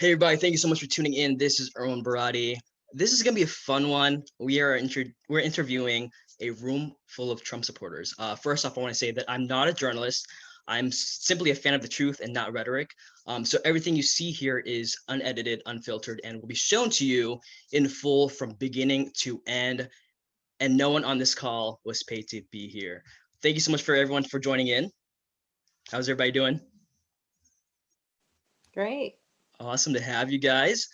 Hey everybody, thank you so much for tuning in. This is Erwin Barati. This is gonna be a fun one. We're interviewing a room full of Trump supporters. First off, I want to say that I'm not a journalist. I'm simply a fan of the truth and not rhetoric. So everything you see here is unedited, unfiltered, and will be shown to you in full from beginning to end. And no one on this call was paid to be here. Thank you so much for everyone for joining in. How's everybody doing? Great. Awesome to have you guys.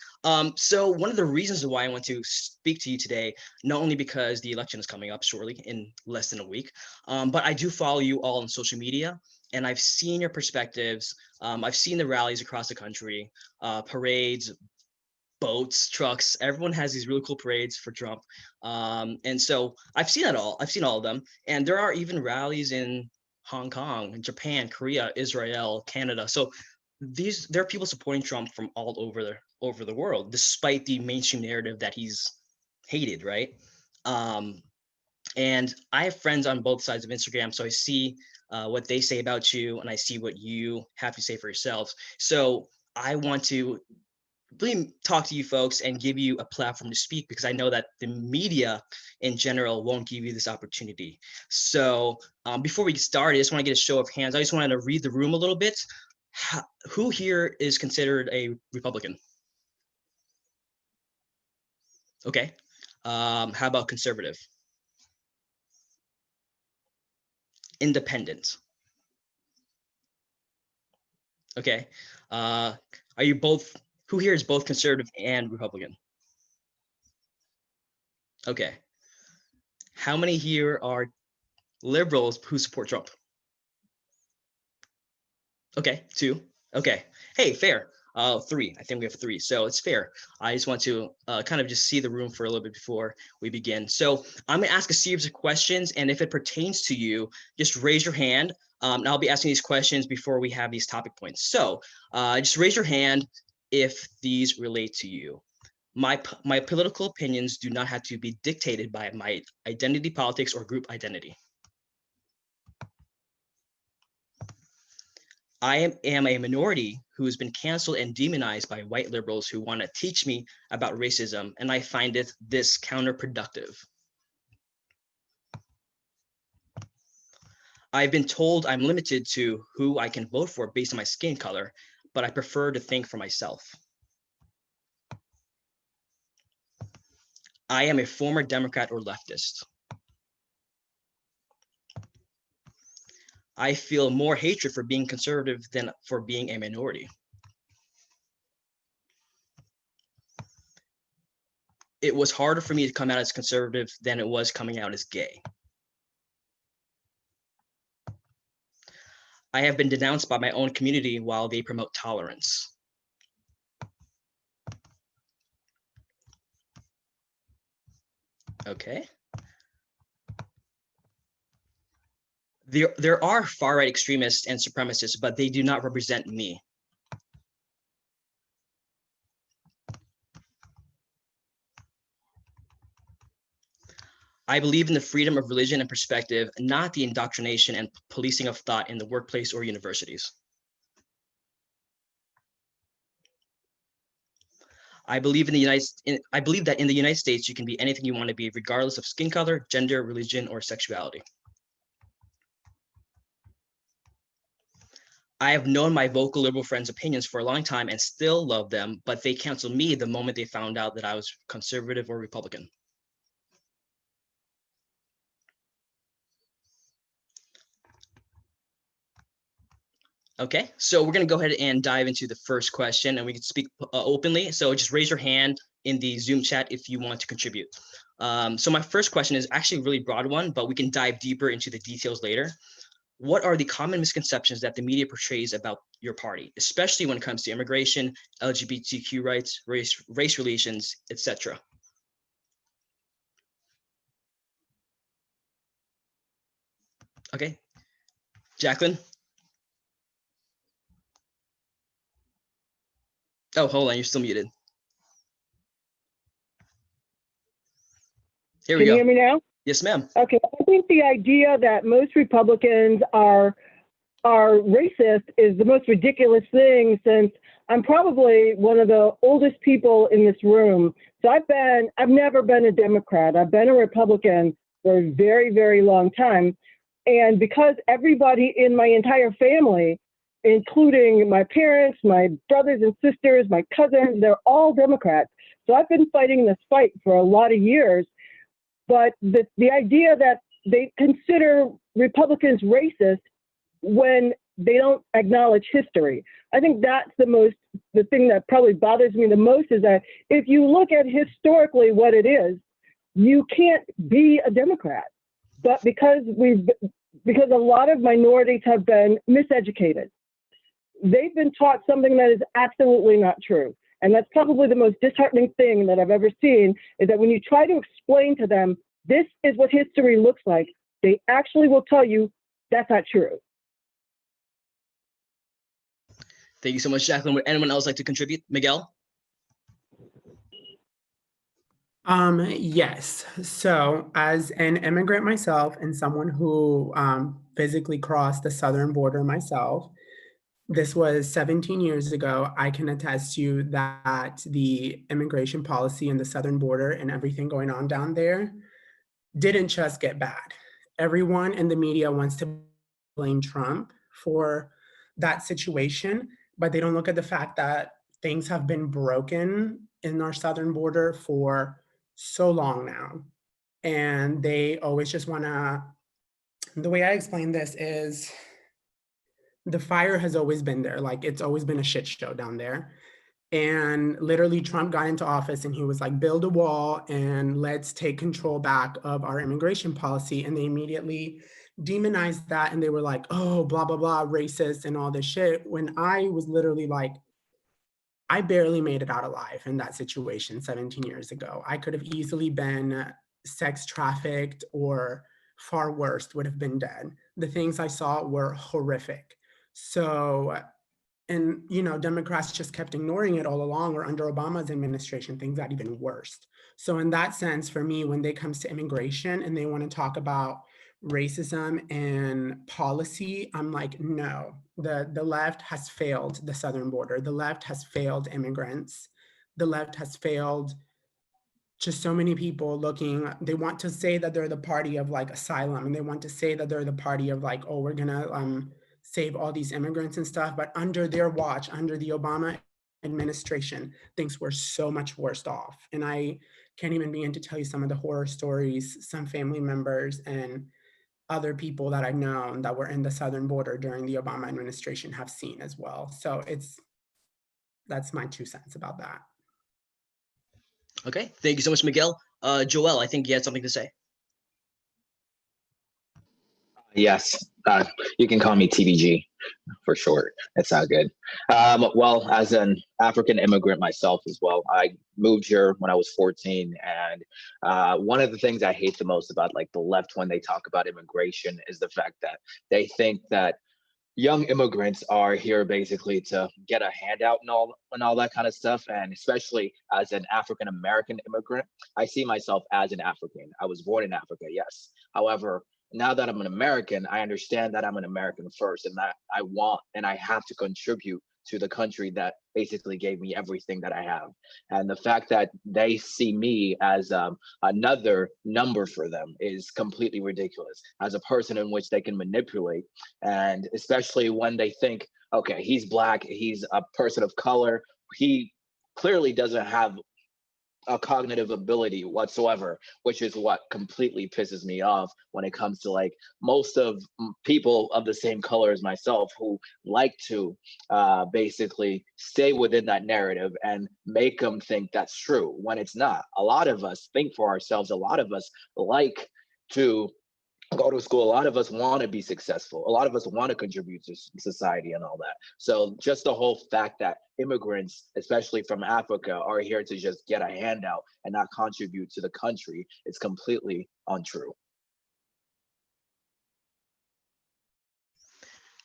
So one of the reasons why I want to speak to you today, not only because the election is coming up shortly in less than a week, but I do follow you all on social media, and I've seen your perspectives. I've seen the rallies across the country, parades, boats, trucks. Everyone has these really cool parades for Trump, and so I've seen it all. I've seen all of them, and there are even rallies in Hong Kong, Japan, Korea, Israel, Canada. So there are people supporting Trump from all over the world, despite the mainstream narrative that he's hated, right? Um, and I have friends on both sides of Instagram, so I see what they say about you, and I see what you have to say for yourselves. So I want to really talk to you folks and give you a platform to speak because I know that the media in general won't give you this opportunity. So before we get started, I just want to get a show of hands. I just wanted to read the room a little bit. Who here is considered a Republican? Okay. How about conservative? Independent? Okay. Are you both, who here is both conservative and Republican? Okay. How many here are liberals who support Trump? Okay, two. Okay. Hey, fair. Three. I think we have three, so it's fair. I just want to kind of just see the room for a little bit before we begin. So I'm gonna ask a series of questions, and if it pertains to you, just raise your hand. And I'll be asking these questions before we have these topic points. So just raise your hand if these relate to you. My political opinions do not have to be dictated by my identity politics or group identity. I am a minority who has been canceled and demonized by white liberals who want to teach me about racism, and I find this counterproductive. I've been told I'm limited to who I can vote for based on my skin color, but I prefer to think for myself. I am a former Democrat or leftist. I feel more hatred for being conservative than for being a minority. It was harder for me to come out as conservative than it was coming out as gay. I have been denounced by my own community while they promote tolerance. Okay. There are far-right extremists and supremacists, but they do not represent me. I believe in the freedom of religion and perspective, not the indoctrination and policing of thought in the workplace or universities. I believe that in the United States you can be anything you want to be, regardless of skin color, gender, religion, or sexuality. I have known my vocal liberal friends' opinions for a long time and still love them, but they canceled me the moment they found out that I was conservative or Republican. Okay, so we're going to go ahead and dive into the first question, and we can speak openly. So just raise your hand in the Zoom chat if you want to contribute. So my first question is actually a really broad one, but we can dive deeper into the details later. What are the common misconceptions that the media portrays about your party, especially when it comes to immigration, LGBTQ rights, race relations, etc.? Okay, Jacqueline. Oh, hold on, you're still muted. Here we Can go. you hear me now? Yes, ma'am. Okay, I think the idea that most Republicans are are racist is the most ridiculous thing, since I'm probably one of the oldest people in this room. So I've never been a Democrat. I've been a Republican for a very, very long time. And because everybody in my entire family, including my parents, my brothers and sisters, my cousins, they're all Democrats. So I've been fighting this fight for a lot of years. But the idea that they consider Republicans racist when they don't acknowledge history. I think that's the thing that probably bothers me the most, is that if you look at historically what it is, you can't be a Democrat. But because a lot of minorities have been miseducated, they've been taught something that is absolutely not true. And that's probably the most disheartening thing that I've ever seen, is that when you try to explain to them, this is what history looks like, they actually will tell you that's not true. Thank you so much, Jacqueline. Would anyone else like to contribute? Miguel? Yes. So as an immigrant myself and someone who physically crossed the southern border myself, this was 17 years ago. I can attest to you that the immigration policy and the southern border and everything going on down there didn't just get bad. Everyone in the media wants to blame Trump for that situation, but they don't look at the fact that things have been broken in our southern border for so long now. And they always just want to, the way I explain this is, the fire has always been there. Like, it's always been a shit show down there. And literally Trump got into office and he was like, build a wall and let's take control back of our immigration policy. And they immediately demonized that. And they were like, oh, blah, blah, blah, racist and all this shit. When I was literally like, I barely made it out alive in that situation 17 years ago. I could have easily been sex trafficked, or far worse, would have been dead. The things I saw were horrific. So, and Democrats just kept ignoring it all along, or under Obama's administration, things got even worse. So in that sense, for me, when it comes to immigration and they want to talk about racism and policy, I'm like, no, the left has failed the southern border. The left has failed immigrants. The left has failed just so many people looking. They want to say that they're the party of like asylum, and they want to say that they're the party of like, oh, we're gonna save all these immigrants and stuff. But under their watch, under the Obama administration, things were so much worse off. And I can't even begin to tell you some of the horror stories some family members and other people that I've known that were in the southern border during the Obama administration have seen as well. So that's my 2 cents about that. Okay, thank you so much, Miguel. Joel, I think you had something to say. Yes, you can call me TBG for short. It's all good. Well, as an African immigrant myself as well, I moved here when I was 14. And one of the things I hate the most about like the left when they talk about immigration is the fact that they think that young immigrants are here basically to get a handout and all that kind of stuff. And especially as an African American immigrant, I see myself as an African. I was born in Africa, yes. However, now that I'm an American, I understand that I'm an American first, and that I want and I have to contribute to the country that basically gave me everything that I have. And the fact that they see me as another number for them is completely ridiculous, as a person in which they can manipulate. And especially when they think, okay, he's Black, he's a person of color, he clearly doesn't have a cognitive ability whatsoever, which is what completely pisses me off when it comes to like most of people of the same color as myself who like to basically stay within that narrative and make them think that's true when it's not. A lot of us think for ourselves. A lot of us like to go to school. A lot of us want to be successful. A lot of us want to contribute to society and all that. So just the whole fact that immigrants, especially from Africa, are here to just get a handout and not contribute to the country, is completely untrue.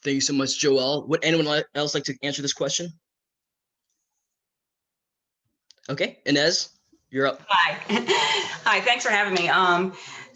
Thank you so much, Joel. Would anyone else like to answer this question? Okay, Inez, you're up. Hi. Hi, thanks for having me.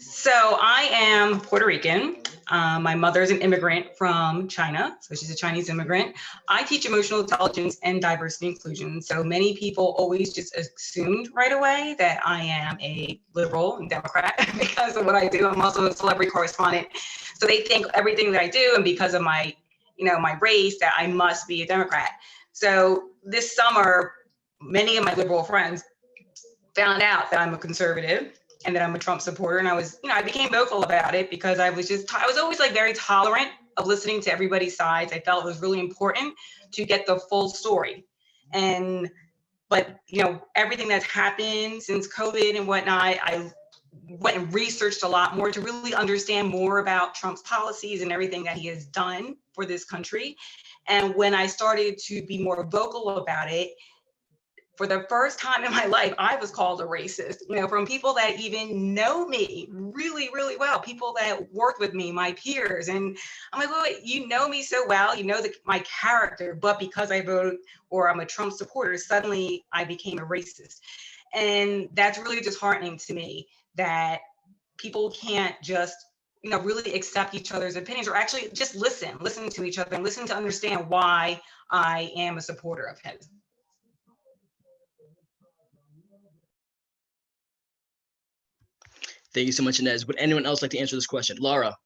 So I am Puerto Rican. My mother's an immigrant from China, so she's a Chinese immigrant. I teach emotional intelligence and diversity inclusion. So many people always just assumed right away that I am a liberal and Democrat because of what I do. I'm also a celebrity correspondent. So they think everything that I do, and because of my, my race, that I must be a Democrat. So this summer, many of my liberal friends found out that I'm a conservative and that I'm a Trump supporter. And I became vocal about it because I was always like very tolerant of listening to everybody's sides. I felt it was really important to get the full story. But everything that's happened since COVID and whatnot, I went and researched a lot more to really understand more about Trump's policies and everything that he has done for this country. And when I started to be more vocal about it, for the first time in my life, I was called a racist, from people that even know me really, really well, people that worked with me, my peers. And I'm like, wait, you know me so well, you know my character, but because I voted or I'm a Trump supporter, suddenly I became a racist. And that's really disheartening to me that people can't just really accept each other's opinions, or actually just listen to each other and listen to understand why I am a supporter of his. Thank you so much, Inez. Would anyone else like to answer this question? Laura.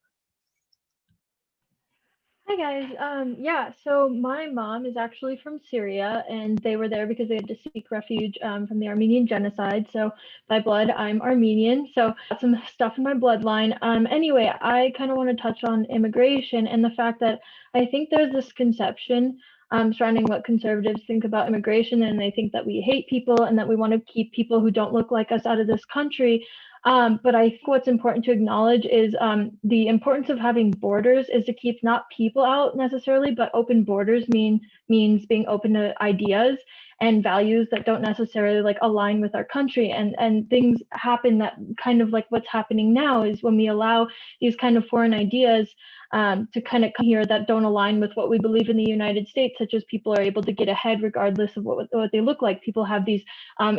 Hi guys. Yeah, so my mom is actually from Syria, and they were there because they had to seek refuge from the Armenian genocide. So by blood, I'm Armenian. So some stuff in my bloodline. Anyway, I kind of want to touch on immigration and the fact that I think there's this conception surrounding what conservatives think about immigration, and they think that we hate people and that we want to keep people who don't look like us out of this country. But I think what's important to acknowledge is the importance of having borders is to keep not people out necessarily, but open borders means being open to ideas and values that don't necessarily like align with our country. And things happen that kind of like what's happening now is when we allow these kind of foreign ideas to kind of come here that don't align with what we believe in the United States, such as people are able to get ahead regardless of what they look like. People have these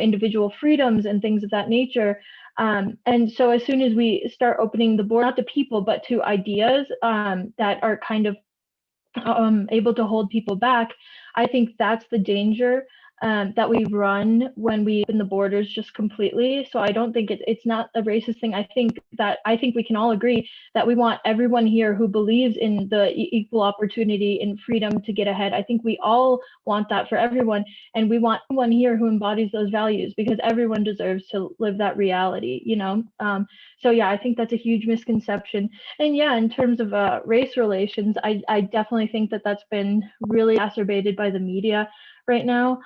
individual freedoms and things of that nature. And so as soon as we start opening the border, not to people, but to ideas that are kind of able to hold people back, I think that's the danger that we run when we open the borders just completely. So I don't think it's not a racist thing. I think we can all agree that we want everyone here who believes in the equal opportunity and freedom to get ahead. I think we all want that for everyone, and we want one here who embodies those values because everyone deserves to live that reality, So yeah, I think that's a huge misconception. And yeah, in terms of race relations, I definitely think that that's been really exacerbated by the media right now,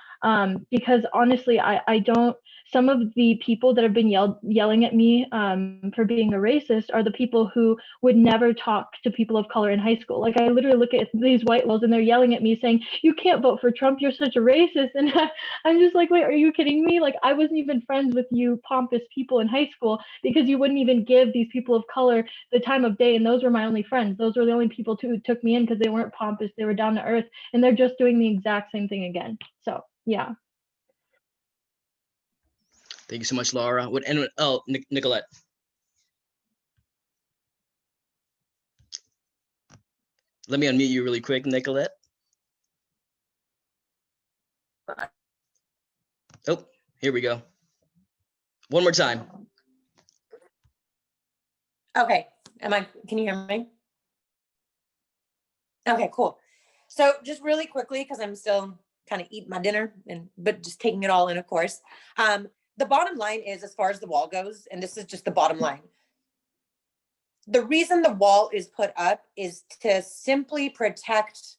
because honestly, I don't. Some of the people that have been yelling at me for being a racist are the people who would never talk to people of color in high school. Like I literally look at these white girls and they're yelling at me saying, "You can't vote for Trump. You're such a racist." And I'm just like, wait, are you kidding me? Like I wasn't even friends with you pompous people in high school because you wouldn't even give these people of color the time of day. And those were my only friends. Those were the only people who took me in because they weren't pompous. They were down to earth, and they're just doing the exact same thing again. So yeah. Thank you so much, Laura. Would anyone? Oh, Nicolette. Let me unmute you really quick, Nicolette. Oh, here we go. One more time. Okay. Can you hear me? Okay, cool. So just really quickly, because I'm still kind of eating my dinner but just taking it all in, of course. The bottom line is, as far as the wall goes, and this is just the bottom line, the reason the wall is put up is to simply protect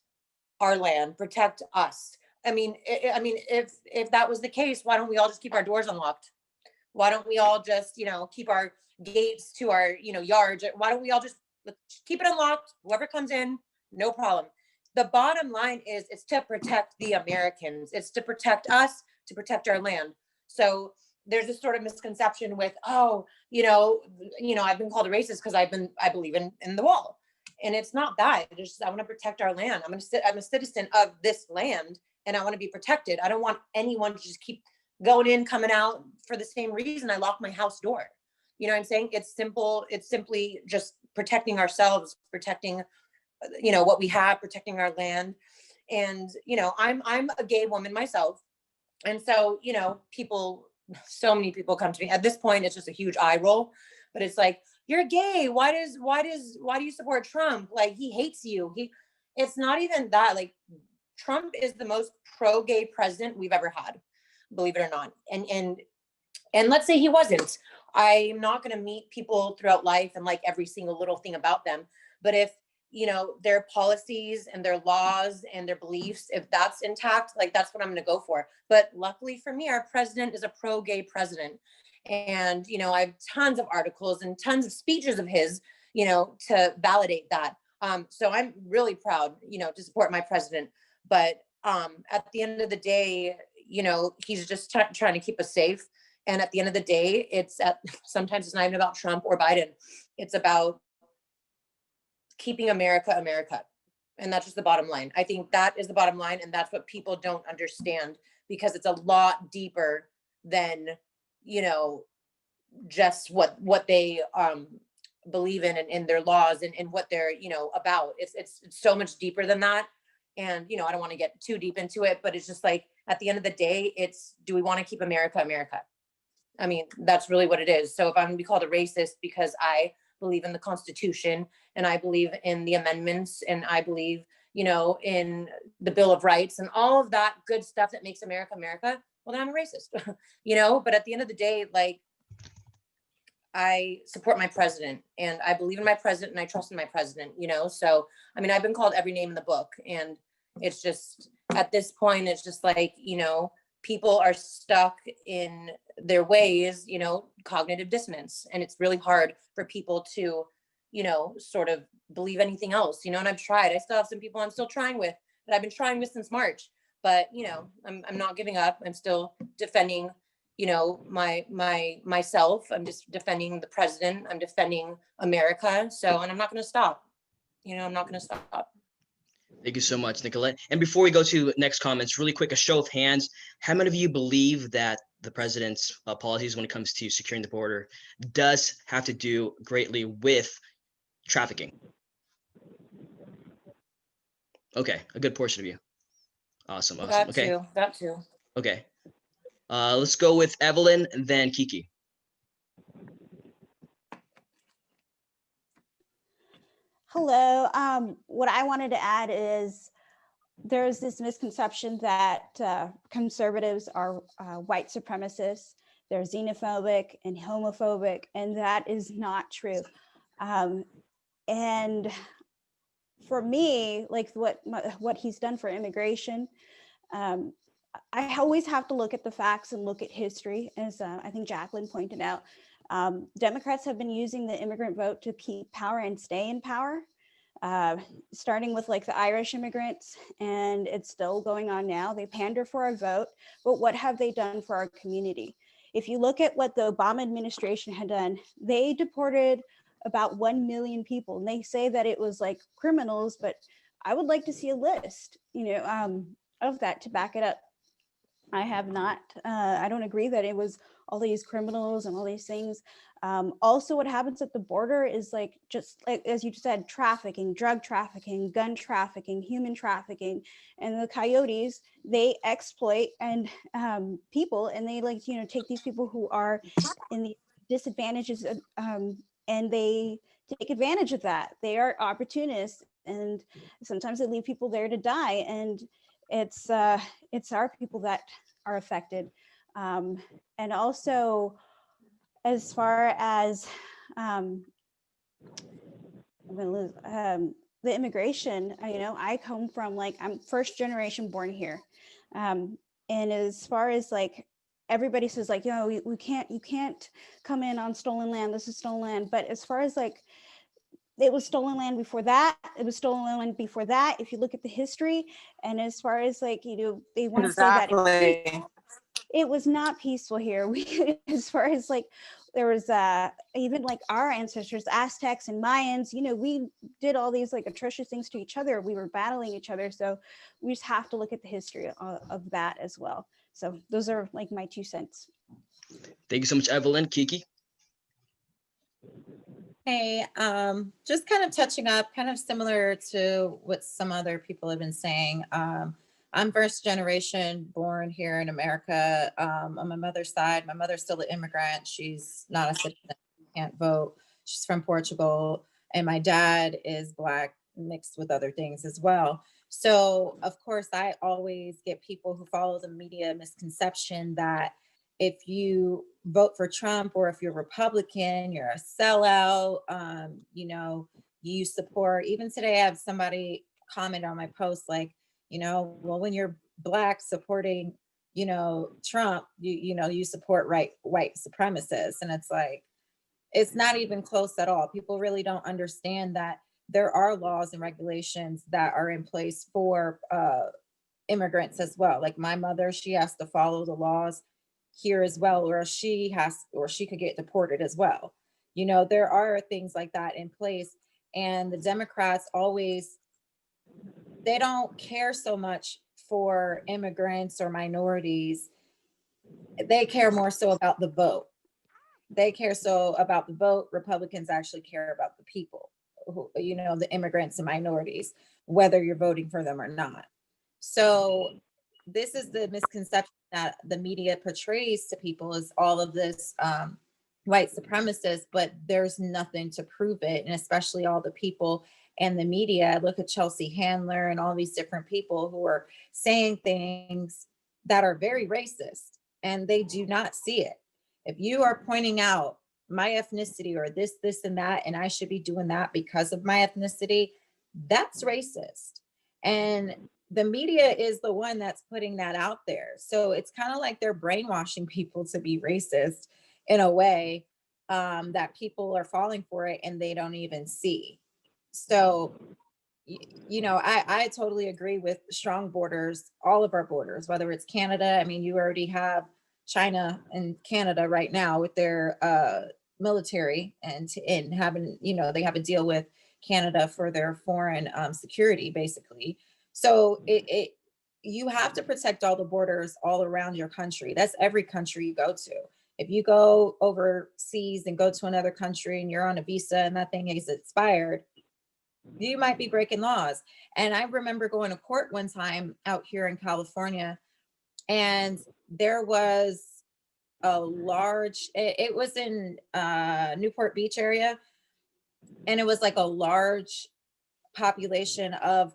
our land, protect us. I mean, if that was the case, why don't we all just keep our doors unlocked? Why don't we all just, keep our gates to our, yards? Why don't we all just keep it unlocked? Whoever comes in, no problem. The bottom line is it's to protect the Americans. It's to protect us, to protect our land. So there's this sort of misconception with, I've been called a racist because I believe in the wall. And it's not that. It's just, I want to protect our land. I'm a citizen of this land, and I want to be protected. I don't want anyone to just keep going in, coming out for the same reason I lock my house door. You know what I'm saying? It's simple. It's simply just protecting ourselves, protecting, you know, what we have, protecting our land. And, you know, I'm a gay woman myself. And so, you know, so many people come to me at this point, it's just a huge eye roll, but it's like, you're gay. Why do you support Trump? Like, he hates you. It's not even that. Like, Trump is the most pro-gay president we've ever had, believe it or not. And let's say he wasn't. I'm not going to meet people throughout life and like every single little thing about them. But if, you know, their policies and their laws and their beliefs, if that's intact, like, that's what I'm going to go for. But luckily for me, our president is a pro-gay president. And, you know, I have tons of articles and tons of speeches of his, you know, to validate that. So I'm really proud, you know, to support my president. But at the end of the day, you know, he's just trying to keep us safe. And at the end of the day, sometimes it's not even about Trump or Biden. It's about keeping America, America. And that's just the bottom line. I think that is the bottom line. And that's what people don't understand, because it's a lot deeper than, you know, just what they believe in their laws and what they're, you know, about. It's so much deeper than that. And, you know, I don't want to get too deep into it, but it's just like, at the end of the day, do we want to keep America, America? I mean, that's really what it is. So if I'm going to be called a racist because I believe in the Constitution and I believe in the amendments and I believe, you know, in the Bill of Rights and all of that good stuff that makes America, America, well, then I'm a racist, you know. But at the end of the day, like, I support my president and I believe in my president and I trust in my president, you know. So, I mean, I've been called every name in the book, and it's just, at this point, it's just like, you know, people are stuck in their ways, you know, cognitive dissonance. And it's really hard for people to, you know, sort of believe anything else, you know. And I've tried. I still have some people I'm still trying with, that I've been trying with since March. But, you know, I'm not giving up. I'm still defending, you know, myself. I'm just defending the president. I'm defending America. So, and I'm not going to stop. You know, I'm not going to stop. Thank you so much, Nicolette. And before we go to next comments, really quick, a show of hands. How many of you believe that the president's policies when it comes to securing the border does have to do greatly with trafficking? Okay, a good portion of you. Awesome. Okay. That too. Okay. Let's go with Evelyn and then Kiki. Hello. What I wanted to add is there's this misconception that conservatives are white supremacists. They're xenophobic and homophobic, and that is not true. And for me, like what he's done for immigration, I always have to look at the facts and look at history, as I think Jacqueline pointed out. Democrats have been using the immigrant vote to keep power and stay in power, starting with like the Irish immigrants, and it's still going on now. They pander for our vote, but what have they done for our community? If you look at what the Obama administration had done, they deported about 1 million people, and they say that it was like criminals, but I would like to see a list, you know, of that to back it up. I have not, I don't agree that it was all these criminals and all these things. Also, what happens at the border is like, just like, as you said, trafficking, drug trafficking, gun trafficking, human trafficking, and the coyotes, they exploit and people, and they like, you know, take these people who are in the disadvantages and they take advantage of that. They are opportunists, and sometimes they leave people there to die. And it's our people that are affected. And also, as far as the immigration, you know, I come from, like, I'm first generation born here. And as far as like, everybody says like, you know, you can't come in on stolen land. This is stolen land. But as far as like, it was stolen land before that. It was stolen land before that. If you look at the history, and as far as like, you know, they want to say that it was not peaceful here. As far as like, there was even like our ancestors, Aztecs and Mayans, you know, we did all these like atrocious things to each other. We were battling each other. So we just have to look at the history of that as well. So those are like my 2 cents. Thank you so much, Evelyn. Kiki? Hey, just kind of touching up, kind of similar to what some other people have been saying. I'm first generation born here in America. On my mother's side, my mother's still an immigrant. She's not a citizen, can't vote. She's from Portugal, and my dad is Black mixed with other things as well. So, of course, I always get people who follow the media misconception that if you vote for Trump or if you're Republican, you're a sellout. You support. Even today, I have somebody comment on my post like, well, when you're Black supporting, Trump, you support white supremacists, and it's like it's not even close at all. People really don't understand that there are laws and regulations that are in place for immigrants as well. Like my mother, she has to follow the laws here as well, or she could get deported as well. There are things like that in place. And the Democrats always, they don't care so much for immigrants or minorities. They care more so about the vote. They care so about the vote. Republicans actually care about the people, the immigrants and minorities, whether you're voting for them or not. So this is the misconception that the media portrays to people, is all of this white supremacist, but there's nothing to prove it. And especially all the people and the media, look at Chelsea Handler and all these different people who are saying things that are very racist, and they do not see it. If you are pointing out my ethnicity or this, and that, and I should be doing that because of my ethnicity, that's racist. And the media is the one that's putting that out there. So it's kind of like they're brainwashing people to be racist in a way, that people are falling for it and they don't even see. So, I totally agree with strong borders, all of our borders, whether it's Canada. I mean, you already have China and Canada right now with their military and having, they have a deal with Canada for their foreign security, basically. So you have to protect all the borders all around your country. That's every country you go to. If you go overseas and go to another country and you're on a visa and that thing is expired, you might be breaking laws. And I remember going to court one time out here in California, and there was a large, it was in Newport Beach area, and it was like a large population of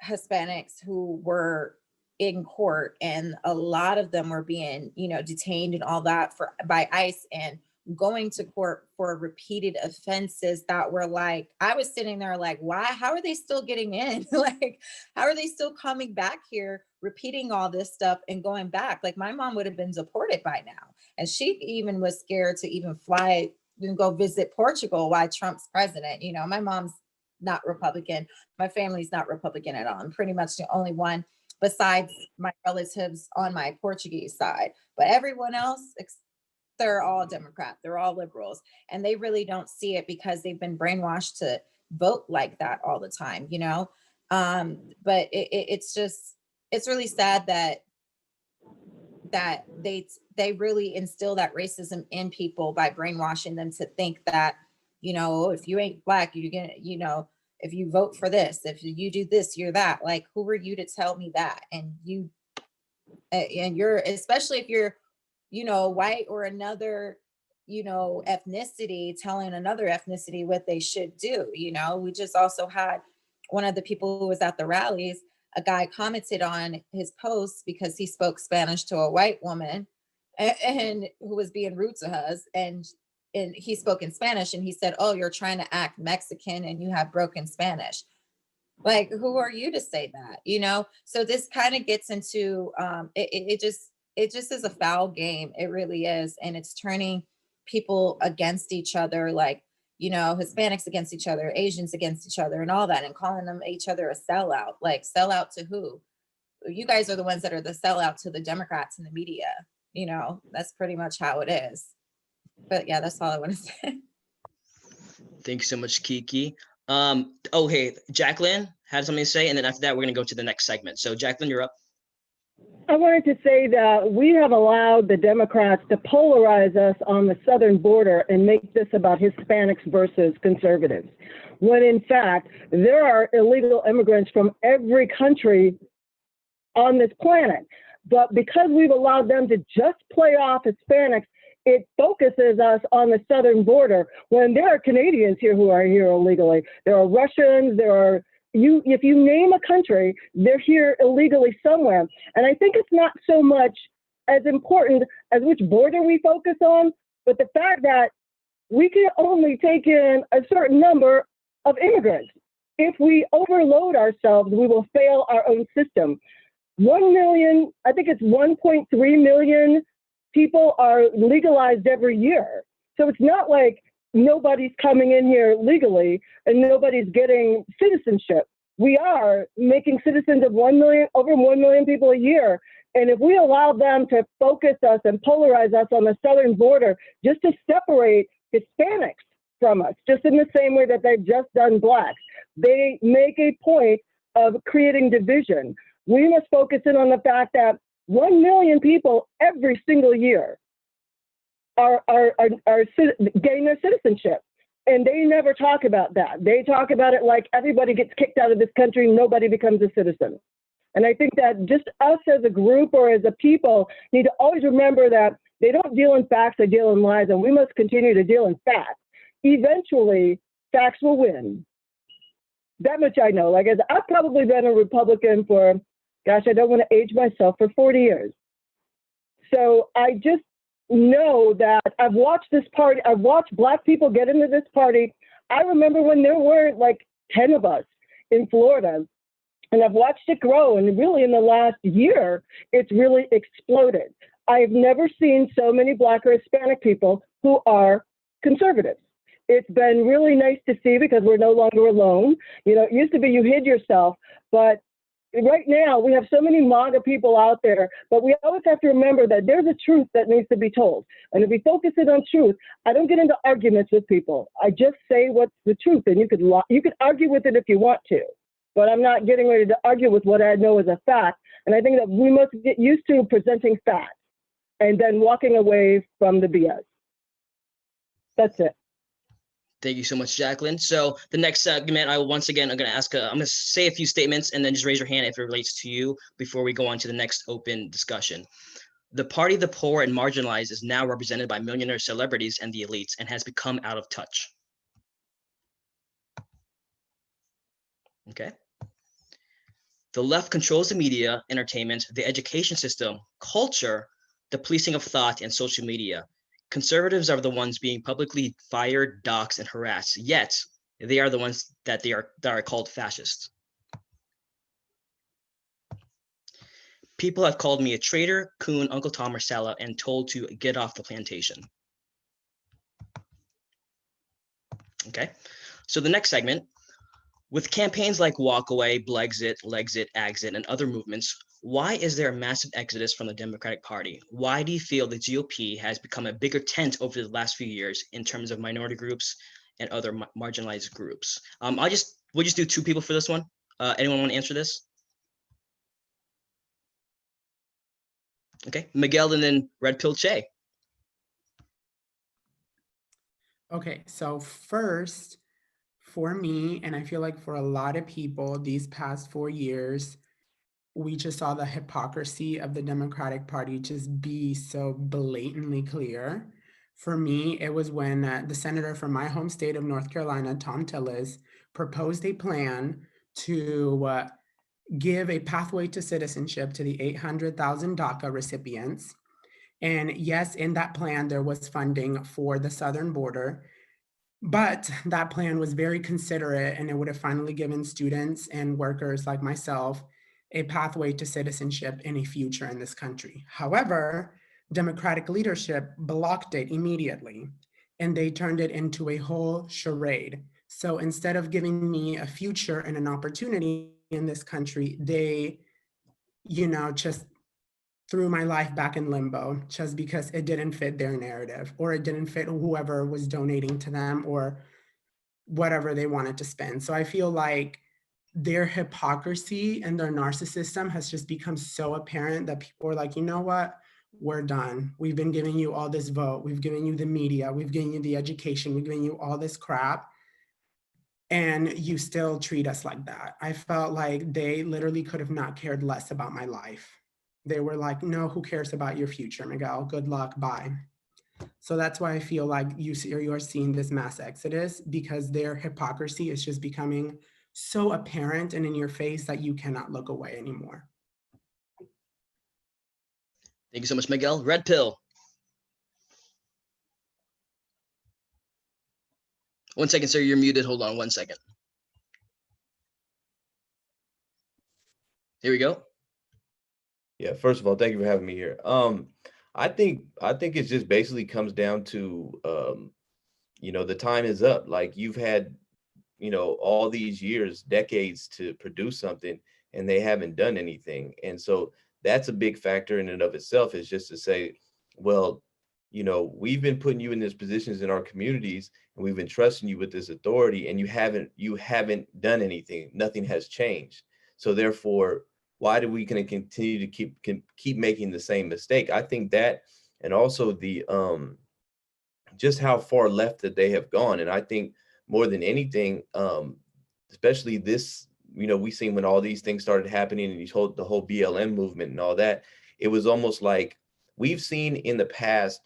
Hispanics who were in court, and a lot of them were being, detained and all that by ICE and going to court for repeated offenses that were like, I was sitting there like, why, how are they still getting in? Like, how are they still coming back here, repeating all this stuff and going back? Like my mom would have been deported by now. And she even was scared to even fly and go visit Portugal while Trump's president. My mom's not Republican. My family's not Republican at all. I'm pretty much the only one besides my relatives on my Portuguese side. But everyone else, they're all Democrat. They're all liberals. And they really don't see it because they've been brainwashed to vote like that all the time, But it's just, it's really sad that they really instill that racism in people by brainwashing them to think that, if you ain't Black, you're gonna, if you vote for this, if you do this, you're that. Like, who are you to tell me that? And you're, especially if you're, white or another, ethnicity, telling another ethnicity what they should do. We just also had one of the people who was at the rallies, a guy commented on his post because he spoke Spanish to a white woman and who was being rude to us. And he spoke in Spanish, and he said, "Oh, you're trying to act Mexican and you have broken Spanish." Like, who are you to say that? So this kind of gets into it just is a foul game. It really is. And it's turning people against each other, like, Hispanics against each other, Asians against each other, and all that, and calling them each other a sellout. Like, sellout to who? You guys are the ones that are the sellout to the Democrats and the media. That's pretty much how it is. But yeah, that's all I want to say. Thank you so much, Kiki. Hey, Jacqueline had something to say, and then after that, we're gonna go to the next segment. So, Jacqueline, you're up. I wanted to say that we have allowed the Democrats to polarize us on the southern border and make this about Hispanics versus conservatives, when in fact, there are illegal immigrants from every country on this planet. But because we've allowed them to just play off Hispanics, it focuses us on the southern border when there are Canadians here who are here illegally. There are Russians, there are if you name a country, they're here illegally somewhere. And I think it's not so much as important as which border we focus on, but the fact that we can only take in a certain number of immigrants. If we overload ourselves, we will fail our own system. 1 million, I think it's 1.3 million people are legalized every year. So it's not like nobody's coming in here legally and nobody's getting citizenship. We are making citizens of 1 million, over 1 million people a year. And if we allow them to focus us and polarize us on the southern border just to separate Hispanics from us, just in the same way that they've just done blacks, they make a point of creating division. We must focus in on the fact that 1 million people every single year are getting their citizenship. And they never talk about that. They talk about it like everybody gets kicked out of this country, nobody becomes a citizen. And I think that just us as a group or as a people need to always remember that they don't deal in facts, they deal in lies, and we must continue to deal in facts. Eventually, facts will win. That much I know. Like, I've probably been a Republican for, gosh, I don't want to age myself, for 40 years. So I just know that I've watched this party, I've watched Black people get into this party. I remember when there were like 10 of us in Florida, and I've watched it grow. And really in the last year, it's really exploded. I've never seen so many Black or Hispanic people who are conservatives. It's been really nice to see because we're no longer alone. You know, it used to be you hid yourself, but right now we have so many MAGA people out there, but we always have to remember that there's a truth that needs to be told. And if we focus in on truth, I don't get into arguments with people. I just say what's the truth, and you could argue with it if you want to, but I'm not getting ready to argue with what I know is a fact. And I think that we must get used to presenting facts and then walking away from the BS. That's it. Thank you so much, Jacqueline. So the next segment, I'm going to ask, I'm going to say a few statements and then just raise your hand if it relates to you before we go on to the next open discussion. The party of the poor and marginalized is now represented by millionaire celebrities and the elites and has become out of touch. Okay. The left controls the media, entertainment, the education system, culture, the policing of thought, and social media. Conservatives are the ones being publicly fired, doxxed, and harassed, yet they are the ones that are called fascists. People have called me a traitor, coon, Uncle Tom, or Sala, and told to get off the plantation. Okay, so the next segment, with campaigns like Walk Away, Blexit, Legxit, Axit, and other movements, why is there a massive exodus from the Democratic Party? Why do you feel the GOP has become a bigger tent over the last few years in terms of minority groups and other marginalized groups? We'll just do two people for this one. Anyone want to answer this? Okay, Miguel and then Red Pill Che. Okay, so first, for me, and I feel like for a lot of people, these past 4 years, we just saw the hypocrisy of the Democratic Party just be so blatantly clear. For me, it was when the senator from my home state of North Carolina, Tom Tillis, proposed a plan to give a pathway to citizenship to the 800,000 DACA recipients. And yes, in that plan, there was funding for the southern border. But that plan was very considerate, and it would have finally given students and workers like myself a pathway to citizenship and a future in this country. However, Democratic leadership blocked it immediately, and they turned it into a whole charade. So instead of giving me a future and an opportunity in this country, they, just threw my life back in limbo just because it didn't fit their narrative, or it didn't fit whoever was donating to them, or whatever they wanted to spend. So I feel like their hypocrisy and their narcissism has just become so apparent that people are like, you know what? We're done. We've been giving you all this vote. We've given you the media. We've given you the education. We've given you all this crap. And you still treat us like that. I felt like they literally could have not cared less about my life. They were like, no, who cares about your future, Miguel? Good luck, bye. So that's why I feel like you're seeing this mass exodus, because their hypocrisy is just becoming so apparent and in your face that you cannot look away anymore. Thank you so much, Miguel. Red pill. One second, sir. You're muted. Hold on 1 second. Here we go. Yeah, first of all, thank you for having me here. I think it just basically comes down to the time is up. Like you've had, all these years, decades to produce something and they haven't done anything. And so that's a big factor in and of itself, is just to say, well, we've been putting you in these positions in our communities and we've been trusting you with this authority, and you haven't done anything. Nothing has changed. So therefore, why do we gonna continue to keep making the same mistake? I think that, and also the just how far left that they have gone. And I think more than anything, especially this, we seen when all these things started happening and the whole BLM movement and all that, it was almost like we've seen in the past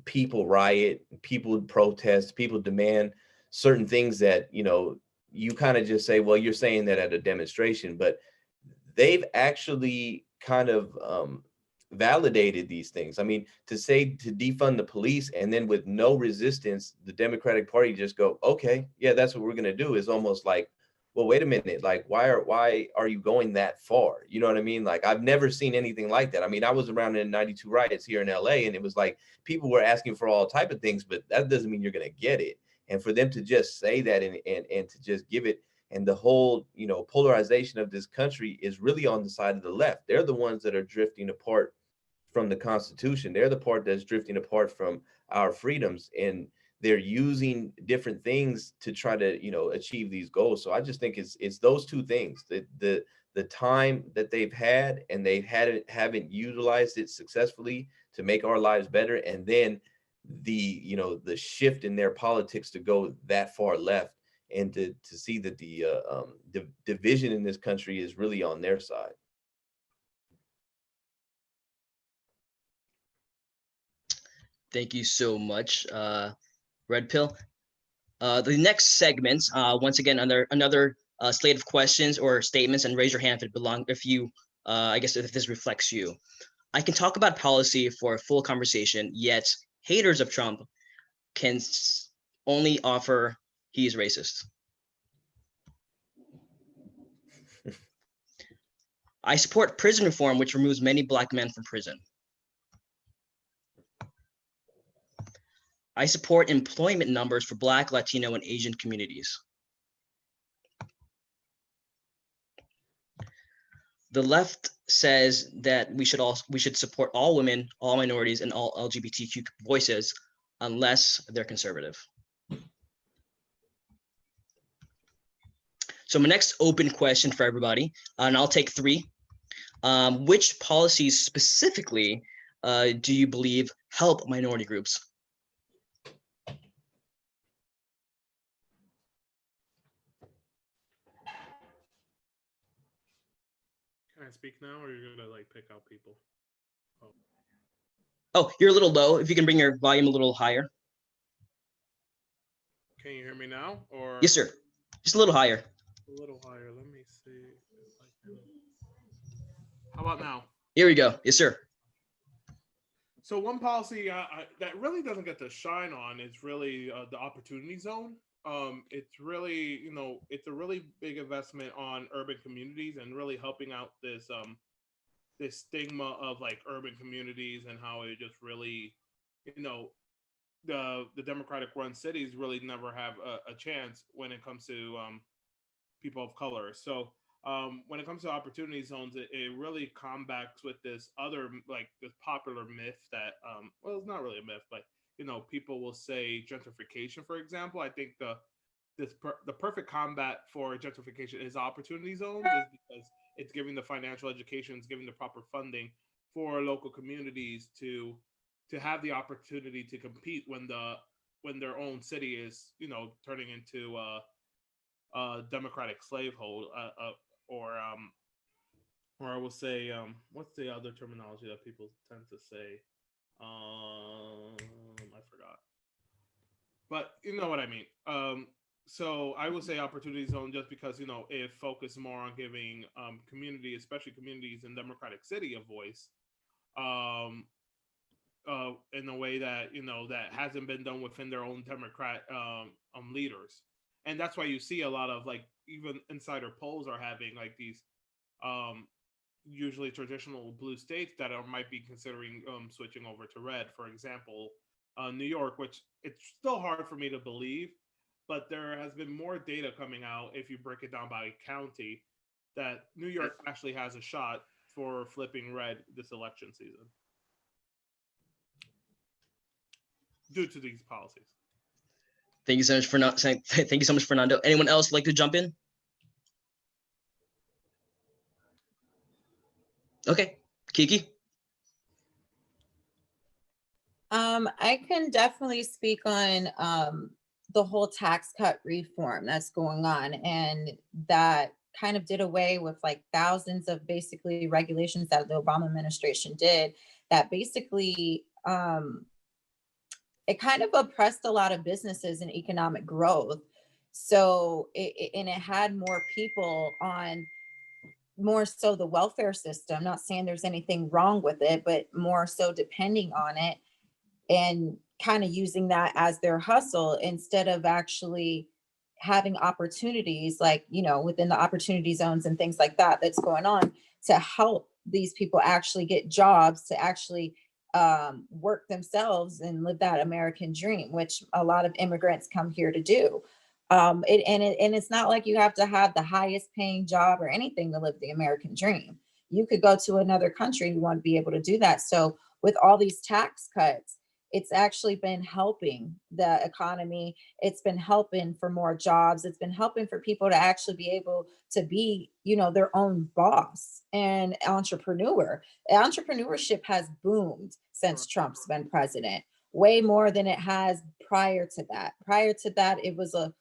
people riot, people protest, people demand certain things that, you kind of just say, well, you're saying that at a demonstration, but they've actually kind of validated these things. I mean, to say to defund the police and then with no resistance, the Democratic Party just go, okay, yeah, that's what we're going to do, is almost like, well, wait a minute, like, why are you going that far? You know what I mean? Like, I've never seen anything like that. I mean, I was around in '92 riots here in LA, and it was like people were asking for all type of things, but that doesn't mean you're going to get it. And for them to just say that and to just give it, and the whole, polarization of this country is really on the side of the left. They're the ones that are drifting apart from the Constitution. They're the part that's drifting apart from our freedoms, and they're using different things to try to, achieve these goals. So I just think it's those two things: the time that they've had and haven't utilized it successfully to make our lives better, and then the shift in their politics to go that far left, and to see that the division in this country is really on their side. Thank you so much, Red Pill. The next segment, once again, under another slate of questions or statements, and raise your hand if you, I guess, if this reflects you. I can talk about policy for a full conversation, yet haters of Trump can only offer he is racist. I support prison reform, which removes many Black men from prison. I support employment numbers for Black, Latino, and Asian communities. The left says that we should support all women, all minorities, and all LGBTQ voices, unless they're conservative. So my next open question for everybody, and I'll take three. Which policies specifically do you believe help minority groups? Can I speak now, or you're gonna like pick out people? Oh, you're a little low. If you can bring your volume a little higher. Can you hear me now, or? Yes, sir. Just a little higher. A little higher. Let me see if I can. How about now? Here we go. Yes, sir. So one policy that really doesn't get to shine on is really the opportunity zone. It's really, it's a really big investment on urban communities and really helping out this stigma of like urban communities, and how it just really, the Democratic run cities really never have a chance when it comes to people of color. So when it comes to opportunity zones, it really combats with this other, like this popular myth that, well, it's not really a myth, but people will say gentrification, for example. I think the perfect combat for gentrification is opportunity zones, is because it's giving the financial education, it's giving the proper funding for local communities to have the opportunity to compete when their own city is, you know, turning into a democratic slavehold, or I will say, what's the other terminology that people tend to say? I forgot, but you know what I mean. So I would say opportunity zone, just because, you know, it focused more on giving community, especially communities in democratic city, a voice, in a way that, you know, that hasn't been done within their own Democrat leaders. And that's why you see a lot of, like, even insider polls are having like these usually traditional blue states that might be considering switching over to red. For example, New York, which it's still hard for me to believe, but there has been more data coming out, if you break it down by county, that New York actually has a shot for flipping red this election season due to these policies. Thank you so much for not saying. Thank you so much, Fernando. Anyone else like to jump in? Okay, Kiki. I can definitely speak on the whole tax cut reform that's going on, and that kind of did away with like thousands of basically regulations that the Obama administration did, that basically it kind of oppressed a lot of businesses and economic growth. So it had more people on, more so the welfare system, not saying there's anything wrong with it, but more so depending on it and kind of using that as their hustle, instead of actually having opportunities, like, you know, within the opportunity zones and things like that that's going on, to help these people actually get jobs, to actually work themselves and live that American dream, which a lot of immigrants come here to do. And it's not like you have to have the highest paying job or anything to live the American dream. You could go to another country and you want to be able to do that. So with all these tax cuts, it's actually been helping the economy. It's been helping for more jobs. It's been helping for people to actually be able to be, you know, their own boss and entrepreneur. Entrepreneurship has boomed since Trump's been president, way more than it has prior to that. Prior to that, it was a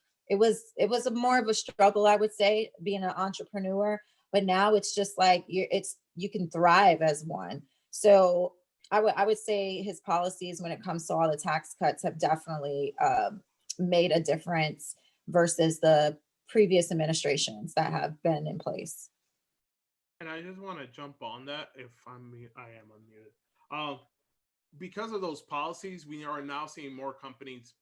more of a struggle, I would say, being an entrepreneur. But now it's just like you can thrive as one. So I would say his policies when it comes to all the tax cuts have definitely made a difference versus the previous administrations that have been in place. And I just want to jump on that, if I am unmuted. Because of those policies, we are now seeing more companies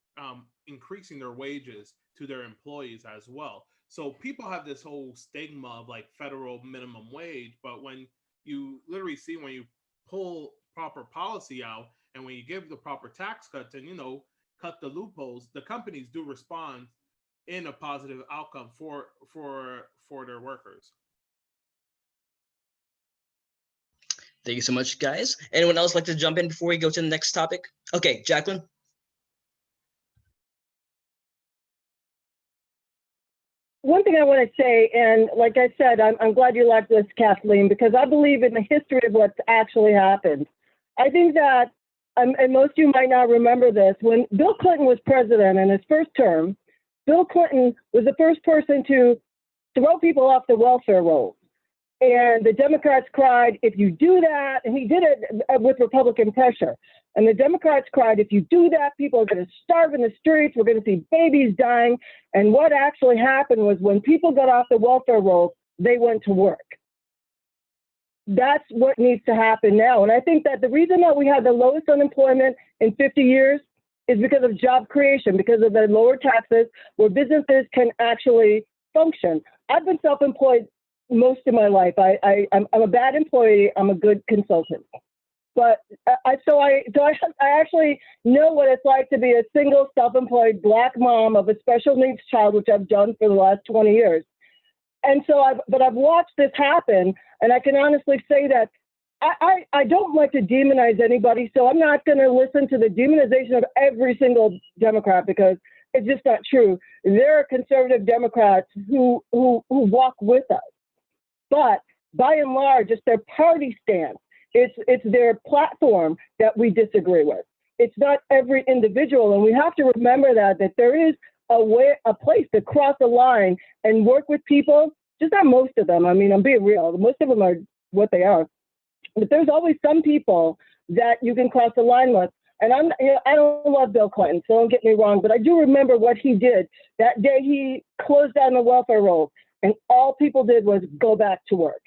increasing their wages to their employees as well. So people have this whole stigma of like federal minimum wage, but when you literally see, when you pull proper policy out and when you give the proper tax cuts and, you know, cut the loopholes, the companies do respond in a positive outcome for their workers. Thank you so much, guys. Anyone else like to jump in before we go to the next topic? Okay, Jacqueline. One thing I want to say, and like I said, I'm glad you like this, Kathleen, because I believe in the history of what's actually happened. I think that, and most of you might not remember this, when Bill Clinton was president in his first term, Bill Clinton was the first person to throw people off the welfare rolls. And the Democrats cried, if you do that, and he did it with Republican pressure. And the Democrats cried, if you do that, people are going to starve in the streets. We're going to see babies dying. And what actually happened was when people got off the welfare rolls, they went to work. That's what needs to happen now. And I think that the reason that we have the lowest unemployment in 50 years is because of job creation, because of the lower taxes, where businesses can actually function. I've been self-employed most of my life. I'm a bad employee. I'm a good consultant. But I actually know what it's like to be a single self-employed Black mom of a special needs child, which I've done for the last 20 years. And so I've watched this happen, and I can honestly say that I don't like to demonize anybody, so I'm not going to listen to the demonization of every single Democrat, because It's just not true. There are conservative Democrats who walk with us, but by and large, it's their party stance. It's their platform that we disagree with. It's not every individual, and we have to remember that there is a place to cross the line and work with people. Just not most of them. I mean, I'm being real. Most of them are what they are, but there's always some people that you can cross the line with. And I don't love Bill Clinton, so don't get me wrong, but I do remember what he did that day. He closed down the welfare rolls, and all people did was go back to work.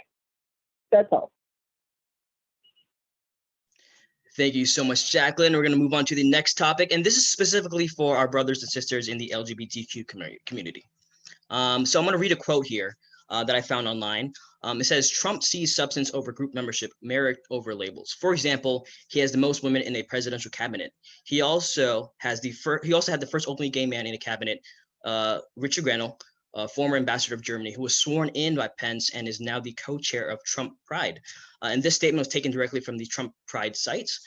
That's all. Thank you so much, Jacqueline. We're going to move on to the next topic, and this is specifically for our brothers and sisters in the LGBTQ community. So I'm going to read a quote here that I found online. It says, Trump sees substance over group membership, merit over labels. For example, he has the most women in a presidential cabinet. He also had the first openly gay man in a cabinet, Richard Grenell, former ambassador of Germany, who was sworn in by Pence and is now the co-chair of Trump Pride. And this statement was taken directly from the Trump Pride sites.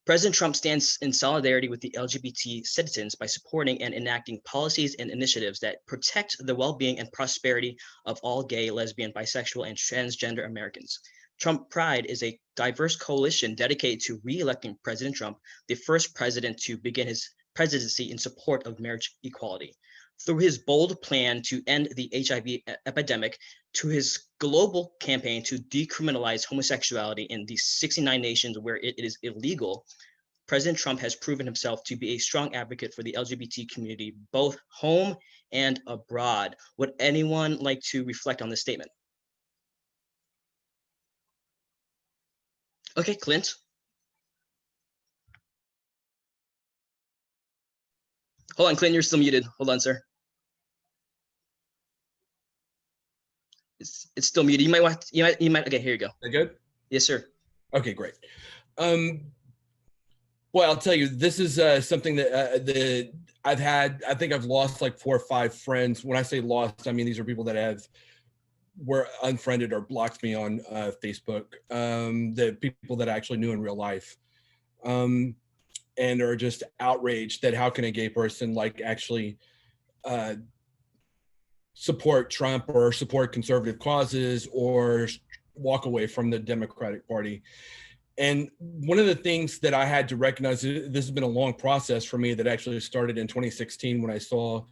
President Trump stands in solidarity with the LGBT citizens by supporting and enacting policies and initiatives that protect the well-being and prosperity of all gay, lesbian, bisexual, and transgender Americans. Trump Pride is a diverse coalition dedicated to re-electing President Trump, the first president to begin his presidency in support of marriage equality. Through his bold plan to end the HIV epidemic, to his global campaign to decriminalize homosexuality in the 69 nations where it is illegal, President Trump has proven himself to be a strong advocate for the LGBT community, both home and abroad. Would anyone like to reflect on this statement? Okay, Clint. Hold on, Clint, you're still muted. Hold on, sir. It's still muted. You might. Okay, here you go. That good? Yes, sir. Okay, great. Well, I'll tell you, this is something that I've had. I think I've lost like 4 or 5 friends. When I say lost, I mean these are people that were unfriended or blocked me on Facebook. The people that I actually knew in real life, and are just outraged that how can a gay person like actually support Trump or support conservative causes or walk away from the Democratic Party. And one of the things that I had to recognize, this has been a long process for me that actually started in 2016 when I saw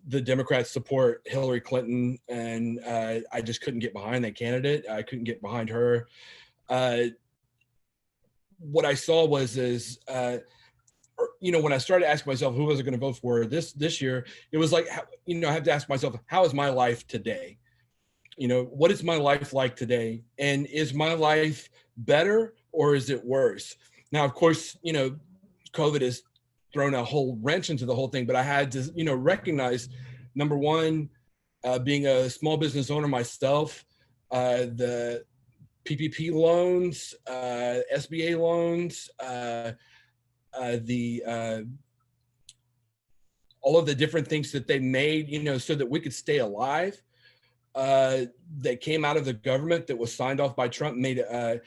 the Democrats support Hillary Clinton, and I just couldn't get behind that candidate. I couldn't get behind her. What I saw was when I started asking myself who was I going to vote for this year, it was like, I have to ask myself, how is my life today? What is my life like today? And is my life better or is it worse? Now, of course, COVID has thrown a whole wrench into the whole thing, but I had to, recognize, number one, being a small business owner myself, the PPP loans, SBA loans, all of the different things that they made, so that we could stay alive, that came out of the government that was signed off by Trump, made a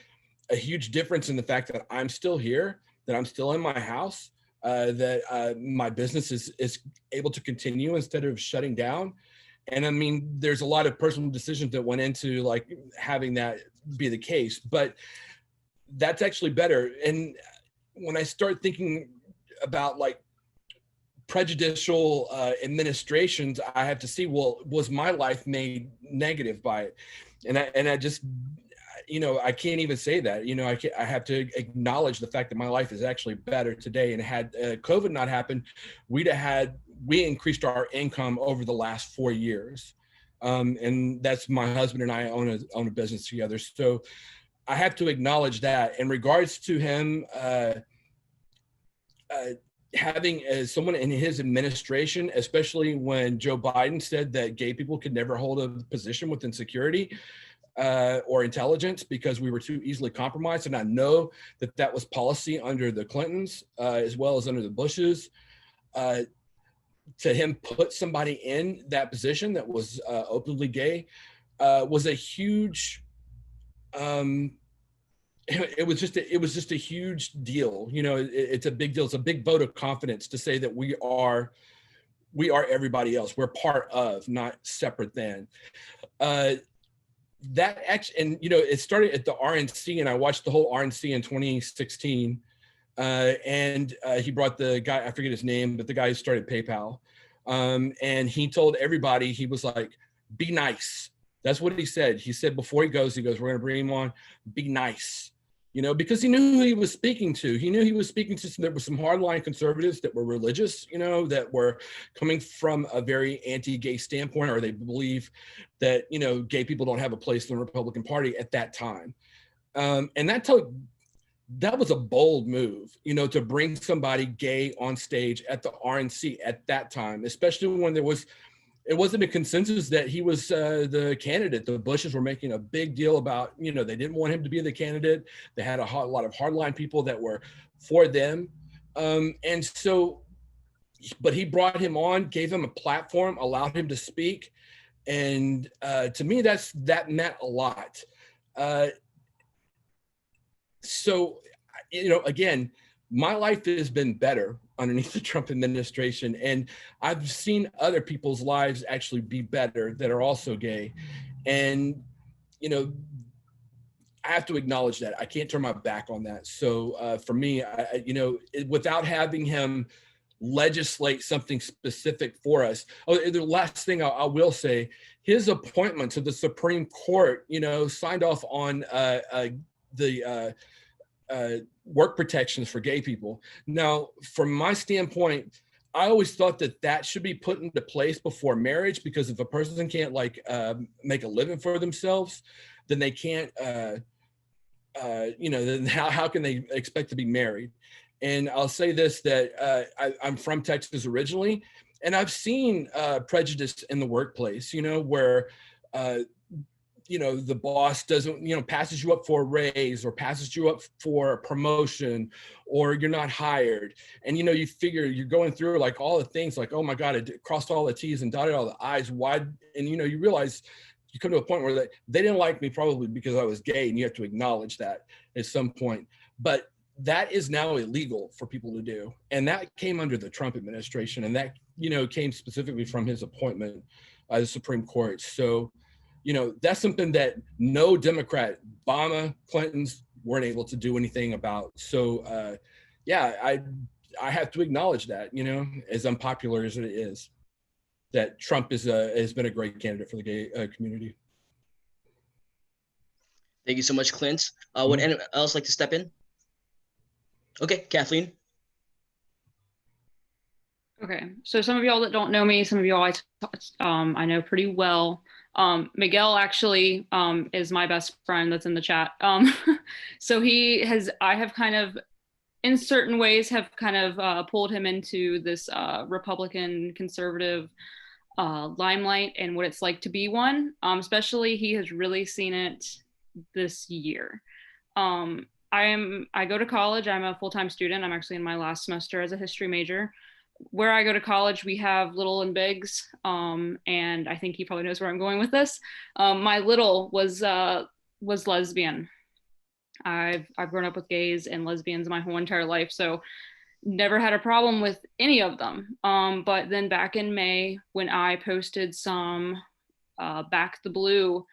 huge difference in the fact that I'm still here, that I'm still in my house, that my business is able to continue instead of shutting down. And I mean, there's a lot of personal decisions that went into like having that be the case, but that's actually better. And when I start thinking about like prejudicial administrations, I have to see, well, was my life made negative by it? And I just, I can't even say that. I have to acknowledge the fact that my life is actually better today. And had COVID not happened, we increased our income over the last 4 years. And that's my husband and I own a business together. So I have to acknowledge that. In regards to him having someone in his administration, especially when Joe Biden said that gay people could never hold a position within security or intelligence because we were too easily compromised. And I know that was policy under the Clintons as well as under the Bushes. To him put somebody in that position that was openly gay was a huge it was just a huge deal. It's a big deal. It's a big vote of confidence to say that we are we are everybody else. We're part of, not separate than. That actually, and it started at the RNC, and I watched the whole RNC in 2016. And he brought the guy, I forget his name, but the guy who started PayPal. And he told everybody, he was like, be nice. That's what he said. He said before he goes, we're going to bring him on, be nice. Because he knew who he was speaking to. He knew he was speaking to there were some hardline conservatives that were religious, that were coming from a very anti-gay standpoint, or they believe that, gay people don't have a place in the Republican Party at that time. And that was a bold move, to bring somebody gay on stage at the RNC at that time, especially when it wasn't a consensus that he was the candidate. The Bushes were making a big deal about, they didn't want him to be the candidate. They had a lot of hardline people that were for them. And so, but he brought him on, gave him a platform, allowed him to speak. And to me, that meant a lot. So, again, my life has been better underneath the Trump administration. And I've seen other people's lives actually be better that are also gay. And, I have to acknowledge that. I can't turn my back on that. So for me, without having him legislate something specific for us. Oh, the last thing I will say, his appointment to the Supreme Court, signed off on the work protections for gay people. Now, from my standpoint, I always thought that should be put into place before marriage, because if a person can't make a living for themselves, then they can't, then how can they expect to be married? And I'll say this, that I'm from Texas originally, and I've seen prejudice in the workplace, where the boss doesn't, passes you up for a raise or passes you up for a promotion, or you're not hired. And, you figure you're going through like all the things like, oh my God, I crossed all the T's and dotted all the I's. Why? And, you realize you come to a point where they didn't like me probably because I was gay, and you have to acknowledge that at some point. But that is now illegal for people to do. And that came under the Trump administration. And that, came specifically from his appointment by the Supreme Court. So, that's something that no Democrat, Obama, Clinton's, weren't able to do anything about. So, I have to acknowledge that, as unpopular as it is, that Trump has been a great candidate for the gay community. Thank you so much, Clint. Would anyone else like to step in? Okay, Kathleen. Okay, so some of y'all that don't know me, some of y'all I know pretty well. Miguel actually is my best friend that's in the chat. So I have kind of, in certain ways, have kind of pulled him into this Republican conservative limelight and what it's like to be one. Especially he has really seen it this year. I go to college. I'm a full-time student. I'm actually in my last semester as a history major. Where I go to college, we have little and bigs, and I think he probably knows where I'm going with this. My little was lesbian. I've grown up with gays and lesbians my whole entire life, so never had a problem with any of them. But then back in May, when I posted some Back the Blue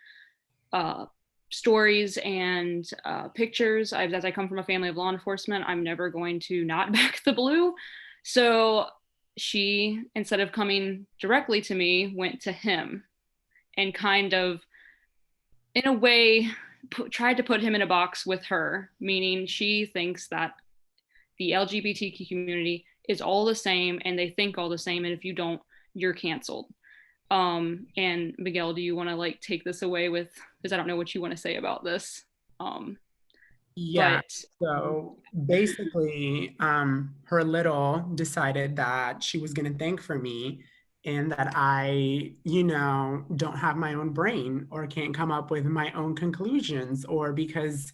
stories and pictures, as I come from a family of law enforcement, I'm never going to not back the blue. So she, instead of coming directly to me, went to him and kind of, in a way, tried to put him in a box with her, meaning she thinks that the LGBTQ community is all the same and they think all the same, and if you don't, you're canceled. And Miguel, do you want to take this away with, because I don't know what you want to say about this. So basically, her little decided that she was going to thank for me, and that I, don't have my own brain or can't come up with my own conclusions, or because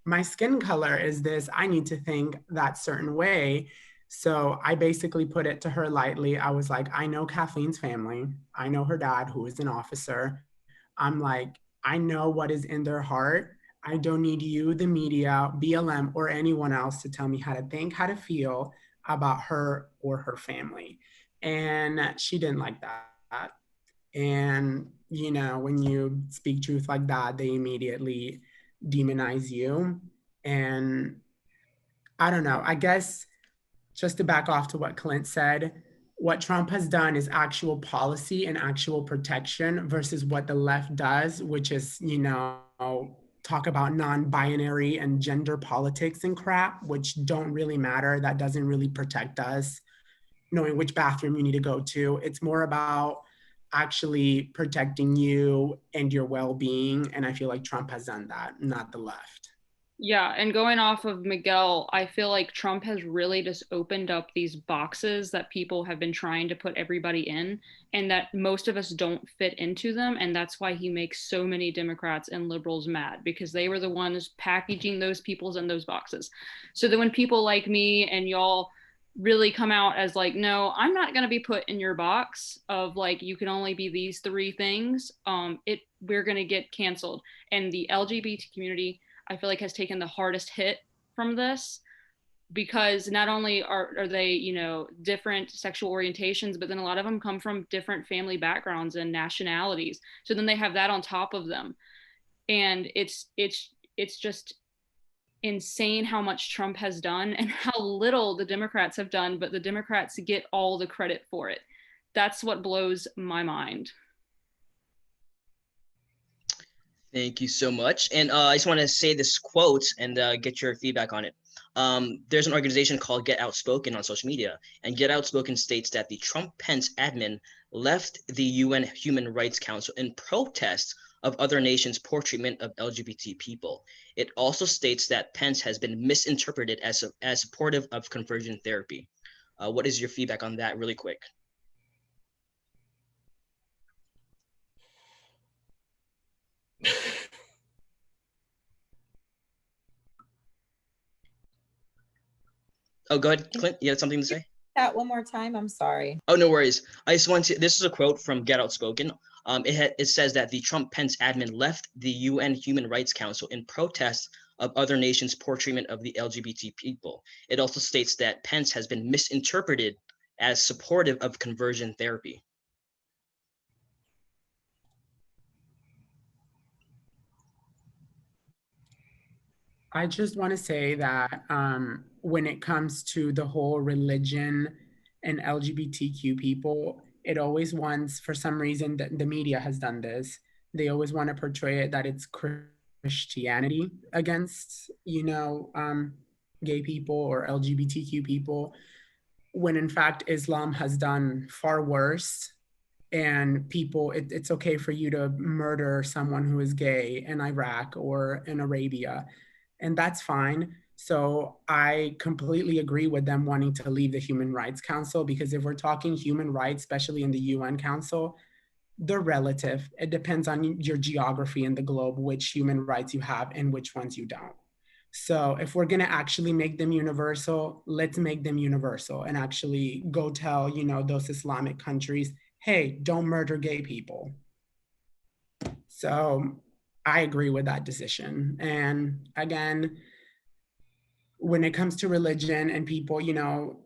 my skin color is this, I need to think that certain way. So I basically put it to her lightly. I was like, I know Kathleen's family. I know her dad, who is an officer. I'm like, I know what is in their heart. I don't need you, the media, BLM, or anyone else to tell me how to think, how to feel about her or her family. and she didn't like that. And, you know, when you speak truth like that, they immediately demonize you. And I don't know, I guess just to back off to what Clint said, what Trump has done is actual policy and actual protection versus what the left does, which is, you know, talk about non-binary and gender politics and crap, which don't really matter. That doesn't really protect us, knowing which bathroom you need to go to. It's more about actually protecting you and your well-being. And I feel like Trump has done that, not the left. Yeah, and going off of Miguel, I feel like Trump has really just opened up these boxes that people have been trying to put everybody in, and that most of us don't fit into them. And that's why he makes so many Democrats and liberals mad, because they were the ones packaging those peoples in those boxes. So that when people like me and y'all really come out as like, no, I'm not going to be put in your box of like, you can only be these three things, we're going to get canceled. And the LGBT community, I feel like, has taken the hardest hit from this, because not only are they, you know, different sexual orientations, but then a lot of them come from different family backgrounds and nationalities. So then they have that on top of them. And it's just insane how much Trump has done and how little the Democrats have done, but the Democrats get all the credit for it. That's what blows my mind. Thank you so much. And I just want to say this quote and get your feedback on it. There's an organization called Get Outspoken on social media, and Get Outspoken states that the Trump-Pence admin left the UN Human Rights Council in protest of other nations' poor treatment of LGBT people. It also states that Pence has been misinterpreted as supportive of conversion therapy. What is your feedback on that, really quick? Oh, go ahead, Clint. You had something to say? That one more time. I'm sorry. Oh, no worries. I just want to. This is a quote from Get Outspoken. It says that the Trump-Pence admin left the UN Human Rights Council in protest of other nations' poor treatment of the LGBT people. It also states that Pence has been misinterpreted as supportive of conversion therapy. I just want to say that when it comes to the whole religion and LGBTQ people, it always wants, for some reason, the media has done this. They always want to portray it that it's Christianity against, you know, gay people or LGBTQ people, when in fact Islam has done far worse. And people, it's okay for you to murder someone who is gay in Iraq or in Arabia, and that's fine. So I completely agree with them wanting to leave the Human Rights Council, because if we're talking human rights, especially in the UN Council, they're relative. It depends on your geography in the globe, which human rights you have and which ones you don't. So if we're going to actually make them universal, let's make them universal and actually go tell, you know, those Islamic countries, hey, don't murder gay people. So I agree with that decision. And again, when it comes to religion and people, you know,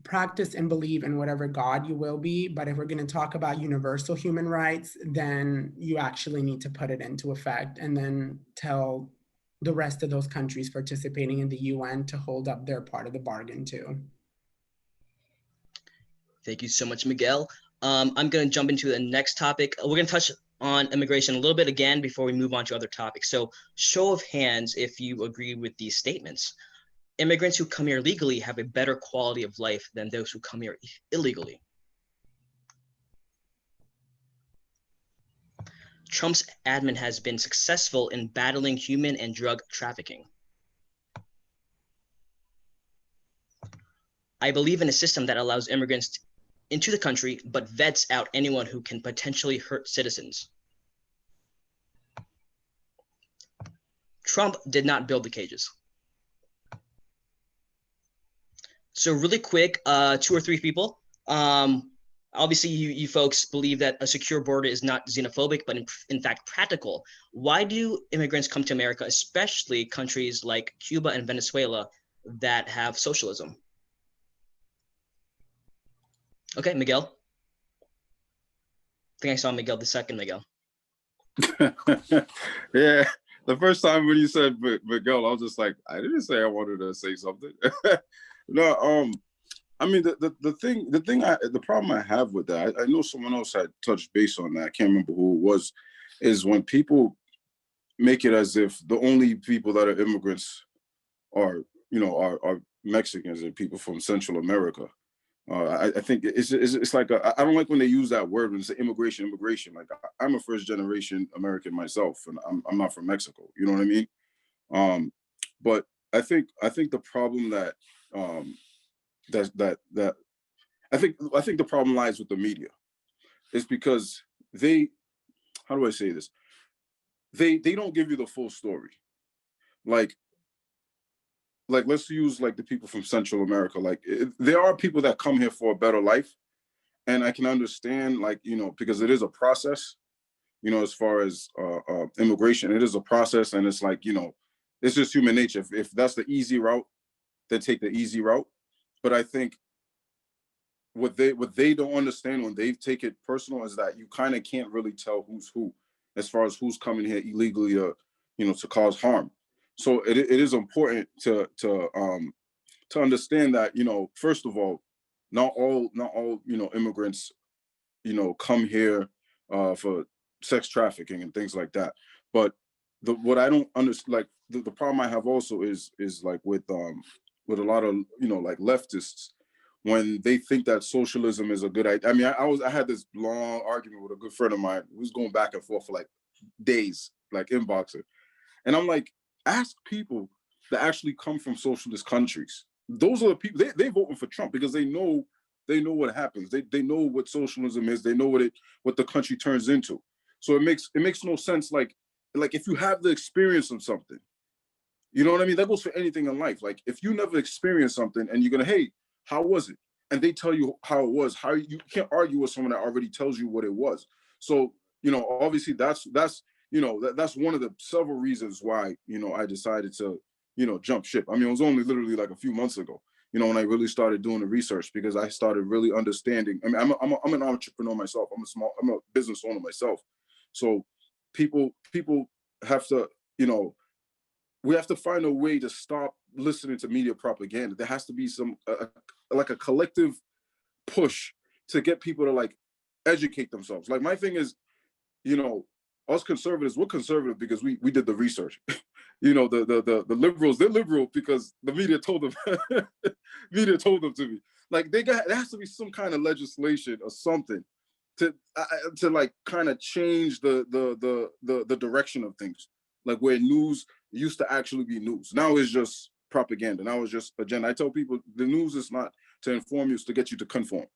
practice and believe in whatever God you will be. But if we're going to talk about universal human rights, then you actually need to put it into effect and then tell the rest of those countries participating in the UN to hold up their part of the bargain too. Thank you so much, Miguel. I'm going to jump into the next topic. We're going to touch on immigration a little bit again before we move on to other topics. So show of hands if you agree with these statements. Immigrants who come here legally have a better quality of life than those who come here illegally. Trump's admin has been successful in battling human and drug trafficking. I believe in a system that allows immigrants into the country, but vets out anyone who can potentially hurt citizens. Trump did not build the cages. So really quick, 2 or 3 people. Obviously, you folks believe that a secure border is not xenophobic, but in fact practical. Why do immigrants come to America, especially countries like Cuba and Venezuela that have socialism? Okay, Miguel. I think I saw Miguel the second, Miguel. Yeah, the first time when you said Miguel, I was just like, I didn't say I wanted to say something. No, I mean the problem I have with that, I know someone else had touched base on that. I can't remember who it was, is when people make it as if the only people that are immigrants are, are Mexicans and people from Central America. I think it's like I don't like when they use that word when they say immigration. Like I'm a first generation American myself, and I'm not from Mexico. You know what I mean? But I think the problem that that I think the problem lies with the media. Is because they, how do I say this? They don't give you the full story. Like let's use like the people from Central America. Like there are people that come here for a better life, and I can understand, like, because it is a process, as far as immigration. It is a process, and it's like, it's just human nature. If that's the easy route, then take the easy route. But I think what they don't understand when they take it personal is that you kind of can't really tell who's who, as far as who's coming here illegally to cause harm. So it is important to understand that, first of all, not all immigrants come here for sex trafficking and things like that. But what I don't understand, like the problem I have also is like with a lot of like leftists, when they think that socialism is a good idea. I mean, I had this long argument with a good friend of mine who was going back and forth for like days, like inboxing, and I'm like, ask people that actually come from socialist countries. Those are the people they voting for Trump because they know what happens. They know what socialism is. They know what the country turns into. So it makes no sense. Like if you have the experience of something, you know what I mean? That goes for anything in life. Like if you never experienced something and you're gonna, hey, how was it? And they tell you how it was. How you can't argue with someone that already tells you what it was. So obviously that's one of the several reasons why I decided to jump ship. I mean, it was only literally like a few months ago. When I really started doing the research, because I started really understanding. I mean, I'm an entrepreneur myself. I'm a business owner myself. So people have to, we have to find a way to stop listening to media propaganda. There has to be some like a collective push to get people to like educate themselves. Like my thing is, us conservatives, we're conservative because we did the research. The liberals, they're liberal because the media told them. Media told them to be. Like there has to be some kind of legislation or something to like kind of change the direction of things. Like where news used to actually be news, now it's just propaganda. Now it's just agenda. I tell people the news is not to inform you, it's to get you to conform.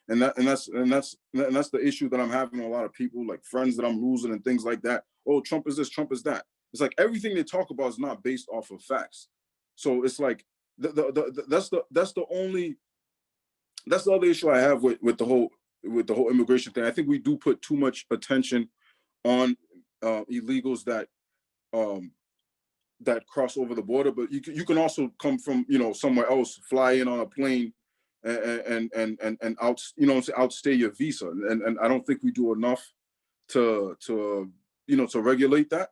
That's the issue that I'm having with a lot of people, like friends that I'm losing and things like that. Oh, Trump is this, Trump is that. It's like everything they talk about is not based off of facts. So it's like that's the other issue I have with the whole immigration thing. I think we do put too much attention on illegals that cross over the border, but you can also come from somewhere else, fly in on a plane and outstay your visa, and I don't think we do enough to regulate that.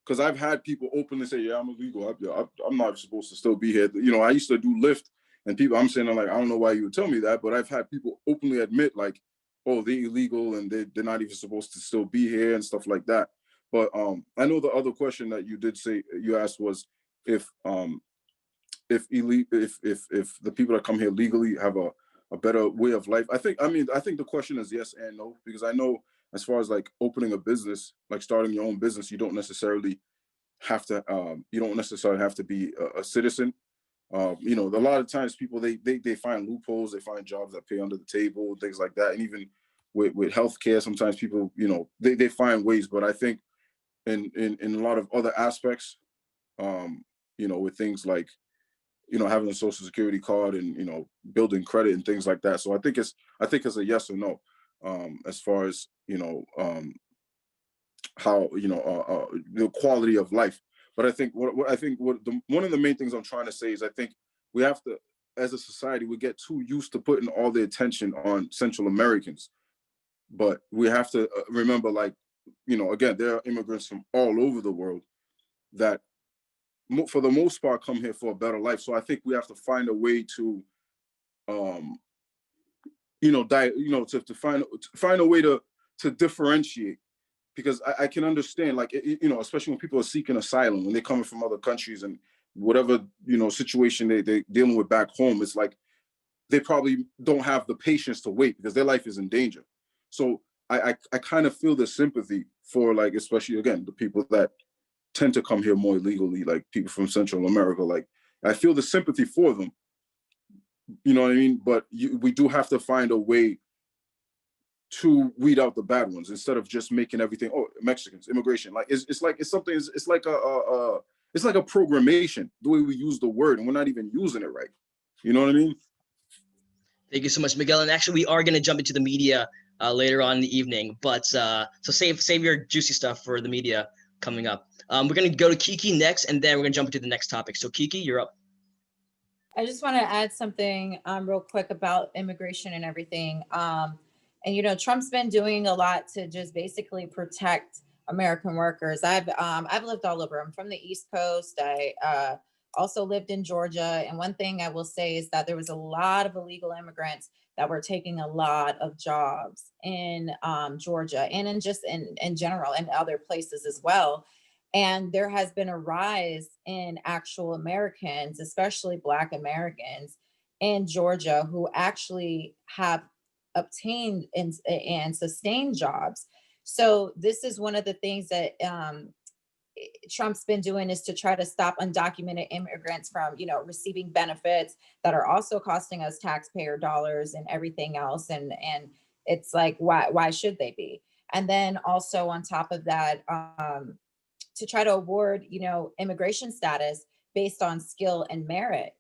Because I've had people openly say, yeah, I'm illegal. I'm not supposed to still be here. I used to do Lyft, and people, I'm saying, like, I don't know why you would tell me that, but I've had people openly admit, like, oh, they're illegal and they're not even supposed to still be here and stuff like that. But I know the other question that you did say you asked was if if the people that come here legally have a better way of life. I think the question is yes and no, because I know as far as like opening a business, like starting your own business, you don't necessarily have to be a citizen. A lot of times people they find loopholes, they find jobs that pay under the table, things like that. And even with healthcare, sometimes people, they find ways. But I think in a lot of other aspects, with things like, having a social security card and, building credit and things like that. So I think it's a yes or no, as far as, how, the quality of life. But I think one of the main things I'm trying to say is I think we have to, as a society, we get too used to putting all the attention on Central Americans. But we have to remember, like, again, there are immigrants from all over the world that, for the most part, come here for a better life. So I think we have to find a way to, to find a way to differentiate, because I can understand, like, especially when people are seeking asylum, when they're coming from other countries and whatever, situation they're dealing with back home, it's like they probably don't have the patience to wait because their life is in danger. So I kind of feel the sympathy for, like, especially, again, the people that tend to come here more illegally, like people from Central America. Like, I feel the sympathy for them. You know what I mean? But we do have to find a way to weed out the bad ones instead of just making everything, oh, Mexicans, immigration. Like, it's like a programmation, the way we use the word, and we're not even using it right. You know what I mean? Thank you so much, Miguel. And actually, we are going to jump into the media later on in the evening, but so save your juicy stuff for the media coming up. We're going to go to Kiki next, and then we're going to jump into the next topic. So Kiki, you're up. I just want to add something real quick about immigration and everything. And Trump's been doing a lot to just basically protect American workers. I've lived all over. I'm from the East Coast. I also lived in Georgia. And one thing I will say is that there was a lot of illegal immigrants that were taking a lot of jobs in Georgia and in general and other places as well. And there has been a rise in actual Americans, especially Black Americans in Georgia, who actually have obtained and sustained jobs. So this is one of the things that Trump's been doing, is to try to stop undocumented immigrants from, receiving benefits that are also costing us taxpayer dollars and everything else. And it's like, why should they be? And then also on top of that, to try to award, immigration status based on skill and merit,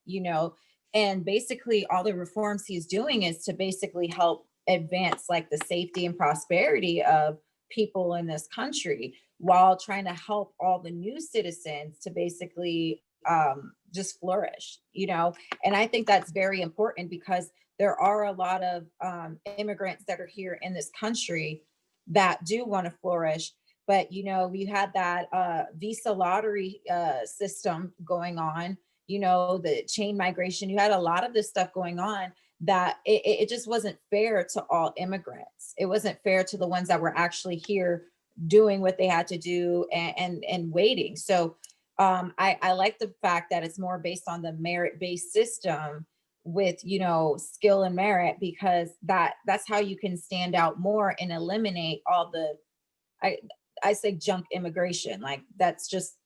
and basically all the reforms he's doing is to basically help advance, like, the safety and prosperity of people in this country, while trying to help all the new citizens to basically just flourish, and I think that's very important, because there are a lot of immigrants that are here in this country that do want to flourish. But we had that visa lottery system going on, the chain migration. You had a lot of this stuff going on that it just wasn't fair to all immigrants. It wasn't fair to the ones that were actually here doing what they had to do and waiting. So I like the fact that it's more based on the merit-based system with skill and merit, because that's how you can stand out more and eliminate all the I say junk immigration. Like, that's just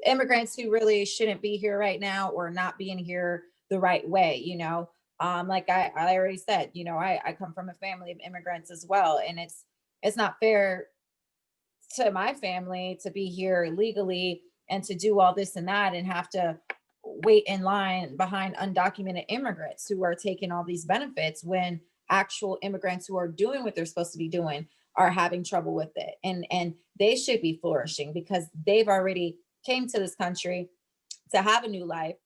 immigrants who really shouldn't be here right now, or not being here the right way, like I already said, I come from a family of immigrants as well. And it's not fair to my family to be here legally and to do all this and that and have to wait in line behind undocumented immigrants who are taking all these benefits, when actual immigrants who are doing what they're supposed to be doing are having trouble with it. And they should be flourishing, because they've already came to this country to have a new life,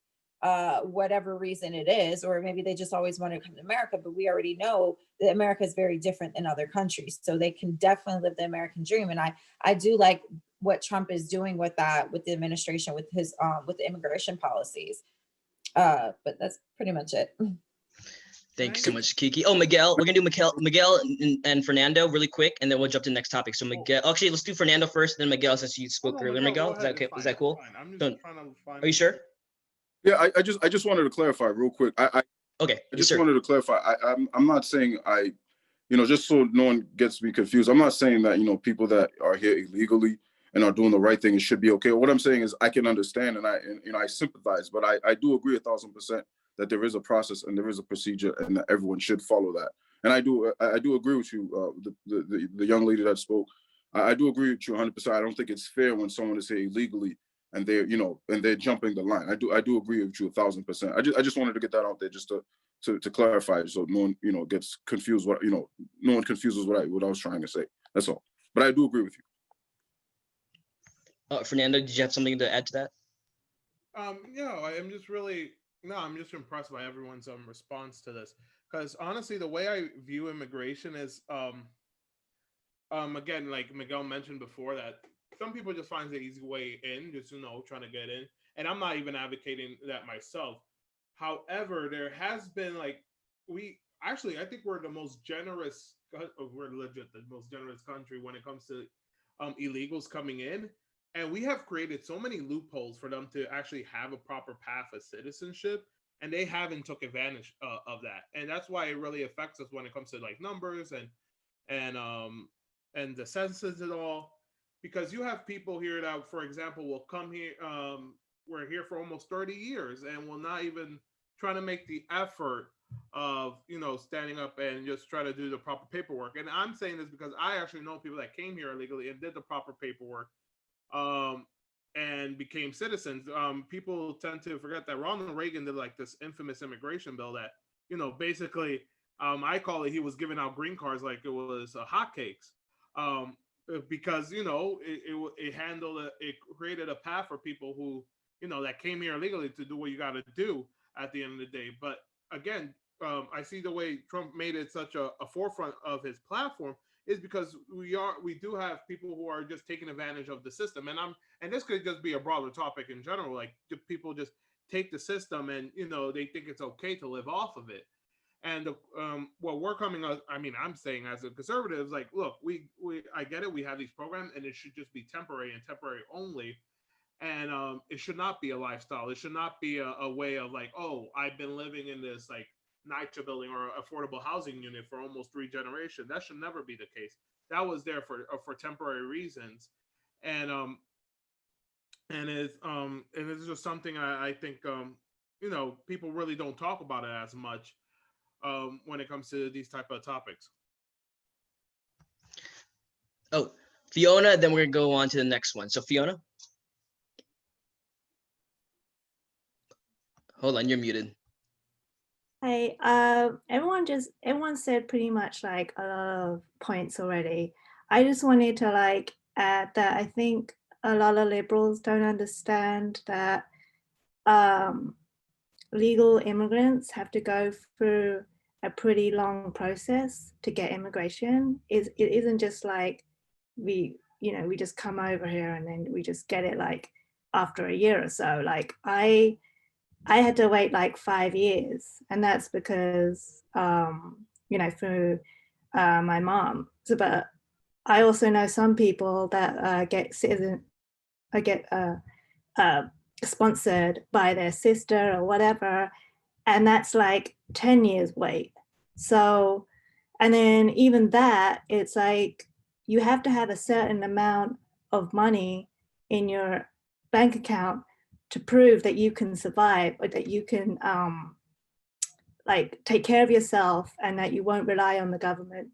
whatever reason it is, or maybe they just always wanted to come to America. But we already know that America is very different than other countries, so they can definitely live the American dream. And I do like what Trump is doing with that, with the administration, with his with the immigration policies. But that's pretty much it. Thank you so much, Kiki. Oh, Miguel, we're gonna do Miguel and Fernando really quick, and then we'll jump to the next topic. So Miguel, actually, let's do Fernando first, then Miguel, since you spoke earlier. Miguel, is that okay? Is that cool? I'm just trying to find. Are you sure? Yeah, I just wanted to clarify real quick. Okay. I just wanted to clarify. I'm not saying just so no one gets me confused. I'm not saying that people that are here illegally and are doing the right thing, it should be okay. What I'm saying is I can understand and I sympathize, but I do agree 1,000% that there is a process and there is a procedure and that everyone should follow that. And I do agree with you, the young lady that spoke. I do agree with you 100%. I don't think it's fair when someone is here illegally and they're jumping the line. I do agree with you 1,000%. I just wanted to get that out there just to clarify, so no one gets confused. No one confuses what I was trying to say. That's all. But I do agree with you. Fernando, did you have something to add to that? I'm just really No, I'm just impressed by everyone's response to this. Because honestly, the way I view immigration is, again, like Miguel mentioned before, that some people just find the easy way in, just trying to get in, and I'm not even advocating that myself. However, there has been like we actually, I think we're the most generous. We're legit the most generous country when it comes to illegals coming in, and we have created so many loopholes for them to actually have a proper path of citizenship, and they haven't took advantage of that, and that's why it really affects us when it comes to like numbers and the census and all, because you have people here that, for example, will come here. We're here for almost 30 years and will not even try to make the effort of standing up and just try to do the proper paperwork. And I'm saying this because I actually know people that came here illegally and did the proper paperwork, um, and became citizens. People tend to forget that Ronald Reagan did like this infamous immigration bill that basically, I call it, he was giving out green cards like it was hotcakes, um, because it handled it created a path for people who that came here illegally to do what you got to do at the end of the day. But again, I see the way Trump made it such a forefront of his platform is because we do have people who are just taking advantage of the system, and this could just be a broader topic in general, like people just take the system and they think it's okay to live off of it. And what we're coming up, I mean, I'm saying as a conservative, like, look, I get it, we have these programs, and it should just be temporary and temporary only, and it should not be a lifestyle. It should not be a way of like, oh, I've been living in this like NYCHA building or affordable housing unit for almost 3 generations. That should never be the case. That was there for temporary reasons, and it's just something I think people really don't talk about it as much when it comes to these type of topics. Oh, Fiona, then we're gonna go on to the next one. So Fiona, hold on, you're muted. Hey, everyone said pretty much like a lot of points already. I just wanted to like add that I think a lot of liberals don't understand that legal immigrants have to go through a pretty long process to get immigration. It isn't just like we just come over here and then we just get it like after a year or so. Like I had to wait like 5 years, and that's because through my mom. So, but I also know some people that get sponsored by their sister or whatever, and that's like 10 years wait. So, and then even that, it's like you have to have a certain amount of money in your bank account to prove that you can survive, or that you can like take care of yourself, and that you won't rely on the government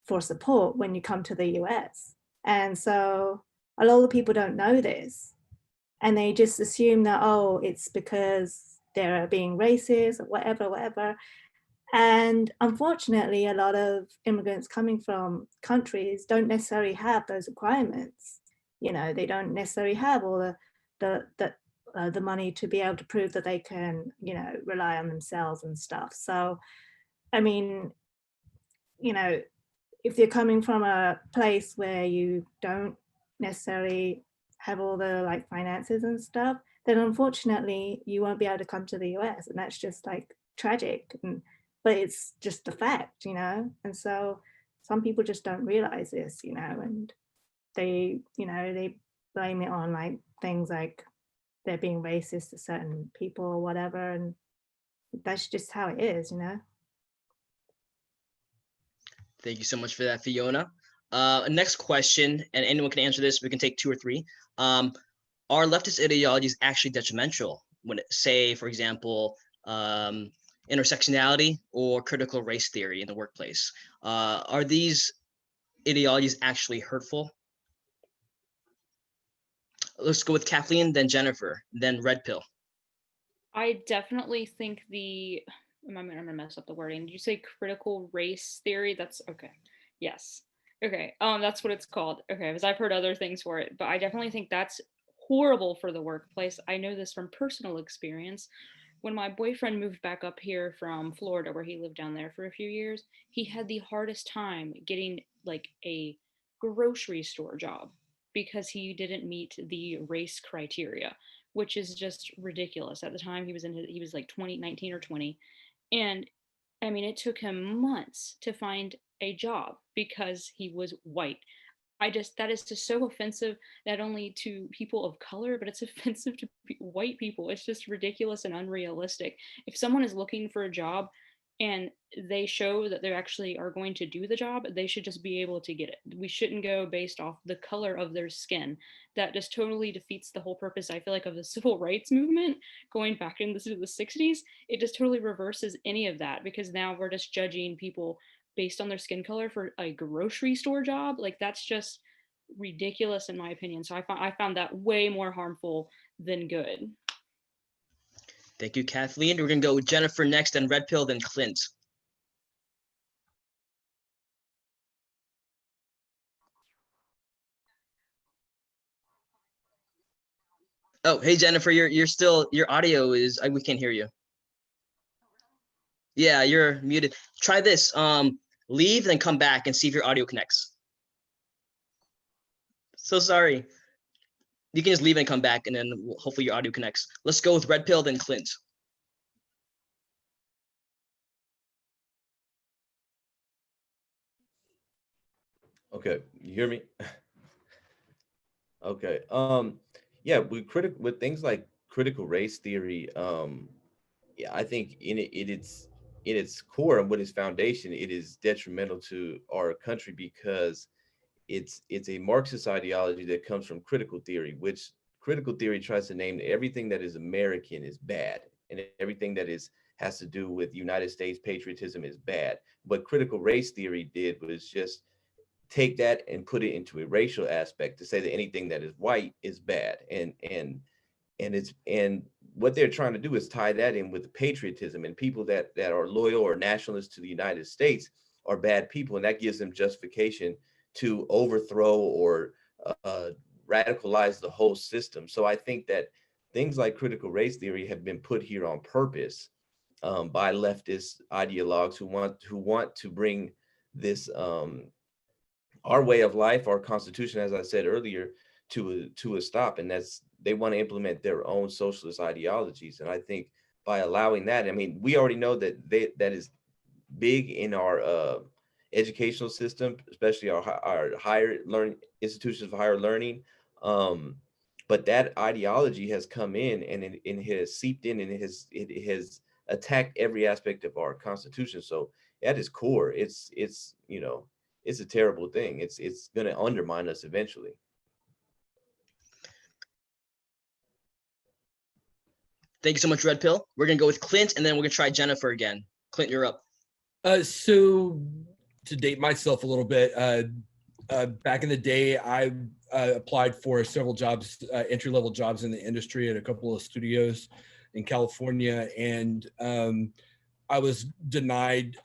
for support when you come to the US. And so a lot of people don't know this, and they just assume that, oh, it's because they're being racist or whatever. And unfortunately, a lot of immigrants coming from countries don't necessarily have those requirements. They don't necessarily have all the money to be able to prove that they can, rely on themselves and stuff. So, I mean, if you're coming from a place where you don't necessarily have all the like finances and stuff, then unfortunately you won't be able to come to the US, and that's just like tragic. But it's just a fact, and so some people just don't realize this, and they blame it on like things like they're being racist to certain people or whatever, and that's just how it is. Thank you so much for that, Fiona. Next question, and anyone can answer this. We can take 2 or 3. Are leftist ideologies actually detrimental when, say, for example, intersectionality or critical race theory in the workplace? Are these ideologies actually hurtful? Let's go with Kathleen, then Jennifer, then Red Pill. I definitely think I'm gonna mess up the wording. Did you say critical race theory? That's okay. Yes. Okay. That's what it's called. Okay, because I've heard other things for it, but I definitely think that's horrible for the workplace. I know this from personal experience. when my boyfriend moved back up here from Florida, where he lived down there for a few years, he had the hardest time getting like a grocery store job because he didn't meet the race criteria, which is just ridiculous. At the time, he was like 19 or 20, and I mean, it took him months to find a job because he was white. That is just so offensive, not only to people of color, but it's offensive to white people. It's just ridiculous and unrealistic. If someone is looking for a job and they show that they actually are going to do the job, they should just be able to get it. We shouldn't go based off the color of their skin. That just totally defeats the whole purpose, I feel like, of the civil rights movement going back into the 60s. It just totally reverses any of that, because now we're just judging people based on their skin color for a grocery store job. Like, that's just ridiculous in my opinion. So I found that way more harmful than good. Thank you, Kathleen. We're gonna go with Jennifer next, then Red Pill, then Clint. Oh, hey Jennifer, you're still, your audio is, we can't hear you. Yeah, you're muted. Try this. Leave, then come back and see if your audio connects. So sorry. You can just leave and come back, and then hopefully your audio connects. Let's go with Red Pill, then Clint. Okay, you hear me? Okay. Yeah, with things like critical race theory, yeah, I think in its core and what its foundation, it is detrimental to our country because it's a Marxist ideology that comes from critical theory, which critical theory tries to name everything that is American is bad, and everything that has to do with United States patriotism is bad. What critical race theory did was just take that and put it into a racial aspect to say that anything that is white is bad, and what they're trying to do is tie that in with patriotism, and people that are loyal or nationalists to the United States are bad people, and that gives them justification to overthrow or radicalize the whole system. So I think that things like critical race theory have been put here on purpose by leftist ideologues who want to bring this our way of life, our constitution, as I said earlier, to a stop, and they want to implement their own socialist ideologies. And I think by allowing that, I mean, we already know that that is big in our educational system, especially our higher learning institutions of higher learning. But that ideology has come in and it has seeped in, and it has attacked every aspect of our constitution. So at its core, it's it's a terrible thing. It's going to undermine us eventually. Thank you so much, Red Pill. We're gonna go with Clint, and then we're gonna try Jennifer again. Clint, you're up. So to date myself a little bit, back in the day, I applied for several jobs, entry-level jobs in the industry at a couple of studios in California, and I was denied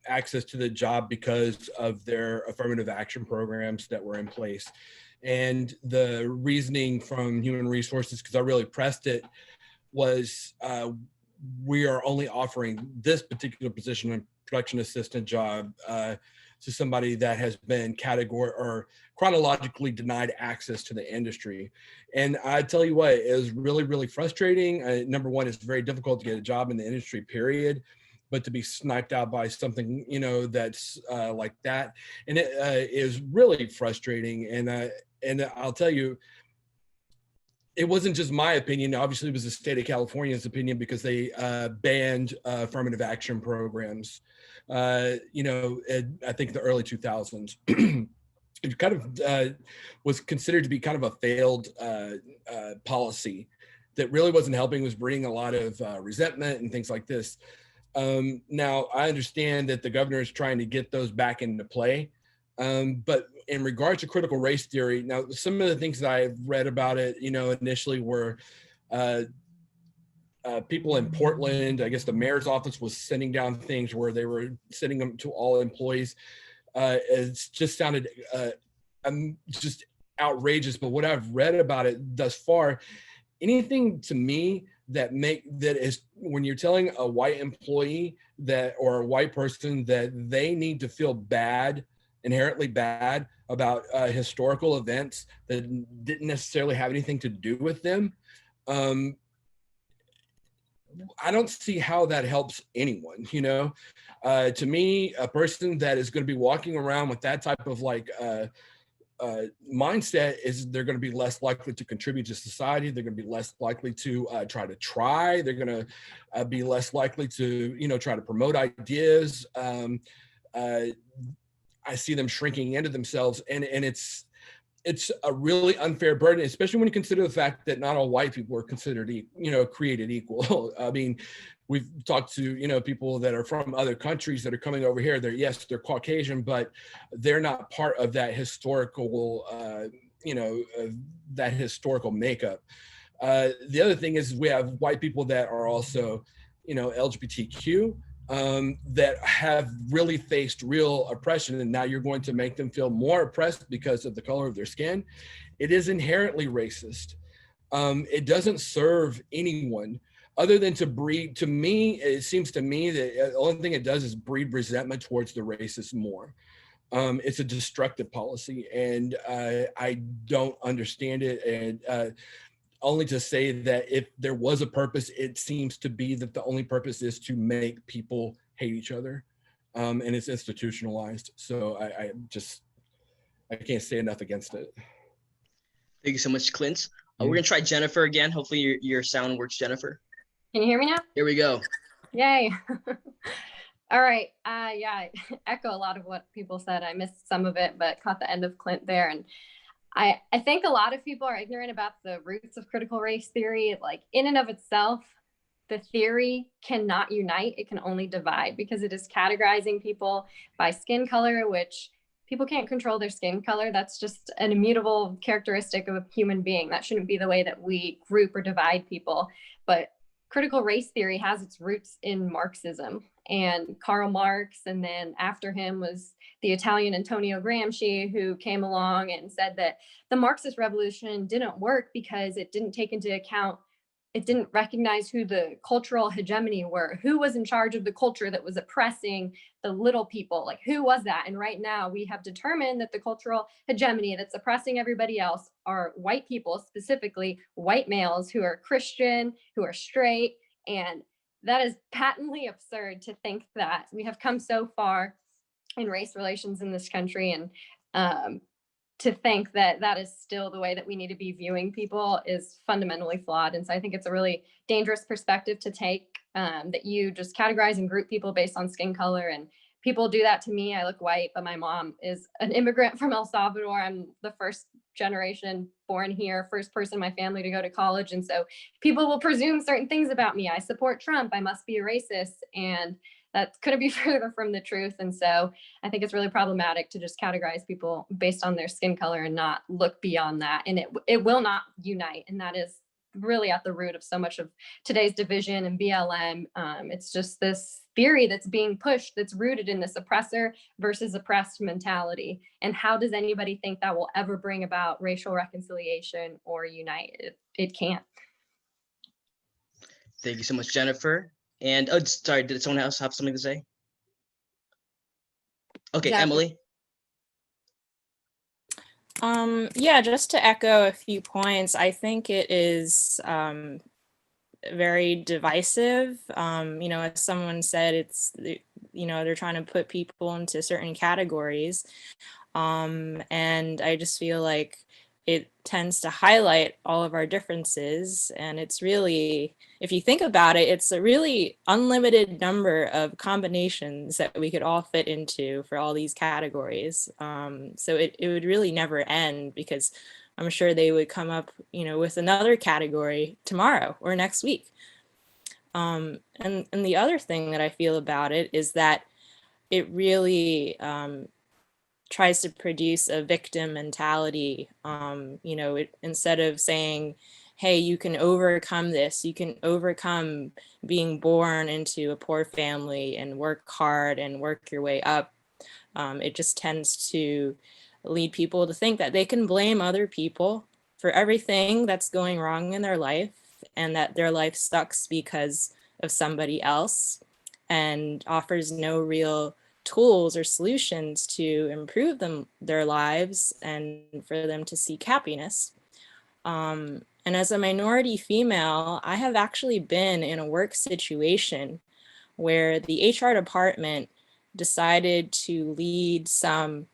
access to the job because of their affirmative action programs that were in place. And the reasoning from human resources, because I really pressed it, was we are only offering this particular position, a production assistant job, to somebody that has been chronologically denied access to the industry. And I tell you what, it was really, really frustrating. Number one, it's very difficult to get a job in the industry, period. But to be sniped out by something, that's like that, and it is really frustrating. And I'll tell you, it wasn't just my opinion. Obviously, it was the state of California's opinion, because they banned affirmative action programs. I think the early 2000s. It kind of was considered to be kind of a failed policy that really wasn't helping, was breeding a lot of resentment and things like this. Now, I understand that the governor is trying to get those back into play. But in regards to critical race theory, now some of the things that I've read about it, initially were people in Portland, I guess the mayor's office was sending down things where they were sending them to all employees. It's just sounded just outrageous. But what I've read about it thus far, anything to me that is when you're telling a white employee that, or a white person, that they need to feel bad, inherently bad about historical events that didn't necessarily have anything to do with them. I don't see how that helps anyone, you know. To me, a person that is going to be walking around with that type of mindset is they're going to be less likely to contribute to society. They're going to be less likely to try. They're going to be less likely to, you know, try to promote ideas. I see them shrinking into themselves, and it's a really unfair burden, especially when you consider the fact that not all white people are considered, created equal. I mean, we've talked to, you know, people that are from other countries that are coming over here. They're Caucasian, but they're not part of that historical, that historical makeup. The other thing is we have white people that are also, you know, LGBTQ, that have really faced real oppression, and now you're going to make them feel more oppressed because of the color of their skin. It is inherently racist. It doesn't serve anyone other than to breed. To me, it seems to me that the only thing it does is breed resentment towards the racist more. It's a destructive policy, and I don't understand it. And only to say that if there was a purpose, it seems to be that the only purpose is to make people hate each other, and it's institutionalized. So I can't say enough against it. Thank you so much, Clint. We're gonna try Jennifer again. Hopefully your sound works, Jennifer. Can you hear me now? Here we go. Yay. All right. Yeah, I echo a lot of what people said. I missed some of it, but caught the end of Clint there. And I think a lot of people are ignorant about the roots of critical race theory. Like, in and of itself, the theory cannot unite. It can only divide, because it is categorizing people by skin color, which people can't control their skin color. That's just an immutable characteristic of a human being. That shouldn't be the way that we group or divide people. But critical race theory has its roots in Marxism, and Karl Marx, and then after him was the Italian Antonio Gramsci, who came along and said that the Marxist revolution didn't work because it didn't take into account, it didn't recognize who the cultural hegemony were, who was in charge of the culture that was oppressing the little people, like who was that? And right now we have determined that the cultural hegemony that's oppressing everybody else are white people, specifically white males who are Christian, who are straight. And that is patently absurd to think that we have come so far in race relations in this country, and to think that that is still the way that we need to be viewing people is fundamentally flawed. And so I think it's a really dangerous perspective to take, that you just categorize and group people based on skin color. And people do that to me. I look white, but my mom is an immigrant from El Salvador. I'm the first generation born here, first person in my family to go to college. And so people will presume certain things about me. I support Trump, I must be a racist. And that couldn't be further from the truth. And so I think it's really problematic to just categorize people based on their skin color and not look beyond that. And it will not unite. And that is really at the root of so much of today's division and BLM. It's just this theory that's being pushed that's rooted in this oppressor versus oppressed mentality. And how does anybody think that will ever bring about racial reconciliation or unite? It can't. Thank you so much, Jennifer. And sorry, did someone else have something to say? Okay, Exactly. Emily. Yeah, just to echo a few points, I think it is very divisive. As someone said, they're trying to put people into certain categories. And I just feel like it tends to highlight all of our differences. And it's really, if you think about it, it's a really unlimited number of combinations that we could all fit into for all these categories. So it would really never end, because I'm sure they would come up, with another category tomorrow or next week. And the other thing that I feel about it is that it really tries to produce a victim mentality. Instead of saying, hey, you can overcome this, you can overcome being born into a poor family and work hard and work your way up. It just tends to lead people to think that they can blame other people for everything that's going wrong in their life, and that their life sucks because of somebody else and offers no real tools or solutions to improve their lives and for them to seek happiness. And as a minority female, I have actually been in a work situation where the HR department decided to lead some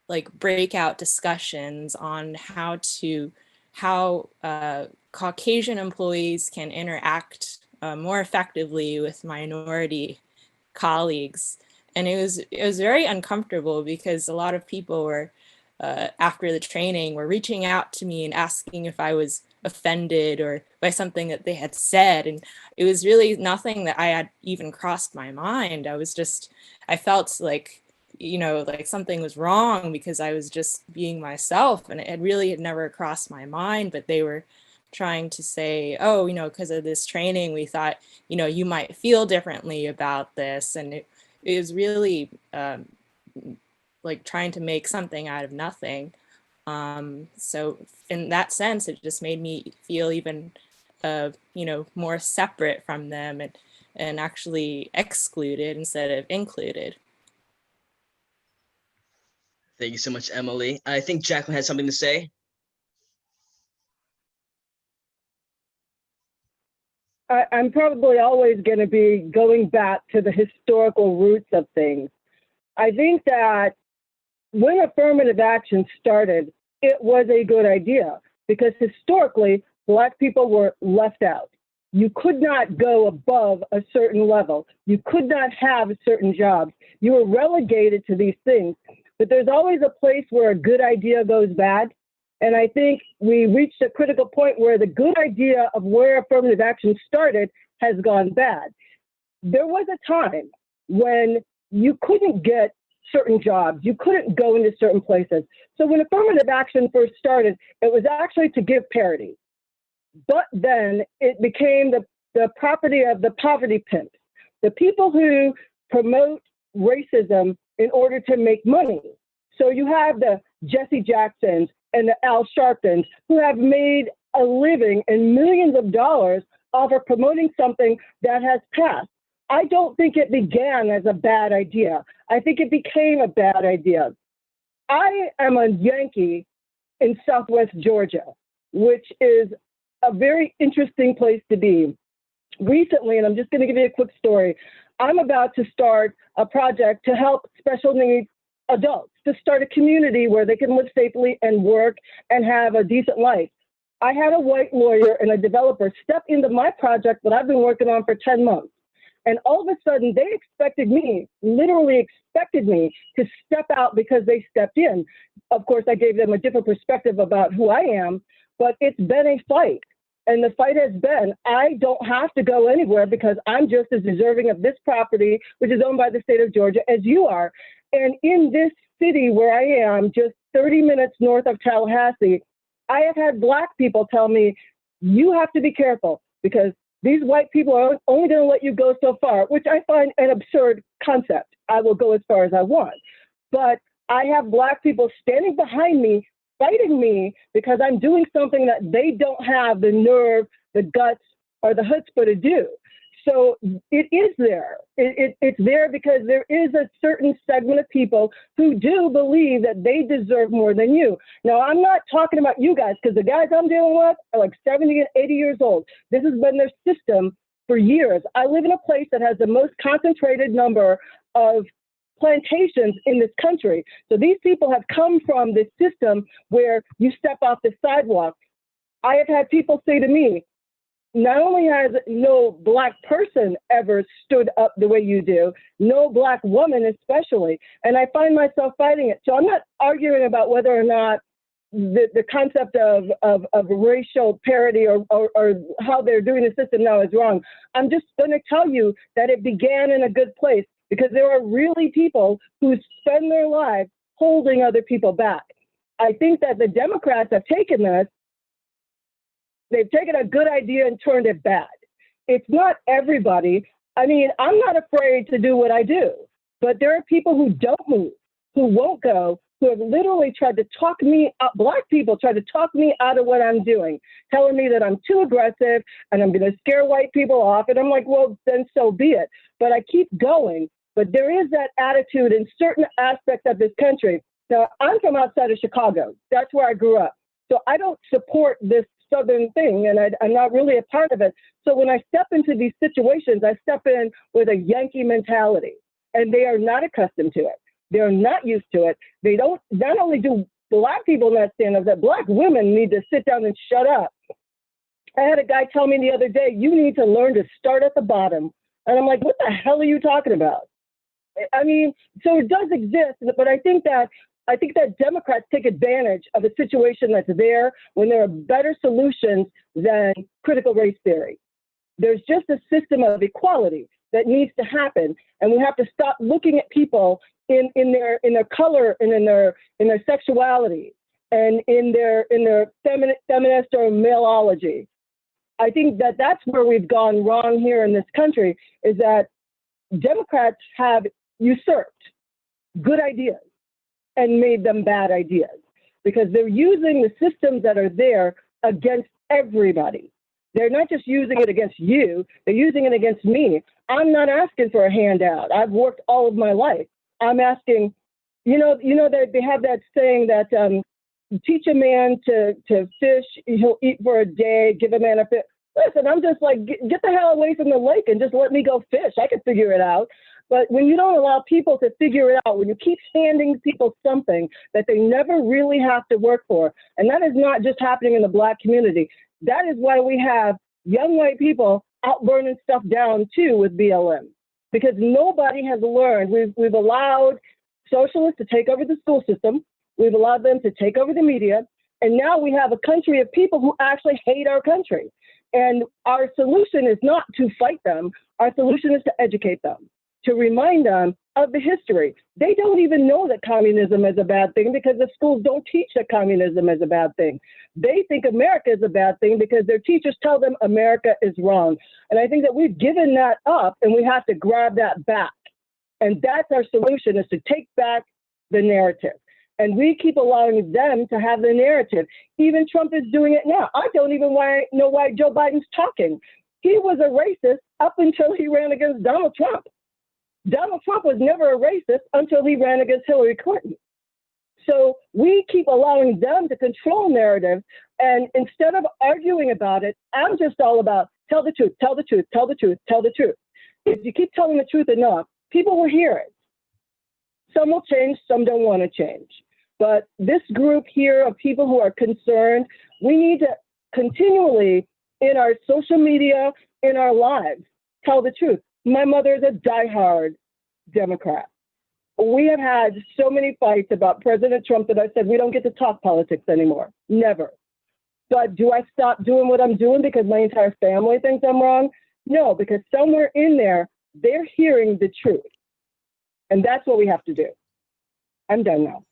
like breakout discussions on how Caucasian employees can interact more effectively with minority colleagues. And it was very uncomfortable because a lot of people were, after the training, were reaching out to me and asking if I was offended or by something that they had said. And it was really nothing that I had even crossed my mind. I felt like, like something was wrong because I was just being myself, and it really had never crossed my mind. But they were trying to say, oh, because of this training, we thought, you might feel differently about this. And it was really like trying to make something out of nothing. So in that sense, it just made me feel even, more separate from them and actually excluded instead of included. Thank you so much, Emily. I think Jacqueline has something to say. I'm probably always going to be going back to the historical roots of things. I think that when affirmative action started, it was a good idea because historically, Black people were left out. You could not go above a certain level. You could not have certain jobs. You were relegated to these things. But there's always a place where a good idea goes bad. And I think we reached a critical point where the good idea of where affirmative action started has gone bad. There was a time when you couldn't get certain jobs, you couldn't go into certain places. So when affirmative action first started, it was actually to give parity. But then it became the property of the poverty pimps, the people who promote racism in order to make money. So you have the Jesse Jacksons and the Al Sharptons who have made a living and millions of dollars off of promoting something that has passed. I don't think it began as a bad idea. I think it became a bad idea. I am a Yankee in Southwest Georgia, which is a very interesting place to be. Recently, and I'm just going to give you a quick story, I'm about to start a project to help special needs adults, to start a community where they can live safely and work and have a decent life. I had a white lawyer and a developer step into my project that I've been working on for 10 months. And all of a sudden, they expected me, literally expected me to step out because they stepped in. Of course, I gave them a different perspective about who I am, but it's been a fight. And the fight has been, I don't have to go anywhere because I'm just as deserving of this property, which is owned by the state of Georgia, as you are. And in this city where I am, just 30 minutes north of Tallahassee, I have had Black people tell me, you have to be careful because these white people are only going to let you go so far, which I find an absurd concept. I will go as far as I want. But I have Black people standing behind me, fighting me because I'm doing something that they don't have the nerve, the guts, or the chutzpah to do. So it is there. It's there because there is a certain segment of people who do believe that they deserve more than you. Now, I'm not talking about you guys because the guys I'm dealing with are like 70 and 80 years old. This has been their system for years. I live in a place that has the most concentrated number of plantations in this country. So these people have come from this system where you step off the sidewalk. I have had people say to me, not only has no Black person ever stood up the way you do, no Black woman especially, and I find myself fighting it. So I'm not arguing about whether or not the concept of racial parity or how they're doing the system now is wrong. I'm just going to tell you that it began in a good place because there are really people who spend their lives holding other people back. I think that the Democrats have taken this. They've taken a good idea and turned it bad. It's not everybody. I mean, I'm not afraid to do what I do, but there are people who don't move, who won't go, who have literally tried to talk me out, Black people tried to talk me out of what I'm doing, telling me that I'm too aggressive and I'm going to scare white people off. And I'm like, well, then so be it. But I keep going. But there is that attitude in certain aspects of this country. Now, I'm from outside of Chicago. That's where I grew up. So I don't support this Southern thing, and I'm not really a part of it. So when I step into these situations, I step in with a Yankee mentality, and they are not accustomed to it. They're not used to it. They don't, not only do Black people not stand up, that Black women need to sit down and shut up. I had a guy tell me the other day, you need to learn to start at the bottom. And I'm like, what the hell are you talking about? I mean, so it does exist, but I think that Democrats take advantage of a situation that's there when there are better solutions than critical race theory. There's just a system of equality that needs to happen, and we have to stop looking at people in their color and in their sexuality and in their feminist or maleology. I think that that's where we've gone wrong here in this country, is that Democrats have usurped good ideas and made them bad ideas because they're using the systems that are there against everybody. They're not just using it against you, they're using it against me. I'm not asking for a handout. I've worked all of my life. I'm asking, you know that they have that saying that teach a man to fish, he'll eat for a day, give a man a fish. Listen, I'm just like, get the hell away from the lake and just let me go fish. I can figure it out. But when you don't allow people to figure it out, when you keep handing people something that they never really have to work for, and that is not just happening in the Black community, that is why we have young white people out burning stuff down too with BLM, because nobody has learned. We've allowed socialists to take over the school system. We've allowed them to take over the media. And now we have a country of people who actually hate our country. And our solution is not to fight them. Our solution is to educate them, to remind them of the history. They don't even know that communism is a bad thing because the schools don't teach that communism is a bad thing. They think America is a bad thing because their teachers tell them America is wrong. And I think that we've given that up and we have to grab that back. And that's our solution, is to take back the narrative. And we keep allowing them to have the narrative. Even Trump is doing it now. I don't even know why Joe Biden's talking. He was a racist up until he ran against Donald Trump. Donald Trump was never a racist until he ran against Hillary Clinton. So we keep allowing them to control narrative. And instead of arguing about it, I'm just all about tell the truth, tell the truth, tell the truth, tell the truth. If you keep telling the truth enough, people will hear it. Some will change, some don't want to change. But this group here of people who are concerned, we need to continually, in our social media, in our lives, tell the truth. My mother is a diehard Democrat. We have had so many fights about President Trump that I said, we don't get to talk politics anymore. Never. But do I stop doing what I'm doing because my entire family thinks I'm wrong? No, because somewhere in there, they're hearing the truth. And that's what we have to do. I'm done now.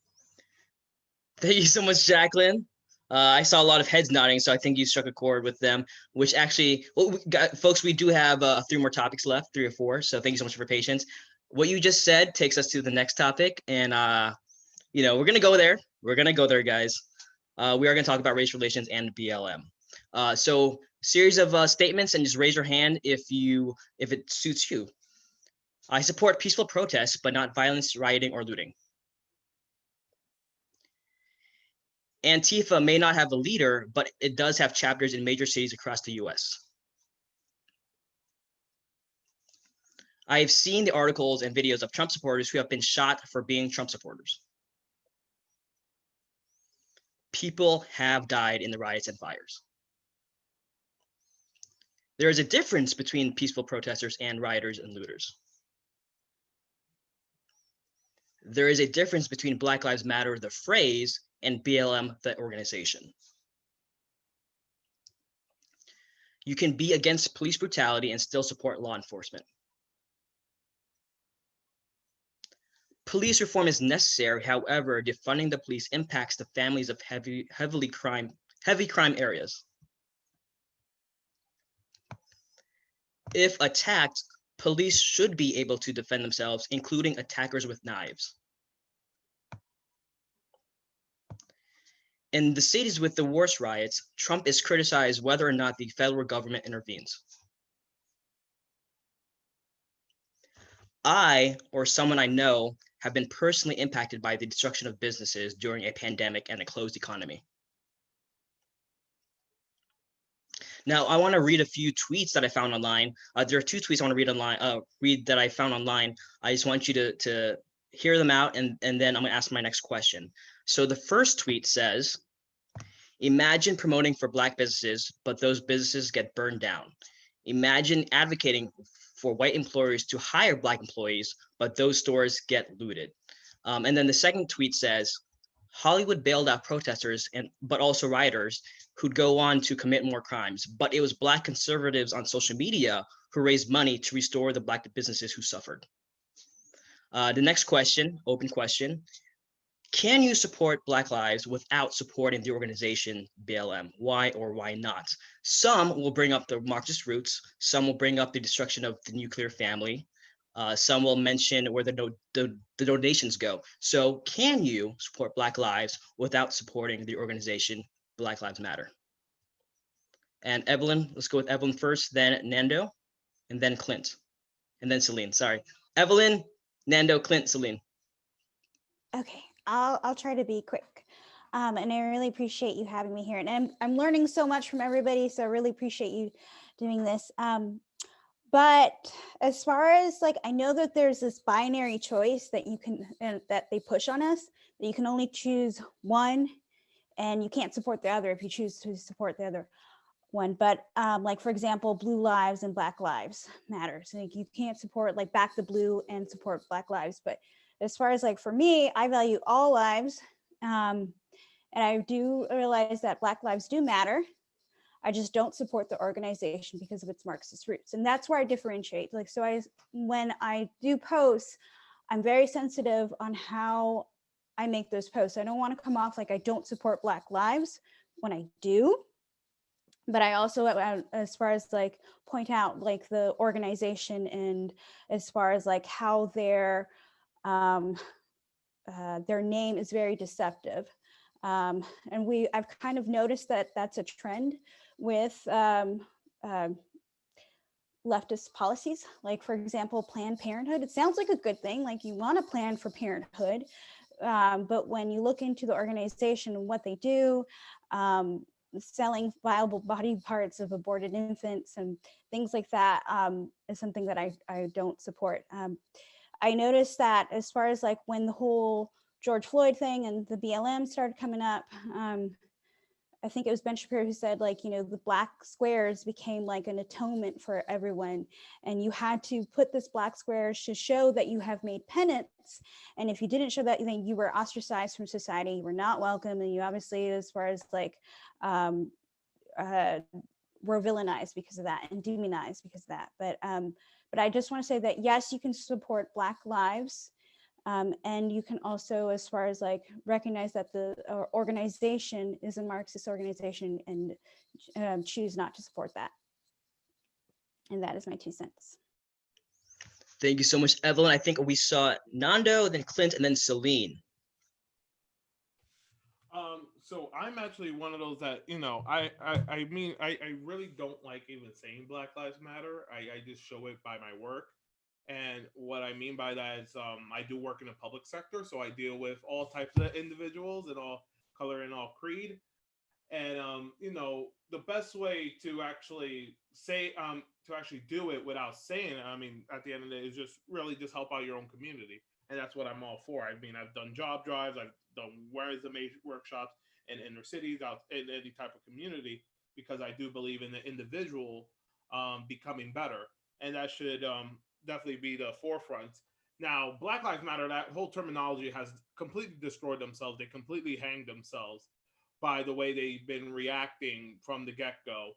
Thank you so much, Jacqueline. I saw a lot of heads nodding, so I think you struck a chord with them, which actually, well, folks, we do have 3 more topics left, 3 or 4. So thank you so much for your patience. What you just said takes us to the next topic. And, we're going to go there. We're going to go there, guys. We are going to talk about race relations and BLM. So series of statements, and just raise your hand if it suits you. I support peaceful protests, but not violence, rioting, or looting. Antifa may not have a leader, but it does have chapters in major cities across the US. I have seen the articles and videos of Trump supporters who have been shot for being Trump supporters. People have died in the riots and fires. There is a difference between peaceful protesters and rioters and looters. There is a difference between Black Lives Matter, the phrase, and BLM, the organization. You can be against police brutality and still support law enforcement. Police reform is necessary. However, defunding the police impacts the families of heavy crime areas. If attacked, police should be able to defend themselves, including attackers with knives. In the cities with the worst riots, Trump is criticized whether or not the federal government intervenes. I or someone I know have been personally impacted by the destruction of businesses during a pandemic and a closed economy. Now, I want to read a few tweets that I found online. There are two tweets I want to read online. Read that I found online. I just want you to hear them out, and then I'm going to ask my next question. So the first tweet says, "Imagine promoting for Black businesses, but those businesses get burned down. Imagine advocating for white employers to hire Black employees, but those stores get looted." And then the second tweet says, "Hollywood bailed out protesters but also rioters who'd go on to commit more crimes. But it was Black conservatives on social media who raised money to restore the Black businesses who suffered." The next question, open question: can you support Black lives without supporting the organization BLM? Why or why not? Some will bring up the Marxist roots. Some will bring up the destruction of the nuclear family. Some will mention where the donations go. So can you support Black lives without supporting the organization Black Lives Matter? And Evelyn, let's go with Evelyn first, then Nando, and then Clint, and then Celine. Sorry. Evelyn, Nando, Clint, Celine. Okay, I'll try to be quick. And I really appreciate you having me here. And I'm learning so much from everybody, so I really appreciate you doing this. But as far as like, I know that there's this binary choice that you can, that they push on us, that you can only choose one and you can't support the other if you choose to support the other one. But like, for example, Blue Lives and Black Lives Matter. So like, you can't support like Back the Blue and support Black Lives. But as far as like, for me, I value all lives. And I do realize that Black lives do matter. I just don't support the organization because of its Marxist roots. And that's where I differentiate. Like, so when I do posts, I'm very sensitive on how I make those posts. I don't want to come off like I don't support Black lives when I do. But I also, as far as like point out like the organization and as far as like how their name is very deceptive. And I've kind of noticed that that's a trend with leftist policies. Like, for example, Planned Parenthood. It sounds like a good thing, like you want to plan for parenthood. But when you look into the organization and what they do, selling viable body parts of aborted infants and things like that is something that I don't support. I noticed that as far as like when the whole George Floyd thing and the BLM started coming up, I think it was Ben Shapiro who said like, you know, the black squares became like an atonement for everyone. And you had to put this black squares to show that you have made penance. And if you didn't show that, then you were ostracized from society, you were not welcome. And you obviously, as far as like, were villainized because of that and demonized because of that. But I just want to say that, yes, you can support Black lives. And you can also, as far as like, recognize that the organization is a Marxist organization and choose not to support that. And that is my 2 cents. Thank you so much, Evelyn. I think we saw Nando, then Clint, and then Celine. So I'm actually one of those that, you know, I really don't like even saying Black Lives Matter. I just show it by my work. And what I mean by that is I do work in the public sector, so I deal with all types of individuals and all color and all creed. And you know, the best way to actually say to actually do it without saying it, I mean, at the end of the day, is just really just help out your own community, and that's what I'm all for. I mean, I've done job drives, I've done major workshops in inner cities, out in any type of community, because I do believe in the individual becoming better, and that should definitely be the forefront. Now, Black Lives Matter, that whole terminology has completely destroyed themselves. They completely hanged themselves by the way they've been reacting from the get-go.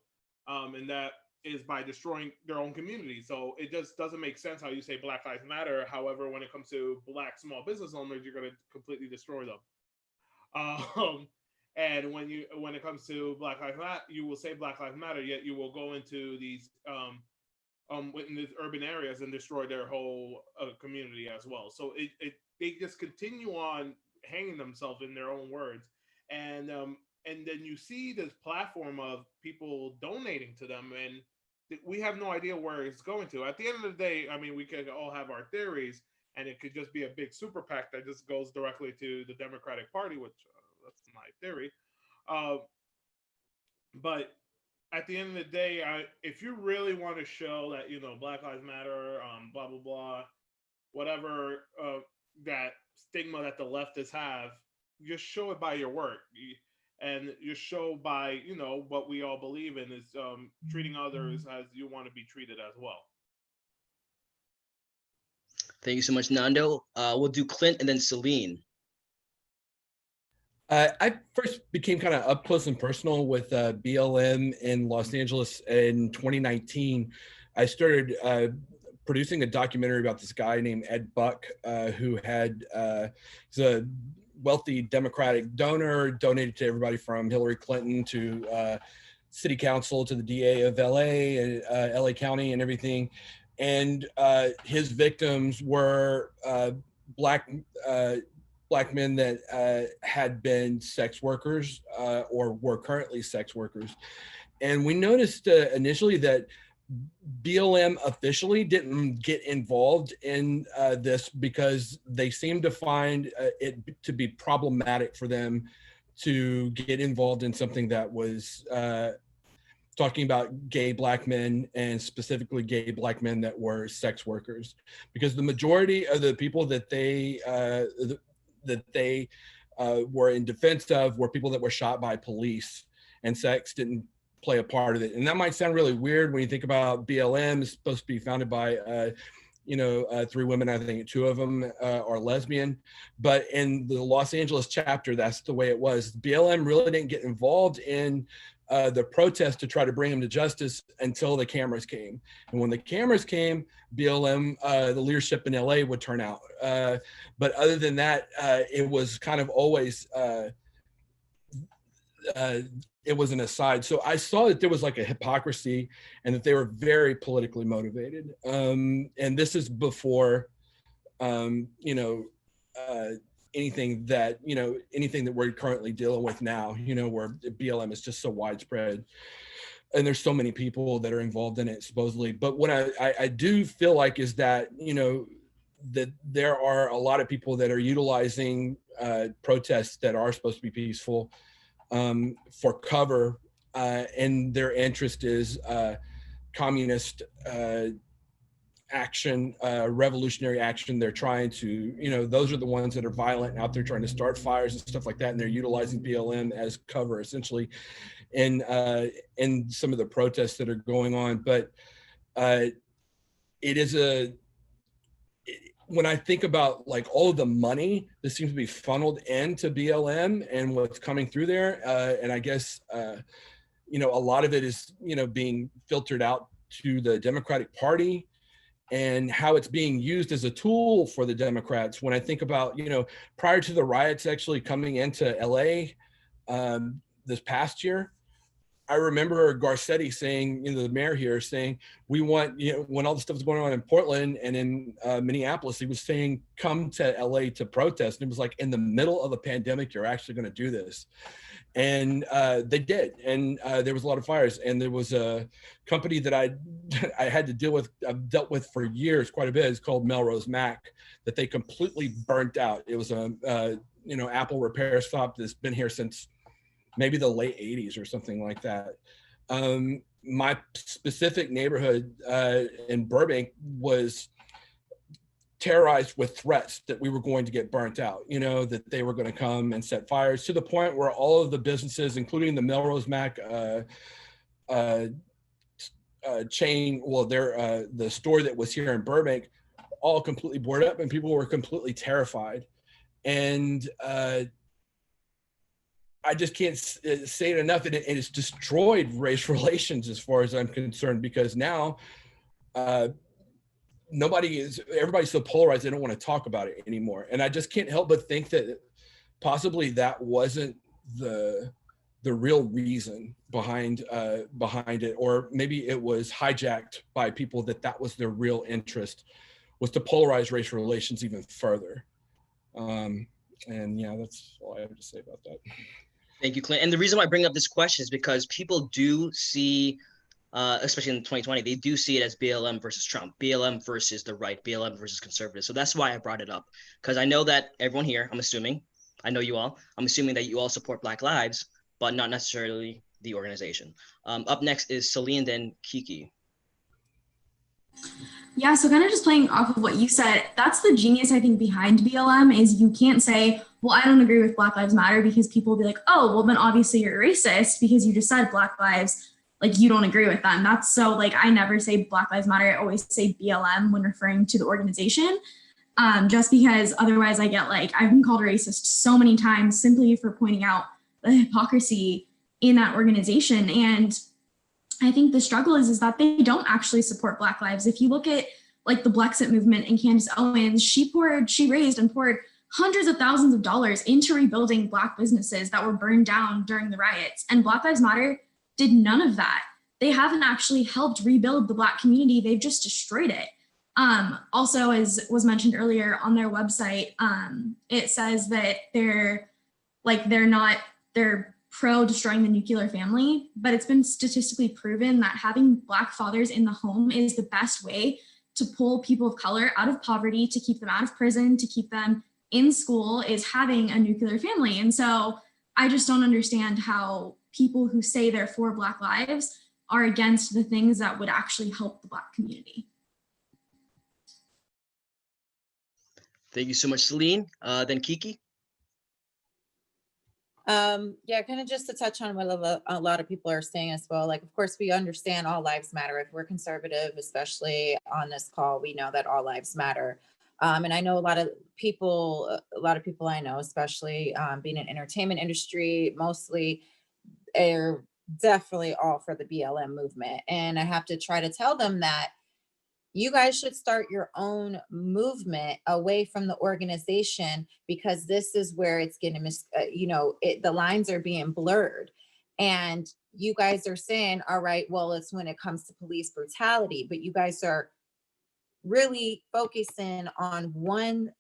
And that is by destroying their own community. So it just doesn't make sense how you say Black Lives Matter. However, when it comes to Black small business owners, you're going to completely destroy them. And when it comes to Black Lives Matter, you will say Black Lives Matter, yet you will go into these in these urban areas and destroy their whole community as well. So they just continue on hanging themselves in their own words. and then you see this platform of people donating to them, and we have no idea where it's going to. At the end of the day, I mean, we could all have our theories, and it could just be a big super PAC that just goes directly to the Democratic Party, which that's my theory. But at the end of the day, if you really want to show that, Black Lives Matter, blah blah blah, whatever that stigma that the leftists have, just show it by your work, and just show by what we all believe in is treating others as you want to be treated as well. Thank you so much, Nando. We'll do Clint and then Celine. I first became kind of up close and personal with BLM in Los Angeles in 2019. I started producing a documentary about this guy named Ed Buck, who he's a wealthy Democratic donor, donated to everybody from Hillary Clinton to city council to the DA of LA and LA County and everything. And his victims were black men that had been sex workers or were currently sex workers. And we noticed initially that BLM officially didn't get involved in this because they seemed to find it to be problematic for them to get involved in something that was talking about gay Black men, and specifically gay Black men that were sex workers, because the majority of the people that they were in defense of were people that were shot by police, and sex didn't play a part of it. And that might sound really weird when you think about BLM is supposed to be founded by three women. I think two of them are lesbian, but in the Los Angeles chapter, that's the way it was. BLM really didn't get involved in the protest to try to bring him to justice until the cameras came. And when the cameras came, BLM, the leadership in LA would turn out. But other than that, it was kind of always, it was an aside. So I saw that there was like a hypocrisy and that they were very politically motivated. And this is before, anything that we're currently dealing with now, where BLM is just so widespread and there's so many people that are involved in it supposedly. But what I do feel like is that, that there are a lot of people that are utilizing protests that are supposed to be peaceful for cover, and their interest is communist action, revolutionary action. They're trying to, those are the ones that are violent out there trying to start fires and stuff like that. And they're utilizing BLM as cover essentially in some of the protests that are going on. But when I think about like all of the money that seems to be funneled into BLM and what's coming through there, and I guess, a lot of it is, being filtered out to the Democratic Party and how it's being used as a tool for the Democrats. When I think about, prior to the riots actually coming into LA this past year, I remember Garcetti saying, the mayor here saying, we want, when all the stuff was going on in Portland and in Minneapolis, he was saying, come to LA to protest. And it was like, in the middle of a pandemic, you're actually going to do this. And they did. And there was a lot of fires. And there was a company that I had to deal with, I've dealt with for years, quite a bit. It's called Melrose Mac, that they completely burnt out. It was a, Apple repair shop that's been here since maybe the late 80s or something like that. My specific neighborhood in Burbank was terrorized with threats that we were going to get burnt out, that they were going to come and set fires, to the point where all of the businesses, including the Melrose Mac chain, the store that was here in Burbank, all completely boarded up, and people were completely terrified. And I just can't say it enough. And it's destroyed race relations as far as I'm concerned, because now everybody's so polarized, they don't want to talk about it anymore. And I just can't help but think that possibly that wasn't the real reason behind it, or maybe it was hijacked by people that was their real interest, was to polarize race relations even further. And yeah, that's all I have to say about that. Thank you, Clint. And the reason why I bring up this question is because people do see, especially in 2020, they do see it as BLM versus Trump, BLM versus the right, BLM versus conservative. So that's why I brought it up, because I know that everyone here, I'm assuming, I know you all, I'm assuming that you all support Black Lives, but not necessarily the organization. Up next is Celine, then Kiki. Yeah, so kind of just playing off of what you said, that's the genius I think behind BLM is you can't say, well, I don't agree with Black Lives Matter because people will be like, oh, well, then obviously you're racist because you just said Black Lives, like you don't agree with them. That's so like, I never say Black Lives Matter. I always say BLM when referring to the organization, just because otherwise I get like, I've been called racist so many times simply for pointing out the hypocrisy in that organization. And I think the struggle is that they don't actually support Black lives. If you look at like the Blexit movement and Candace Owens, she raised and poured hundreds of thousands of dollars into rebuilding Black businesses that were burned down during the riots. And Black Lives Matter did none of that. They haven't actually helped rebuild the Black community. They've just destroyed it. Also, as was mentioned earlier on their website, it says that they're pro destroying the nuclear family, but it's been statistically proven that having Black fathers in the home is the best way to pull people of color out of poverty, to keep them out of prison, to keep them in school, is having a nuclear family. And so I just don't understand how people who say they're for Black lives are against the things that would actually help the Black community. Thank you so much, Celine. Then Kiki. Yeah, kind of just to touch on what a lot of people are saying as well. Like, of course, we understand all lives matter. If we're conservative, especially on this call, we know that all lives matter. And I know a lot of people I know, especially being in entertainment industry, mostly are definitely all for the BLM movement. And I have to try to tell them that you guys should start your own movement away from the organization, because this is where it's getting the lines are being blurred. And you guys are saying, all right, well, it's when it comes to police brutality, but you guys are really focusing on one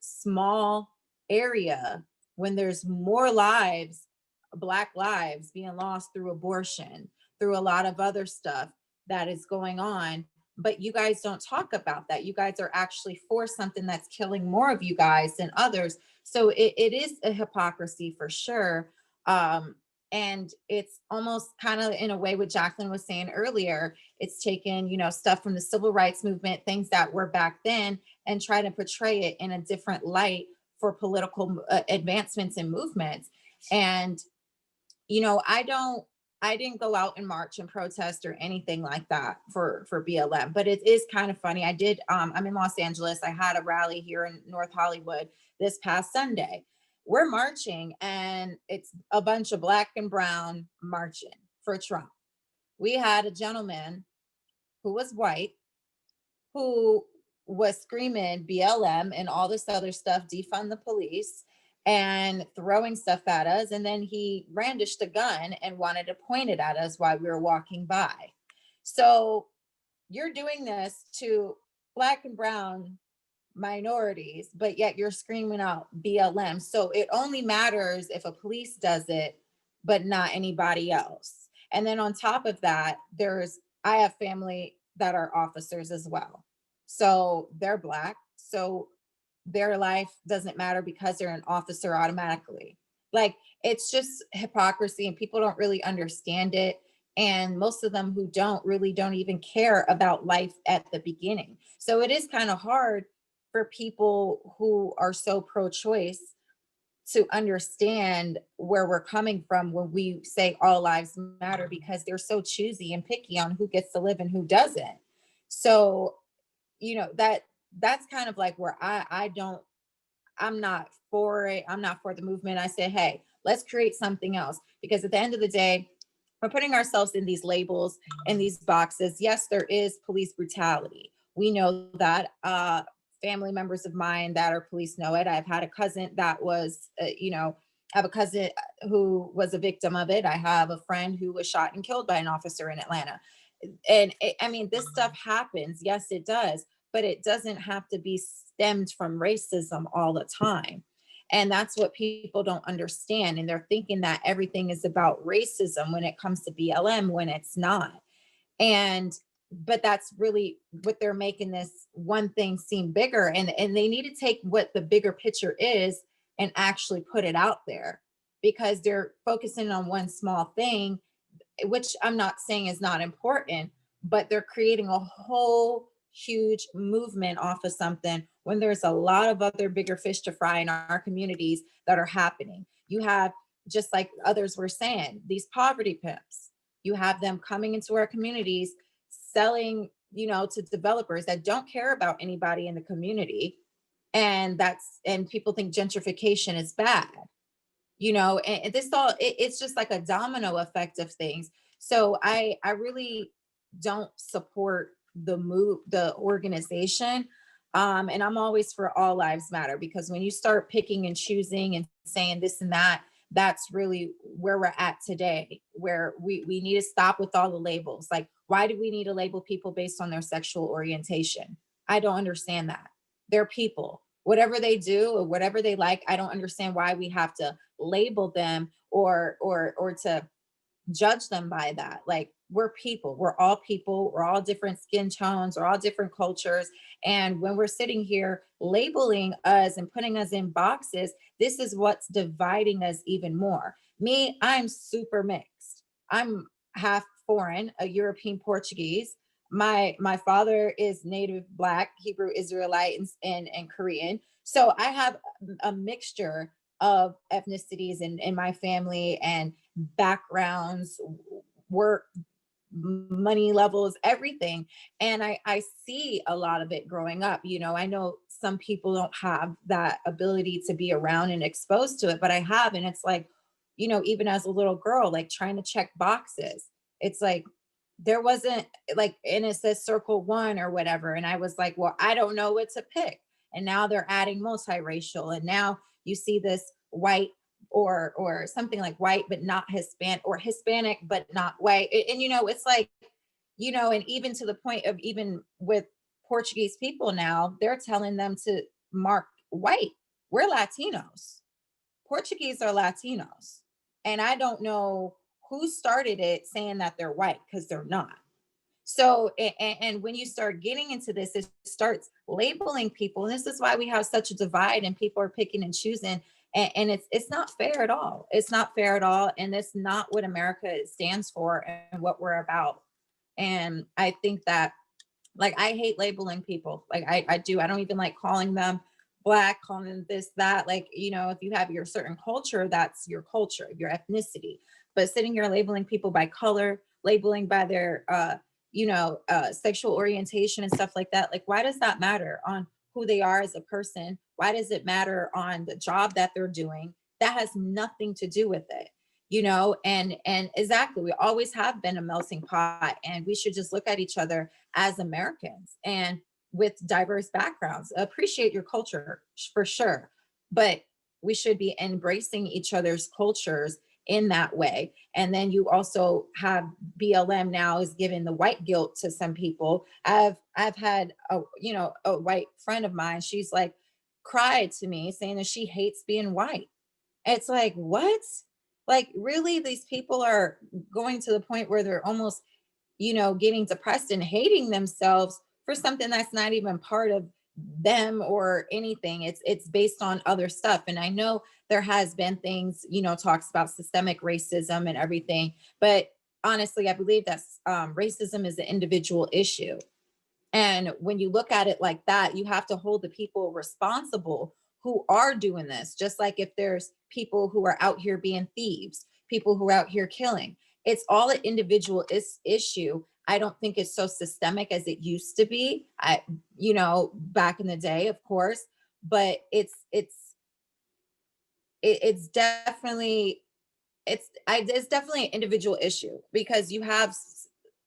small area when there's more lives, Black lives being lost through abortion, through a lot of other stuff that is going on. But you guys don't talk about that. You guys are actually for something that's killing more of you guys than others. So it is a hypocrisy for sure. And it's almost kind of in a way what Jacqueline was saying earlier, it's taken, stuff from the civil rights movement, things that were back then, and try to portray it in a different light for political advancements and movements. And, I didn't go out and march and protest or anything like that for BLM, but it is kind of funny. I did, I'm in Los Angeles. I had a rally here in North Hollywood this past Sunday. We're marching and it's a bunch of Black and brown marching for Trump. We had a gentleman who was white who was screaming BLM and all this other stuff, defund the police, and throwing stuff at us. And then he brandished a gun and wanted to point it at us while we were walking by. So you're doing this to Black and brown minorities, but yet you're screaming out BLM. So it only matters if a police does it, but not anybody else. And then on top of that, I have family that are officers as well. So they're Black. So their life doesn't matter because they're an officer automatically. Like, it's just hypocrisy and people don't really understand it. And most of them who don't even care about life at the beginning. So it is kind of hard for people who are so pro-choice to understand where we're coming from when we say all lives matter, because they're so choosy and picky on who gets to live and who doesn't. So, that's kind of like where I'm not for it. I'm not for the movement. I say, hey, let's create something else, because at the end of the day, we're putting ourselves in these labels and these boxes. Yes, there is police brutality. We know that. Family members of mine that are police know it. I've had a cousin that was, I have a cousin who was a victim of it. I have a friend who was shot and killed by an officer in Atlanta. And this stuff happens. Yes, it does. But it doesn't have to be stemmed from racism all the time. And that's what people don't understand. And they're thinking that everything is about racism when it comes to BLM, when it's not. But that's really what they're making this one thing seem bigger. And they need to take what the bigger picture is and actually put it out there, because they're focusing on one small thing, which I'm not saying is not important, but they're creating a whole huge movement off of something when there's a lot of other bigger fish to fry in our communities that are happening. You have, just like others were saying, these poverty pimps. You have them coming into our communities, selling, to developers that don't care about anybody in the community. And people think gentrification is bad, and this all, it's just like a domino effect of things. So I really don't support the organization. And I'm always for all lives matter, because when you start picking and choosing and saying this and that, that's really where we're at today, where we need to stop with all the labels. Like, why do we need to label people based on their sexual orientation? I don't understand that. They're people. Whatever they do or whatever they like, I don't understand why we have to label them or to judge them by that. Like, we're people, we're all different skin tones, we're all different cultures. And when we're sitting here labeling us and putting us in boxes, this is what's dividing us even more. Me, I'm super mixed. I'm half foreign, a European Portuguese. My father is native Black, Hebrew Israelite, and Korean. So I have a mixture of ethnicities in my family and backgrounds, work, money levels, everything. And I see a lot of it growing up. I know some people don't have that ability to be around and exposed to it, but I have. And it's like, even as a little girl, like trying to check boxes, it's like, there wasn't like, and it says circle one or whatever. And I was like, well, I don't know what to pick. And now they're adding multiracial. And now you see this white or something like white, but not Hispanic, or Hispanic, but not white. And, it's like, and even to the point of, even with Portuguese people now, they're telling them to mark white. We're Latinos. Portuguese are Latinos. And I don't know who started it saying that they're white, because they're not. So, and when you start getting into this, it starts labeling people. And this is why we have such a divide, and people are picking and choosing. And it's not fair at all. It's not fair at all. And it's not what America stands for and what we're about. And I think that, like, I hate labeling people. Like, I do. I don't even like calling them Black, calling them this, that. Like, if you have your certain culture, that's your culture, your ethnicity. But sitting here labeling people by color, labeling by their, sexual orientation and stuff like that. Like, why does that matter on who they are as a person? Why does it matter on the job that they're doing? That has nothing to do with it, and exactly, we always have been a melting pot, and we should just look at each other as Americans and with diverse backgrounds. Appreciate your culture for sure, but we should be embracing each other's cultures in that way. And then you also have BLM now is giving the white guilt to some people. I've had a white friend of mine, she's like cried to me saying that she hates being white. It's like, what? Like, really, these people are going to the point where they're almost, getting depressed and hating themselves for something that's not even part of them or anything. It's based on other stuff. And I know there has been things, talks about systemic racism and everything, but honestly, I believe that racism is an individual issue. And when you look at it like that, you have to hold the people responsible who are doing this. Just like if there's people who are out here being thieves, people who are out here killing, it's all an individual issue. I don't think it's so systemic as it used to be. Back in the day, of course, but it's definitely it's definitely an individual issue, because you have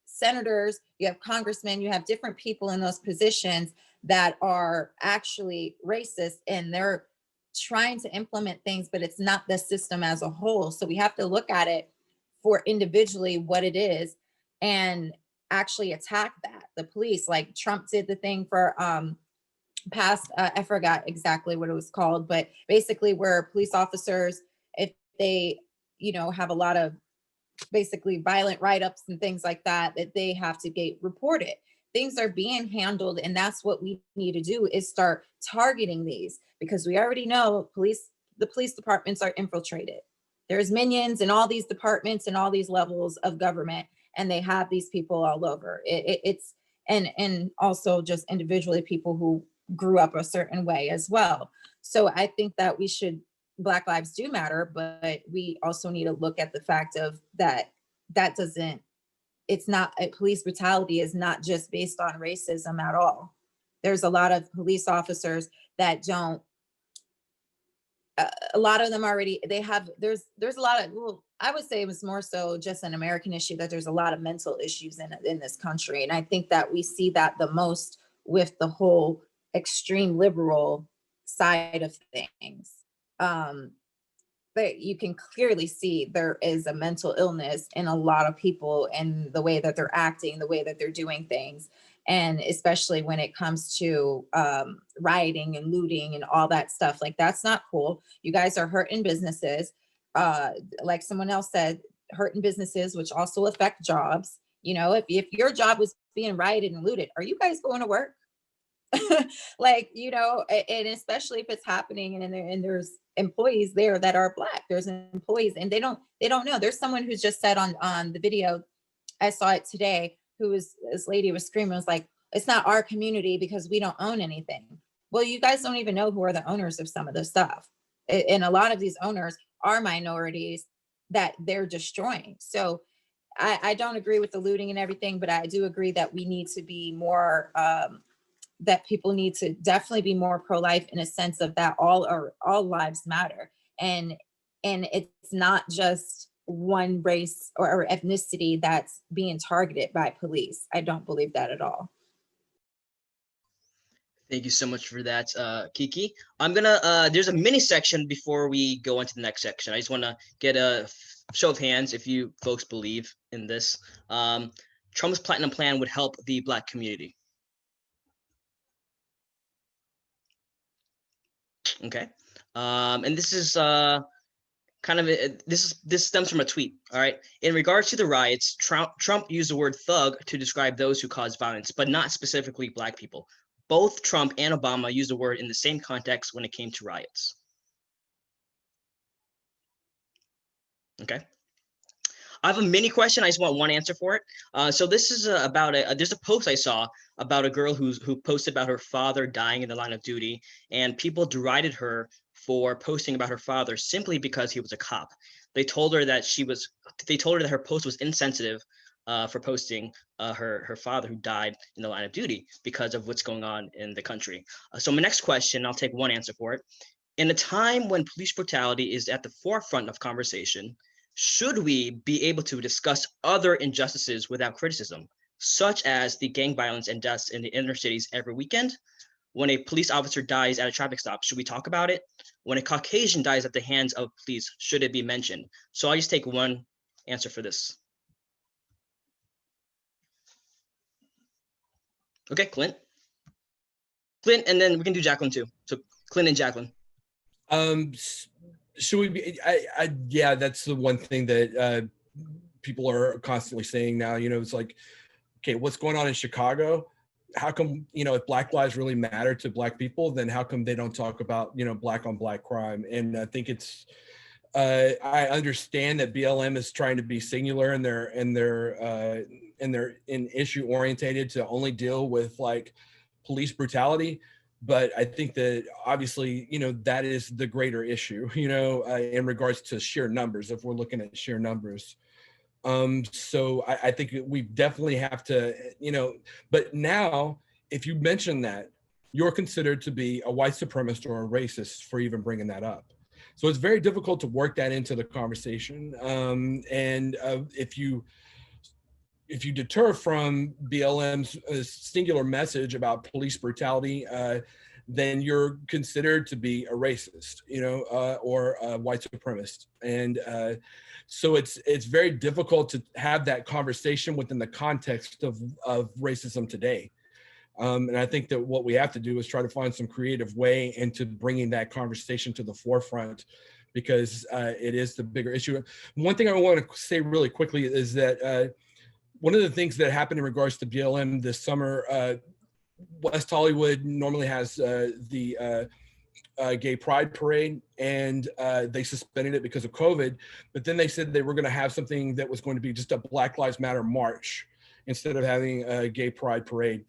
senators, you have congressmen, you have different people in those positions that are actually racist, and they're trying to implement things, but it's not the system as a whole. So we have to look at it for individually what it is and actually attack that. The police, like Trump did the thing for passed, I forgot exactly what it was called, but basically where police officers, if they, have a lot of basically violent write-ups and things like that, that they have to get reported. Things are being handled, and that's what we need to do, is start targeting these, because we already know the police departments are infiltrated. There's minions in all these departments and all these levels of government, and they have these people all over. It's and also just individually people who grew up a certain way as well. So I think that Black lives do matter, but we also need to look at the fact of that it's not, police brutality is not just based on racism at all. There's a lot of police officers that don't, a lot of them already, there's a lot of, well, I would say it was more so just an American issue, that there's a lot of mental issues in this country. And I think that we see that the most with the whole extreme liberal side of things. But you can clearly see there is a mental illness in a lot of people, and the way that they're acting, the way that they're doing things. And especially when it comes to rioting and looting and all that stuff, like, that's not cool. You guys are hurting businesses. Like someone else said, hurting businesses, which also affect jobs. If your job was being rioted and looted, are you guys going to work? Like, and especially if it's happening and there's employees there that are Black, there's employees and they don't know. There's someone who's just said on the video, I saw it today, this lady was screaming, was like, it's not our community because we don't own anything. Well, you guys don't even know who are the owners of some of this stuff. And a lot of these owners are minorities that they're destroying. So I don't agree with the looting and everything, but I do agree that we need to be more, that people need to definitely be more pro-life, in a sense of that all lives matter. And it's not just one race or ethnicity that's being targeted by police. I don't believe that at all. Thank you so much for that, Kiki. I'm gonna, there's a mini section before we go into the next section. I just wanna get a show of hands if you folks believe in this. Trump's Platinum Plan would help the Black community. Okay. And this is this stems from a tweet. All right. In regards to the riots, Trump used the word thug to describe those who cause violence, but not specifically Black people. Both Trump and Obama used the word in the same context when it came to riots. Okay. I have a mini question. I just want one answer for it. So this is about there's a post I saw about a girl who posted about her father dying in the line of duty, and people derided her for posting about her father simply because he was a cop. They told her that her post was insensitive for posting her father who died in the line of duty because of what's going on in the country. So my next question, I'll take one answer for it. In a time when police brutality is at the forefront of conversation, should we be able to discuss other injustices without criticism, such as the gang violence and deaths in the inner cities every weekend? When a police officer dies at a traffic stop, should we talk about it? When a Caucasian dies at the hands of police, should it be mentioned? So I'll just take one answer for this. Okay, Clint, and then we can do Jacqueline too. So Clint and Jacqueline. Should we be, yeah, that's the one thing that people are constantly saying now. It's like, okay, what's going on in Chicago? How come, if Black lives really matter to Black people, then how come they don't talk about, Black on Black crime? And I think it's, I understand that BLM is trying to be singular and they're issue orientated to only deal with like police brutality. But I think that obviously, that is the greater issue, in regards to sheer numbers, if we're looking at sheer numbers. So I think we definitely have to, but now if you mention that, you're considered to be a white supremacist or a racist for even bringing that up. So it's very difficult to work that into the conversation. If you deter from BLM's singular message about police brutality, then you're considered to be a racist, or a white supremacist. And so it's very difficult to have that conversation within the context of racism today. And I think that what we have to do is try to find some creative way into bringing that conversation to the forefront, because it is the bigger issue. One thing I want to say really quickly is that one of the things that happened in regards to BLM this summer, West Hollywood normally has the gay pride parade, and they suspended it because of COVID. But then they said they were going to have something that was going to be just a Black Lives Matter march instead of having a gay pride parade.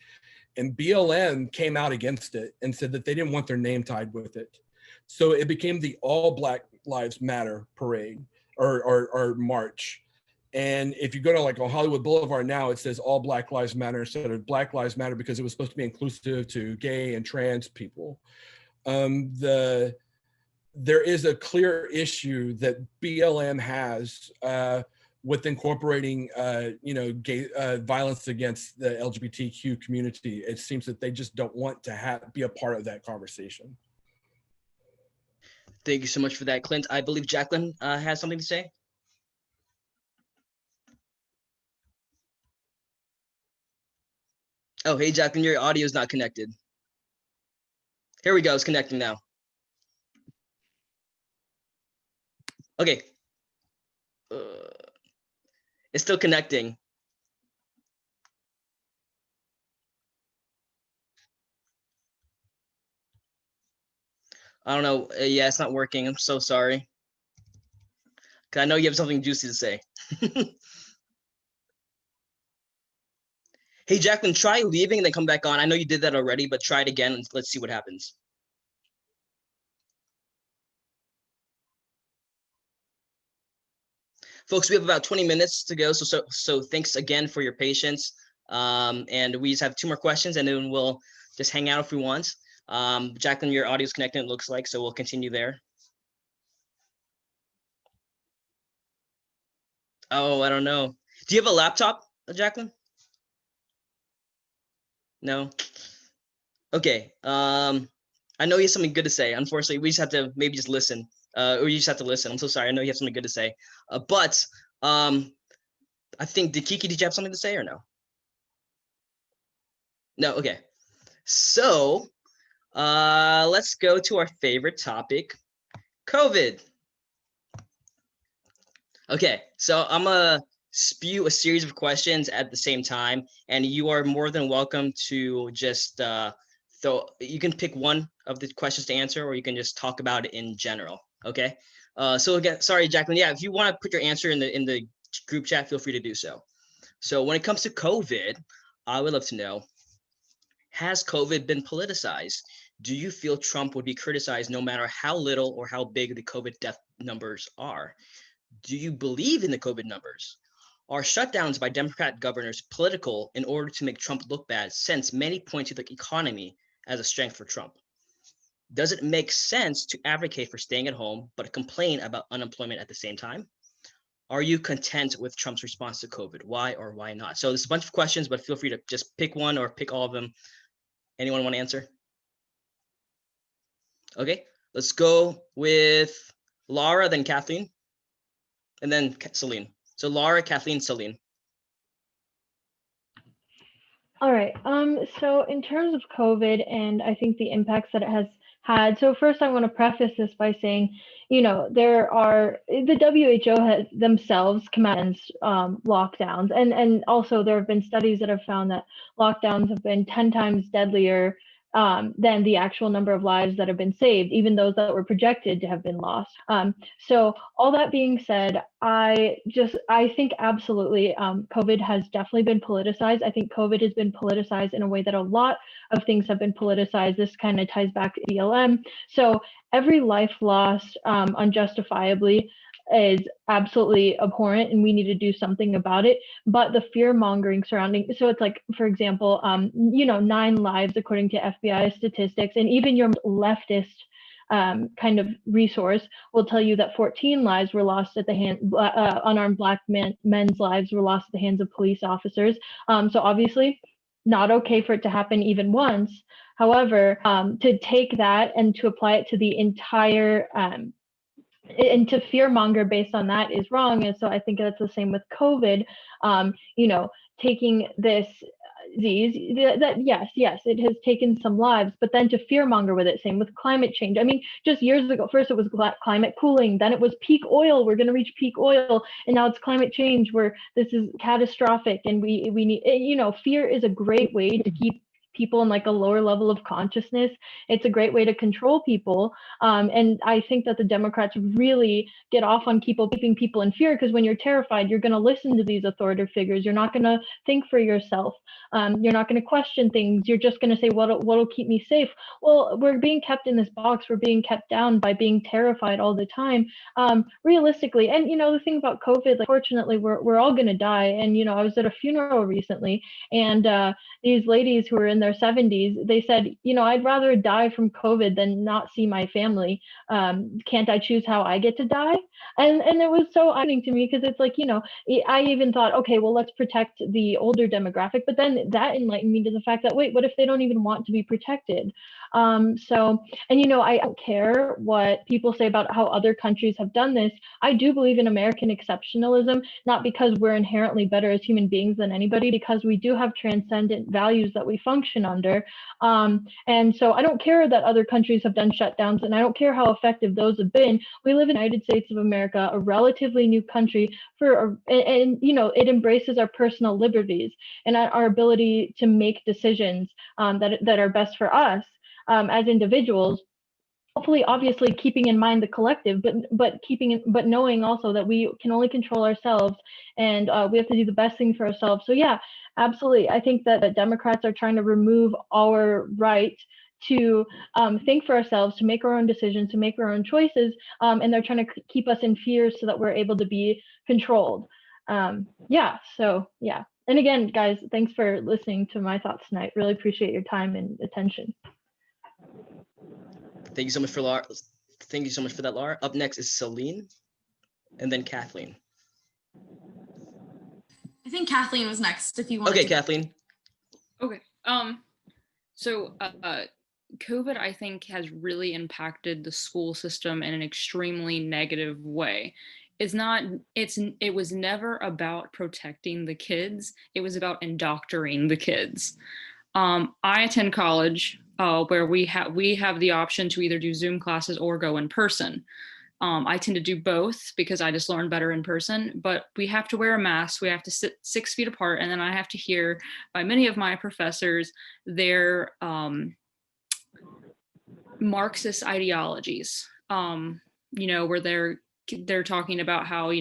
And BLM came out against it and said that they didn't want their name tied with it. So it became the All Black Lives Matter parade or march. And if you go to like on Hollywood Boulevard now, it says All Black Lives Matter instead of Black Lives Matter, because it was supposed to be inclusive to gay and trans people. There is a clear issue that BLM has with incorporating, gay violence against the LGBTQ community. It seems that they just don't want to be a part of that conversation. Thank you so much for that, Clint. I believe Jacqueline has something to say. Oh, hey, Jacqueline, your audio is not connected. Here we go, it's connecting now. Okay. It's still connecting. I don't know. Yeah, it's not working. I'm so sorry. 'Cause I know you have something juicy to say. Hey, Jacqueline, try leaving and then come back on. I know you did that already, but try it again and let's see what happens. Folks, we have about 20 minutes to go. So thanks again for your patience. And we just have 2 more questions and then we'll just hang out if we want. Jacqueline, your audio is connected, it looks like, so we'll continue there. Oh, I don't know. Do you have a laptop, Jacqueline? No. Okay. I know you have something good to say. Unfortunately, we just have to maybe just listen. Or you just have to listen. I'm so sorry. I know you have something good to say. But I think, Kiki, did you have something to say or no? No, okay. So let's go to our favorite topic, COVID. Okay, so I'm gonna spew a series of questions at the same time, and you are more than welcome to just you can pick one of the questions to answer, or you can just talk about it in general. Okay. So again, sorry, Jacqueline. Yeah, if you want to put your answer in the group chat, feel free to do so. So when it comes to COVID, I would love to know: has COVID been politicized? Do you feel Trump would be criticized no matter how little or how big the COVID death numbers are? Do you believe in the COVID numbers? Are shutdowns by Democrat governors political in order to make Trump look bad, since many point to the economy as a strength for Trump? Does it make sense to advocate for staying at home but complain about unemployment at the same time? Are you content with Trump's response to COVID? Why or why not? So there's a bunch of questions, but feel free to just pick one or pick all of them. Anyone want to answer? Okay, let's go with Laura, then Kathleen, and then Celine. So Laura, Kathleen, Celine. All right. So in terms of COVID and I think the impacts that it has had. So first I want to preface this by saying, the WHO has themselves commenced lockdowns, and also there have been studies that have found that lockdowns have been 10 times deadlier than the actual number of lives that have been saved, even those that were projected to have been lost. So all that being said, I think absolutely COVID has definitely been politicized. I think COVID has been politicized in a way that a lot of things have been politicized. This kind of ties back to BLM. So every life lost unjustifiably is absolutely abhorrent, and we need to do something about it. But the fear mongering surrounding, so it's like, for example, 9 lives according to FBI statistics, and even your leftist kind of resource will tell you that 14 lives were lost at the hand, unarmed Black men's lives were lost at the hands of police officers. So obviously not okay for it to happen even once. However, to take that and to apply it to the entire and to fearmonger based on that is wrong. And so I think that's the same with COVID. Taking this disease that yes, it has taken some lives, but then to fearmonger with it, same with climate change. I mean, just years ago, first it was climate cooling, then it was peak oil, we're going to reach peak oil, and now it's climate change where this is catastrophic, and we need, fear is a great way to keep people in like a lower level of consciousness. It's a great way to control people. And I think that the Democrats really get off on keeping people in fear, because when you're terrified, you're going to listen to these authoritative figures. You're not going to think for yourself. You're not going to question things. You're just going to say, what'll keep me safe? Well, we're being kept in this box. We're being kept down by being terrified all the time. Realistically, and the thing about COVID, like, fortunately, we're all going to die. And I was at a funeral recently, and these ladies who were in their 70s, they said, I'd rather die from COVID than not see my family. Can't I choose how I get to die? And it was so eye-opening to me, because it's like, I even thought, okay, well, let's protect the older demographic. But then that enlightened me to the fact that, wait, what if they don't even want to be protected? I don't care what people say about how other countries have done this. I do believe in American exceptionalism, not because we're inherently better as human beings than anybody, because we do have transcendent values that we function under. And so I don't care that other countries have done shutdowns, and I don't care how effective those have been. We live in the United States of America, a relatively new country, it embraces our personal liberties and our ability to make decisions that are best for us as individuals. Hopefully, obviously, keeping in mind the collective, but knowing also that we can only control ourselves, and we have to do the best thing for ourselves. So yeah, absolutely. I think that the Democrats are trying to remove our right to think for ourselves, to make our own decisions, to make our own choices, and they're trying to keep us in fear so that we're able to be controlled. Yeah. And again, guys, thanks for listening to my thoughts tonight. Really appreciate your time and attention. Thank you so much for that, Laura. Up next is Celine, and then Kathleen. I think Kathleen was next, if you want. Okay, Kathleen. Okay. So COVID, I think, has really impacted the school system in an extremely negative way. It was never about protecting the kids. It was about indoctrinating the kids. I attend college where we have the option to either do Zoom classes or go in person. I tend to do both because I just learn better in person, but we have to wear a mask. We have to sit 6 feet apart. And then I have to hear by many of my professors their Marxist ideologies, where they're talking about how,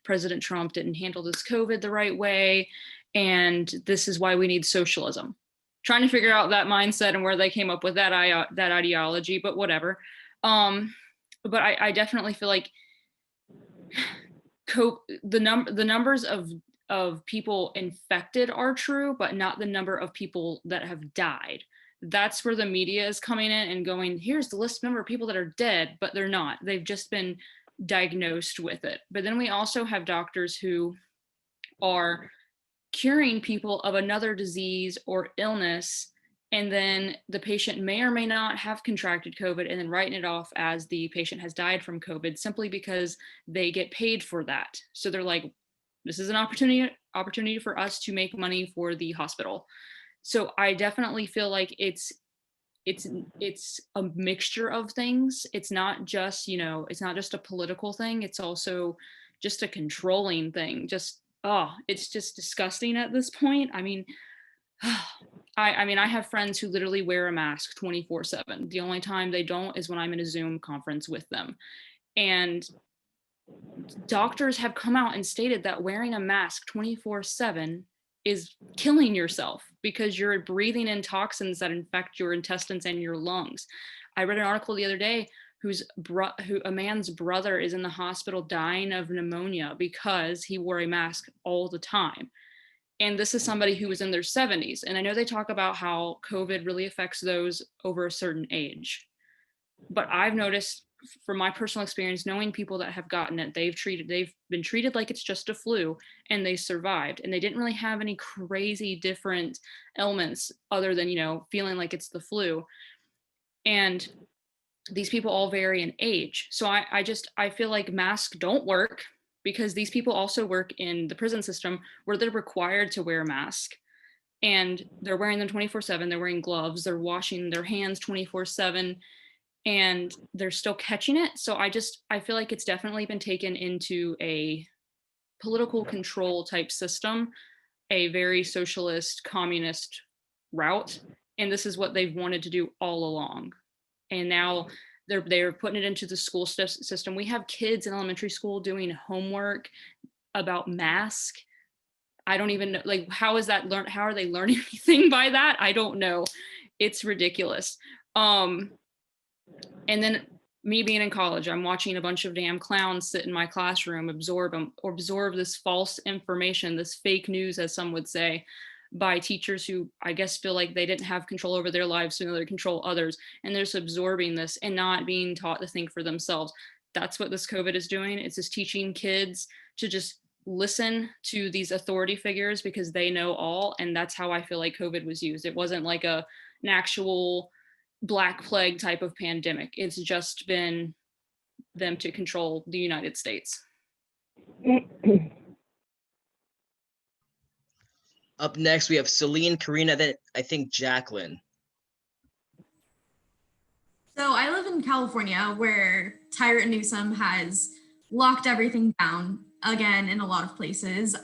President Trump didn't handle this COVID the right way. And this is why we need socialism. Trying to figure out that mindset and where they came up with that ideology, but whatever. But I definitely feel like the numbers of people infected are true, but not the number of people that have died. That's where the media is coming in and going, here's the list number of people that are dead, but they're not. They've just been diagnosed with it. But then we also have doctors who are curing people of another disease or illness, and then the patient may or may not have contracted COVID, and then writing it off as the patient has died from COVID simply because they get paid for that. So they're like, this is an opportunity for us to make money for the hospital. So I definitely feel like it's a mixture of things. It's not just, it's not just a political thing. It's also just a controlling thing. It's just disgusting at this point. I mean, I have friends who literally wear a mask 24/7. The only time they don't is when I'm in a Zoom conference with them. And doctors have come out and stated that wearing a mask 24/7 is killing yourself because you're breathing in toxins that infect your intestines and your lungs. I read an article the other day who a man's brother is in the hospital dying of pneumonia because he wore a mask all the time. And this is somebody who was in their 70s. And I know they talk about how COVID really affects those over a certain age. But I've noticed from my personal experience, knowing people that have gotten it, they've been treated like it's just a flu and they survived. And they didn't really have any crazy different ailments other than, feeling like it's the flu. And these people all vary in age. So I feel like masks don't work because these people also work in the prison system where they're required to wear a mask. and they're wearing them 24/7. They're wearing gloves, they're washing their hands 24/7, and they're still catching it. So I feel like it's definitely been taken into a political control type system, a very socialist, communist route. And this is what they've wanted to do all along. And now they're putting it into the school system. We have kids in elementary school doing homework about mask. I don't even know, like, how is that learned? How are they learning anything by that? I don't know. It's ridiculous. And then me being in college, I'm watching a bunch of damn clowns sit in my classroom, absorb this false information, this fake news, as some would say, by teachers who I guess feel like they didn't have control over their lives, so they control others, and they're just absorbing this and not being taught to think for themselves. That's what this COVID is doing. It's just teaching kids to just listen to these authority figures because they know all, and that's how I feel like COVID was used. It wasn't like an actual Black Plague type of pandemic. It's just been them to control the United States. Up next, we have Celine, Karina, then I think Jacqueline. So I live in California, where Tyrant Newsom has locked everything down again in a lot of places.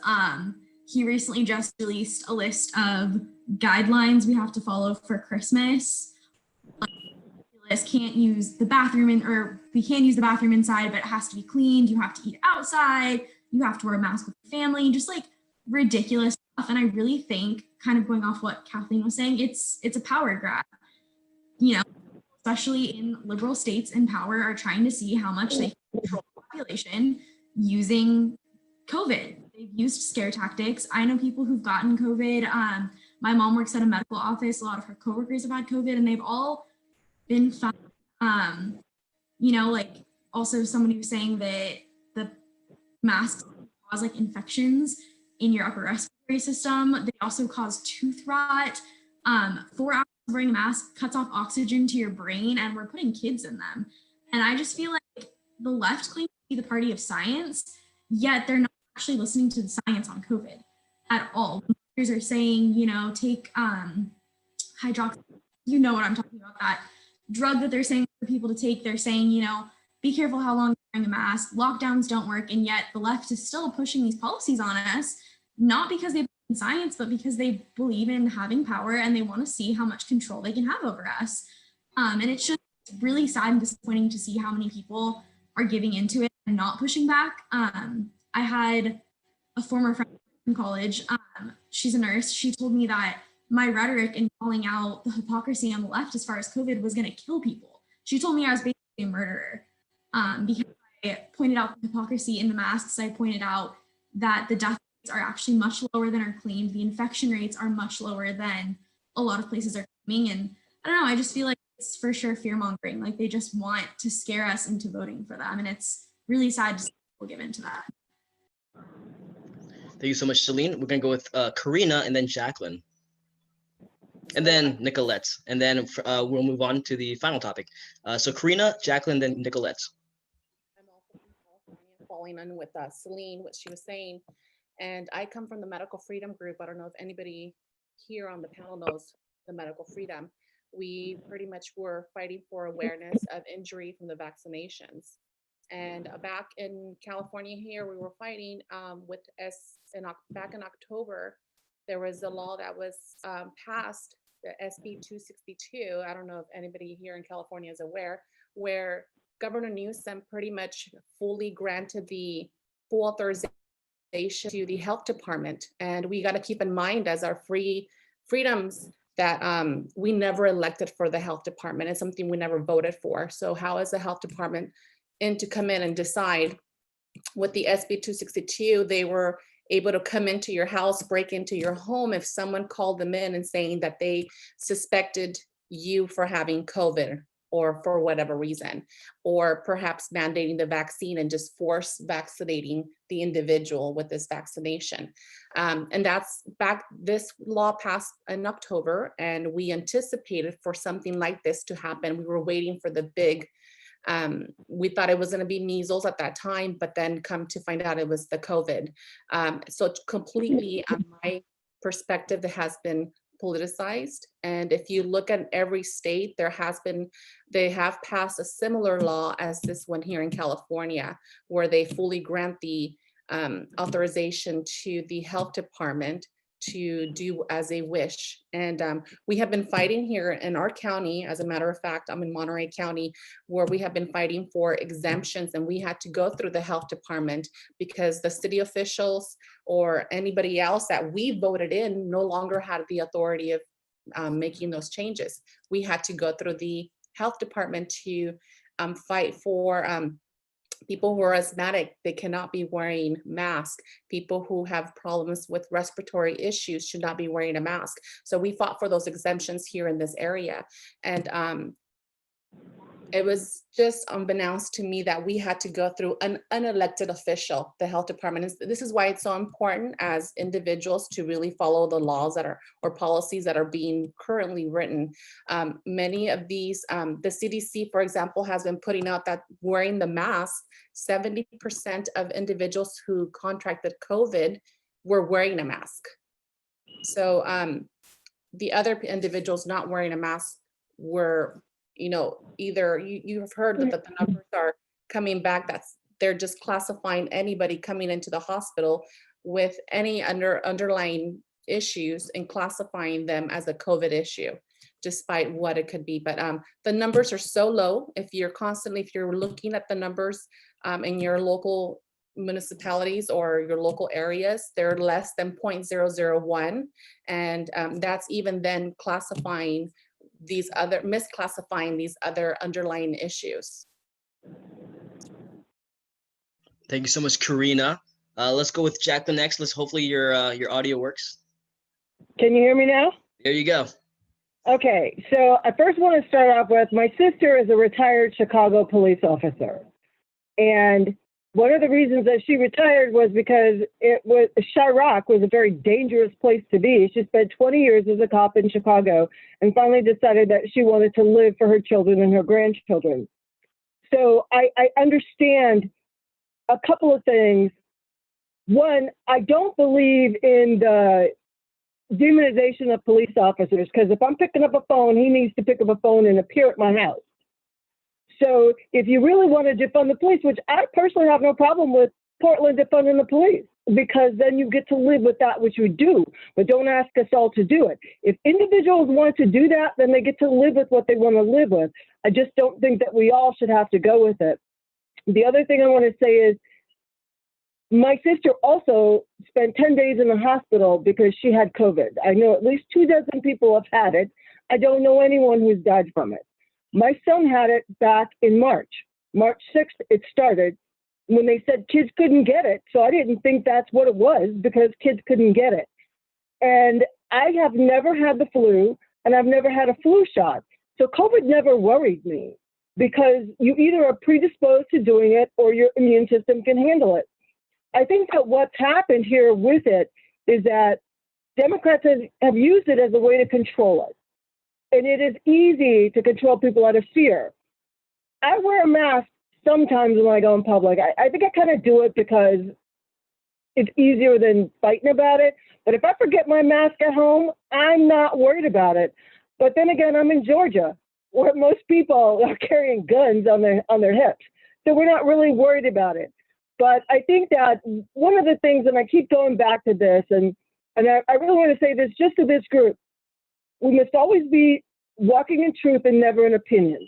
He recently just released a list of guidelines we have to follow for Christmas. Can't use the bathroom we can use the bathroom inside, but it has to be cleaned. You have to eat outside. You have to wear a mask with your family, just like ridiculous stuff. And I really think, kind of going off what Kathleen was saying, it's a power grab. You know, especially in liberal states in power are trying to see how much they can control the population using COVID. They've used scare tactics. I know people who've gotten COVID. My mom works at a medical office. A lot of her coworkers have had COVID, and they've all been fine. You know, like also somebody was saying that the masks cause like infections in your upper respiratory system. They also cause tooth rot. 4 hours of wearing a mask cuts off oxygen to your brain, and we're putting kids in them. And I just feel like the left claims to be the party of science, yet they're not actually listening to the science on COVID at all. Doctors are saying, you know, take hydroxy, you know what I'm talking about, that drug that they're saying for people to take. They're saying, you know, be careful how long you're wearing a mask. Lockdowns don't work. And yet the left is still pushing these policies on us, not because they believe in science, but because they believe in having power and they want to see how much control they can have over us. And it's just really sad and disappointing to see how many people are giving into it and not pushing back. I had a former friend in college. She's a nurse. She told me that my rhetoric and calling out the hypocrisy on the left as far as COVID was going to kill people. She told me I was basically a murderer because I pointed out the hypocrisy in the masks. I pointed out that the death rates are actually much lower than are claimed. The infection rates are much lower than a lot of places are claiming. And I don't know, I just feel like it's for sure fear mongering. Like they just want to scare us into voting for them. And it's really sad to see people give into that. Thank you so much, Celine. We're going to go with Karina and then Jacqueline. And then Nicolette, and then we'll move on to the final topic. So Karina, Jacqueline, then Nicolette. I'm also from California, following on with Celine, what she was saying. And I come from the Medical Freedom Group. I don't know if anybody here on the panel knows the Medical Freedom. We pretty much were fighting for awareness of injury from the vaccinations. And back in California here, we were fighting back in October. There was a law that was passed, the SB 262. I don't know if anybody here in California is aware, where Governor Newsom pretty much fully granted the full authorization to the health department. And we got to keep in mind as our freedoms that we never elected for the health department. It's something we never voted for. So how is the health department to come in and decide? With the SB 262, they were able to come into your house, break into your home if someone called them in and saying that they suspected you for having COVID or for whatever reason, or perhaps mandating the vaccine and just force vaccinating the individual with this vaccination. And this law passed in October, and we anticipated for something like this to happen. We were waiting for the big we thought it was going to be measles at that time, but then come to find out it was the COVID. So completely perspective that has been politicized. And if you look at every state, they have passed a similar law as this one here in California, where they fully grant the authorization to the health department to do as they wish. And we have been fighting here in our county. As a matter of fact, I'm in Monterey County, where we have been fighting for exemptions, and we had to go through the health department because the city officials or anybody else that we voted in no longer had the authority of making those changes. We had to go through the health department to fight for people who are asthmatic. They cannot be wearing masks. People who have problems with respiratory issues should not be wearing a mask. So we fought for those exemptions here in this area. And it was just unbeknownst to me that we had to go through an unelected official, the health department. This is why it's so important as individuals to really follow the laws that are, or policies that are being currently written. Many of these, the CDC, for example, has been putting out that wearing the mask, 70% of individuals who contracted COVID were wearing a mask. So the other individuals not wearing a mask were, either you've heard that the numbers are coming back, they're just classifying anybody coming into the hospital with any underlying issues and classifying them as a COVID issue, despite what it could be. But the numbers are so low. If you're looking at the numbers in your local municipalities or your local areas, they're less than 0.001. And that's even then misclassifying these other underlying issues. Thank you so much, Karina. Let's go with Jacqueline next. Hopefully your audio works. Can you hear me now? There you go. Okay, so I first want to start off with, my sister is a retired Chicago police officer. And one of the reasons that she retired was because Chirac was a very dangerous place to be. She spent 20 years as a cop in Chicago and finally decided that she wanted to live for her children and her grandchildren. So I understand a couple of things. One, I don't believe in the demonization of police officers, because if I'm picking up a phone, he needs to pick up a phone and appear at my house. So if you really want to defund the police, which I personally have no problem with Portland defunding the police, because then you get to live with that which you do, but don't ask us all to do it. If individuals want to do that, then they get to live with what they want to live with. I just don't think that we all should have to go with it. The other thing I want to say is, my sister also spent 10 days in the hospital because she had COVID. I know at least 24 people have had it. I don't know anyone who's died from it. My son had it back in March 6th, it started, when they said kids couldn't get it. So I didn't think that's what it was, because kids couldn't get it. And I have never had the flu, and I've never had a flu shot. So COVID never worried me, because you either are predisposed to doing it or your immune system can handle it. I think that what's happened here with it is that Democrats have used it as a way to control it. And it is easy to control people out of fear. I wear a mask sometimes when I go in public. I think I kind of do it because it's easier than fighting about it. But if I forget my mask at home, I'm not worried about it. But then again, I'm in Georgia, where most people are carrying guns on their hips. So we're not really worried about it. But I think that one of the things, and I keep going back to this, and I really want to say this just to this group, we must always be walking in truth and never in opinion.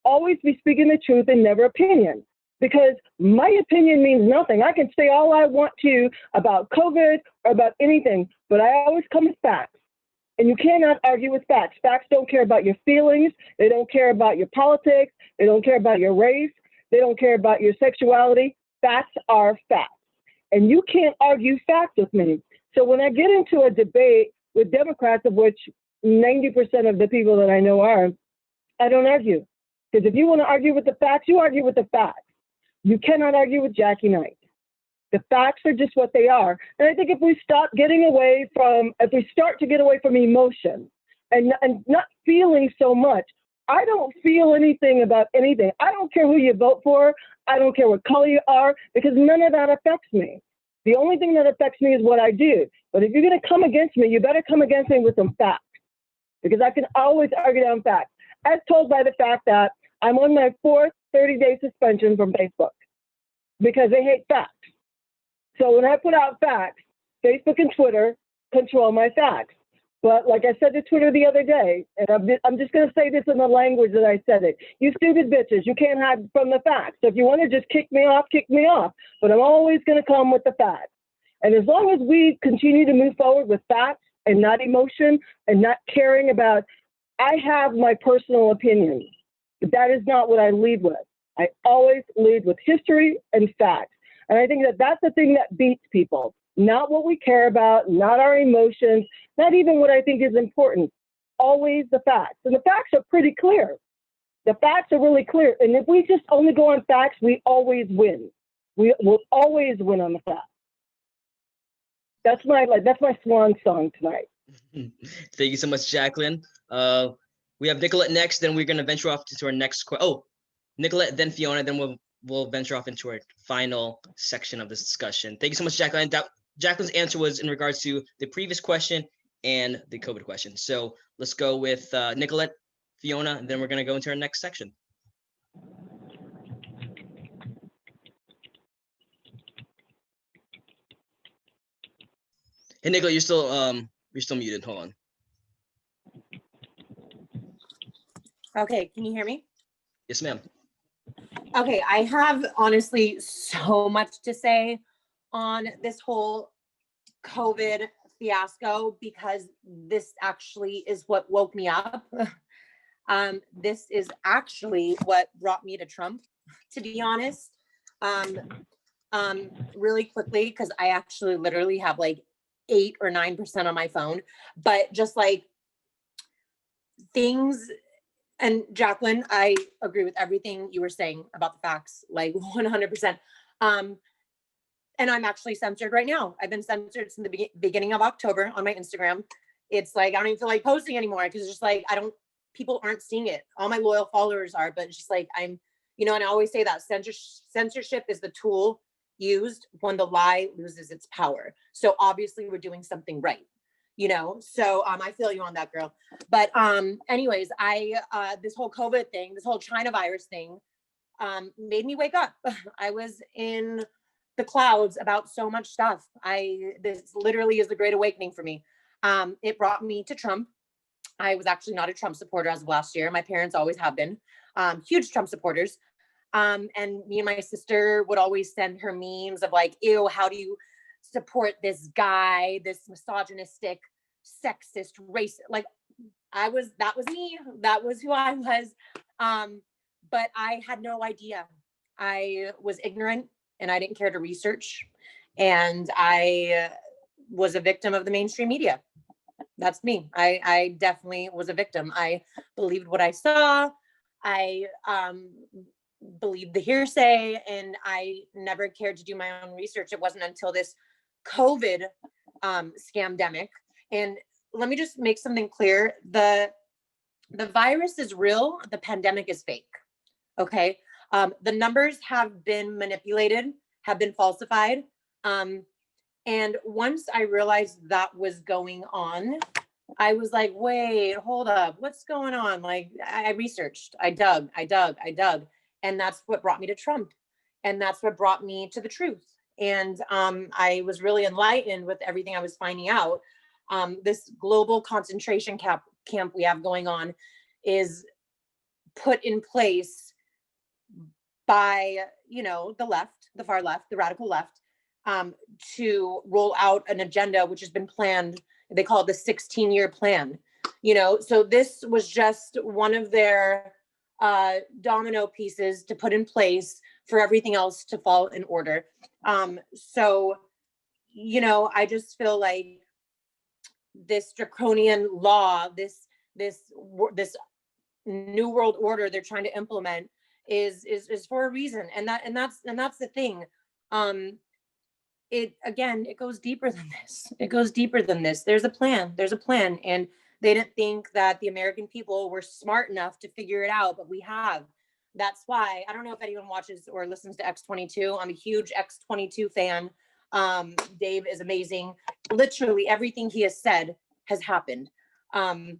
Always be speaking the truth and never opinion, because my opinion means nothing. I can say all I want to about COVID or about anything, but I always come with facts. And you cannot argue with facts. Facts don't care about your feelings. They don't care about your politics. They don't care about your race. They don't care about your sexuality. Facts are facts. And you can't argue facts with me. So when I get into a debate with Democrats, of which 90% of the people that I know are, I don't argue. Because if you want to argue with the facts, you argue with the facts. You cannot argue with Jackie Knight. The facts are just what they are. And I think if we start to get away from emotion and not feeling so much, I don't feel anything about anything. I don't care who you vote for. I don't care what color you are, because none of that affects me. The only thing that affects me is what I do. But if you're going to come against me, you better come against me with some facts, because I can always argue down facts, as told by the fact that I'm on my 4th 30-day suspension from Facebook because they hate facts. So when I put out facts, Facebook and Twitter control my facts. But like I said to Twitter the other day, and I'm just going to say this in the language that I said it. You stupid bitches, you can't hide from the facts. So if you want to just kick me off, kick me off. But I'm always going to come with the facts. And as long as we continue to move forward with facts and not emotion and not caring about, I have my personal opinions, but that is not what I lead with. I always lead with history and facts. And I think that that's the thing that beats people. Not what we care about, not our emotions, not even what I think is important. Always the facts. And the facts are pretty clear. The facts are really clear. And if we just only go on facts, we always win. We will always win on the facts. That's my swan song tonight. Thank you so much, Jacqueline. We have Nicolette next, then we're going to venture off to our next question. Oh, Nicolette, then Fiona, then we'll venture off into our final section of this discussion. Thank you so much, Jacqueline. Jacqueline's answer was in regards to the previous question and the COVID question. So let's go with Nicolette, Fiona, and then we're going to go into our next section. Hey, Nicolette, you're still muted. Hold on. Okay, can you hear me? Yes, ma'am. Okay, I have honestly so much to say on this whole COVID fiasco, because this actually is what woke me up. This is actually what brought me to Trump, to be honest. Really quickly, because I actually literally have like 8 or 9% on my phone, but just like things. And Jacqueline, I agree with everything you were saying about the facts, like 100%. And I'm actually censored right now. I've been censored since the beginning of October on my Instagram. It's like, I don't even feel like posting anymore, because it's just like, people aren't seeing it. All my loyal followers are, but it's just like, and I always say that censorship is the tool used when the lie loses its power. So obviously we're doing something right. So I feel you on that, girl. But anyways, this whole COVID thing, this whole China virus thing, made me wake up. I was in the clouds about so much stuff. This literally is the Great Awakening for me. It brought me to Trump. I was actually not a Trump supporter as of last year. My parents always have been huge Trump supporters. And me and my sister would always send her memes of like, ew, how do you support this guy, this misogynistic, sexist, racist? Like, that was me. That was who I was. But I had no idea. I was ignorant and I didn't care to research. And I was a victim of the mainstream media. That's me. I definitely was a victim. I believed what I saw. I believed the hearsay, and I never cared to do my own research. It wasn't until this COVID scamdemic. And let me just make something clear. The virus is real. The pandemic is fake. Okay. The numbers have been manipulated, have been falsified. And once I realized that was going on, I was like, wait, hold up. What's going on? Like, I researched, I dug. And that's what brought me to Trump. And that's what brought me to the truth. And I was really enlightened with everything I was finding out. This global concentration camp we have going on is put in place by, the left, the far left, the radical left, to roll out an agenda which has been planned. They call it the 16-year plan. So this was just one of their domino pieces to put in place for everything else to fall in order. So I just feel like this draconian law, this new world order they're trying to implement is for a reason. And that's the thing. It goes deeper than this. It goes deeper than this. There's a plan. And they didn't think that the American people were smart enough to figure it out, but we have. That's why, I don't know if anyone watches or listens to X22. I'm a huge X22 fan. Dave is amazing. Literally everything he has said has happened. And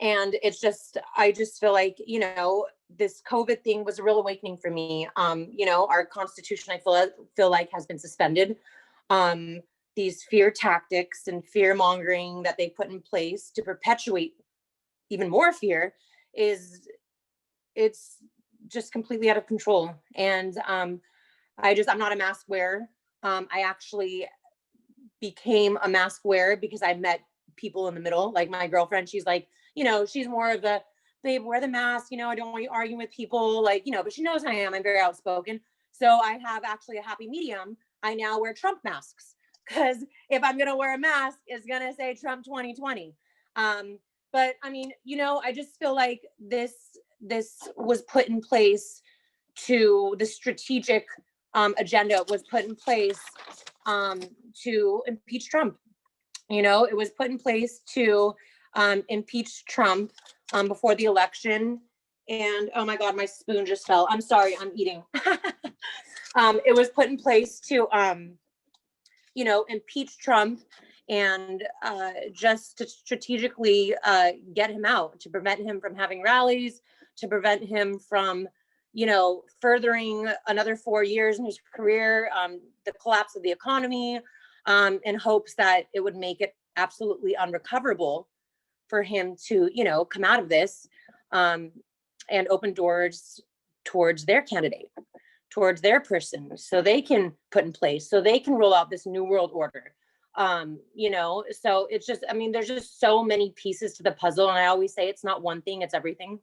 it's just, I just feel like, you know, this COVID thing was a real awakening for me. You know, our Constitution, I feel like has been suspended. These fear tactics and fear mongering that they put in place to perpetuate even more fear it's just completely out of control. And I'm not a mask wearer. I actually became a mask wearer because I met people in the middle. Like my girlfriend, she's like, you know, she's more of the, babe, wear the mask, you know, I don't want you arguing with people, like, you know, but she knows I am. I'm very outspoken. So I have actually a happy medium. I now wear Trump masks because if I'm going to wear a mask, it's going to say Trump 2020. But I mean, you know, I just feel like this was put in place to the strategic agenda was put in place to impeach Trump. You know, it was put in place to impeach Trump before the election. And oh my God, my spoon just fell. I'm sorry, I'm eating. It was put in place to, you know, impeach Trump and just to strategically get him out, to prevent him from having rallies, to prevent him from, you know, furthering another 4 years in his career, the collapse of the economy, in hopes that it would make it absolutely unrecoverable for him to, you know, come out of this and open doors towards their candidate, towards their person, so they can put in place, so they can roll out this new world order. You know, so it's just, I mean, there's just so many pieces to the puzzle. And I always say it's not one thing, it's everything.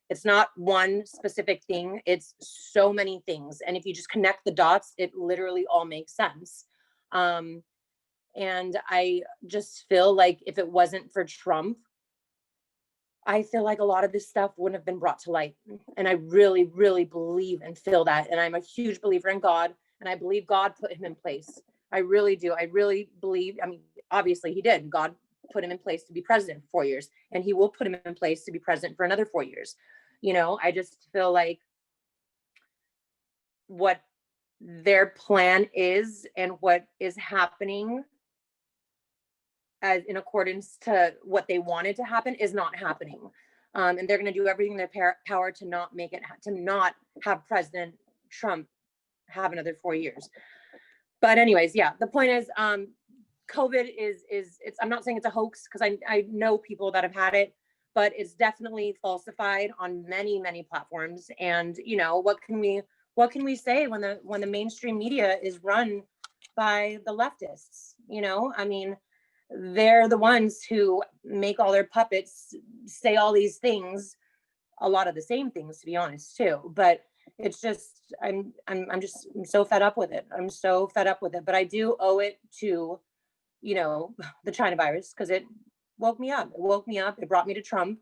It's not one specific thing, it's so many things. And if you just connect the dots, it literally all makes sense. And I just feel like if it wasn't for Trump, I feel like a lot of this stuff wouldn't have been brought to light. And I really, really believe and feel that. And I'm a huge believer in God, and I believe God put him in place. I really do. I really believe, I mean, obviously he did. God put him in place to be president for 4 years, and he will put him in place to be president for another 4 years. You know, I just feel like what their plan is and what is happening as in accordance to what they wanted to happen is not happening. And they're going to do everything in their power to not make it, to not have President Trump have another 4 years. But anyways, yeah, the point is, COVID is it's, I'm not saying it's a hoax because I know people that have had it, but it's definitely falsified on many, many platforms. And, you know, what can we say when the mainstream media is run by the leftists? You know, I mean, they're the ones who make all their puppets say all these things, a lot of the same things, to be honest, too. But it's just, I'm so fed up with it. I'm so fed up with it. But I do owe it to, you know, the China virus, because it woke me up. It woke me up. It brought me to Trump.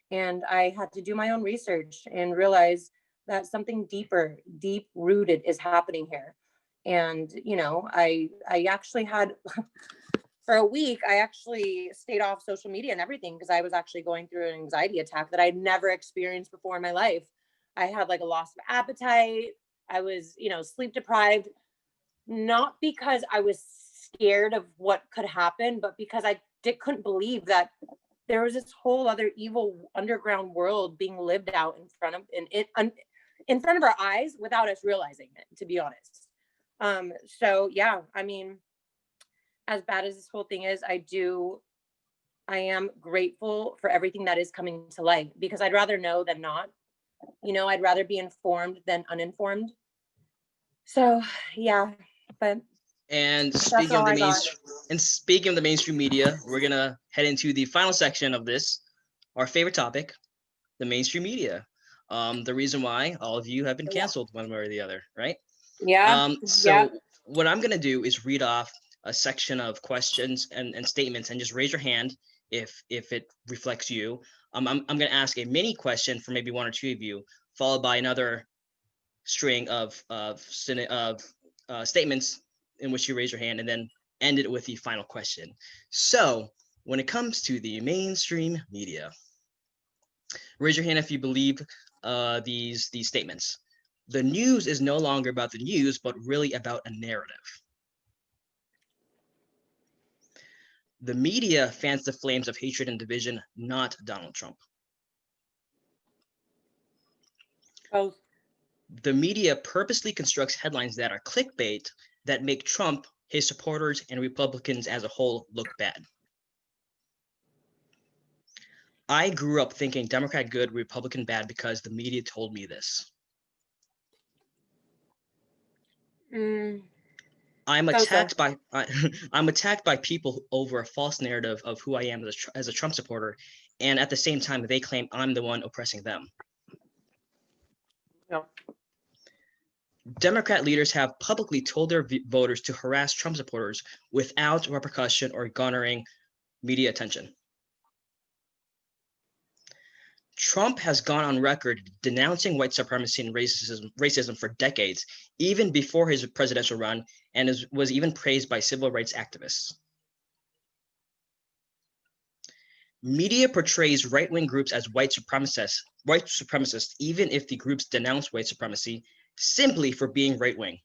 And I had to do my own research and realize that something deeper, deep rooted is happening here. And, you know, I actually had, for a week, I actually stayed off social media and everything because I was actually going through an anxiety attack that I'd never experienced before in my life. I had like a loss of appetite. I was, you know, sleep deprived, not because I was scared of what could happen, but because I couldn't believe that there was this whole other evil underground world being lived out in front of our eyes without us realizing it, to be honest. So yeah, I mean, as bad as this whole thing is, I am grateful for everything that is coming to light, because I'd rather know than not. You know, I'd rather be informed than uninformed. So yeah, but And that's speaking of all the I got. speaking of the mainstream media, we're gonna head into the final section of this, our favorite topic, the mainstream media. The reason why all of you have been canceled one way or the other, right? Yeah. So what I'm gonna do is read off a section of questions and statements, and just raise your hand if it reflects you. I'm gonna ask a mini question for maybe one or two of you, followed by another string of statements in which you raise your hand, and then end it with the final question. So when it comes to the mainstream media, raise your hand if you believe these statements. The news is no longer about the news, but really about a narrative. The media fans the flames of hatred and division, not Donald Trump. Both. The media purposely constructs headlines that are clickbait that make Trump, his supporters, and Republicans as a whole look bad. I grew up thinking Democrat good, Republican bad because the media told me this. I'm attacked by I'm attacked by people over a false narrative of who I am as a Trump supporter, and at the same time they claim I'm the one oppressing them. No. Democrat leaders have publicly told their voters to harass Trump supporters without repercussion or garnering media attention. Trump has gone on record denouncing white supremacy and racism for decades, even before his presidential run, and was even praised by civil rights activists. Media portrays right-wing groups as white supremacists, even if the groups denounce white supremacy simply for being right-wing.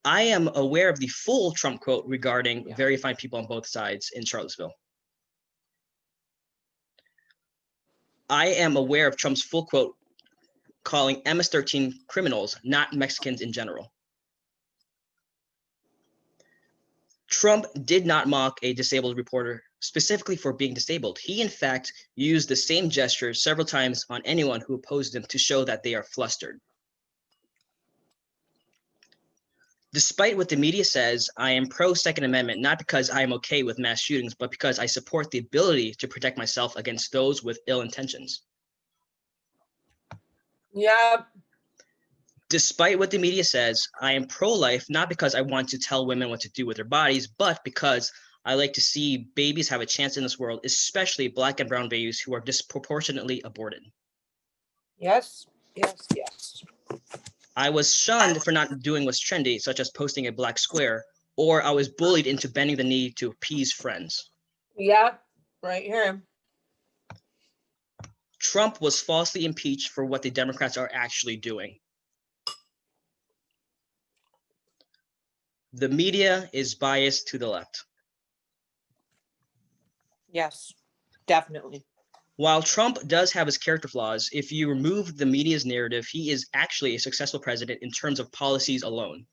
I am aware of the full Trump quote regarding very fine people on both sides in Charlottesville. I am aware of Trump's full quote calling MS-13 criminals, not Mexicans in general. Trump did not mock a disabled reporter specifically for being disabled. He, in fact, used the same gesture several times on anyone who opposed him to show that they are flustered. Despite what the media says, I am pro-Second Amendment, not because I am okay with mass shootings, but because I support the ability to protect myself against those with ill intentions. Yeah. Despite what the media says, I am pro-life, not because I want to tell women what to do with their bodies, but because I like to see babies have a chance in this world, especially Black and brown babies who are disproportionately aborted. Yes, yes, yes. I was shunned for not doing what's trendy, such as posting a black square, or I was bullied into bending the knee to appease friends. Yeah, right here. Trump was falsely impeached for what the Democrats are actually doing. The media is biased to the left. Yes, definitely. While Trump does have his character flaws, if you remove the media's narrative, he is actually a successful president in terms of policies alone.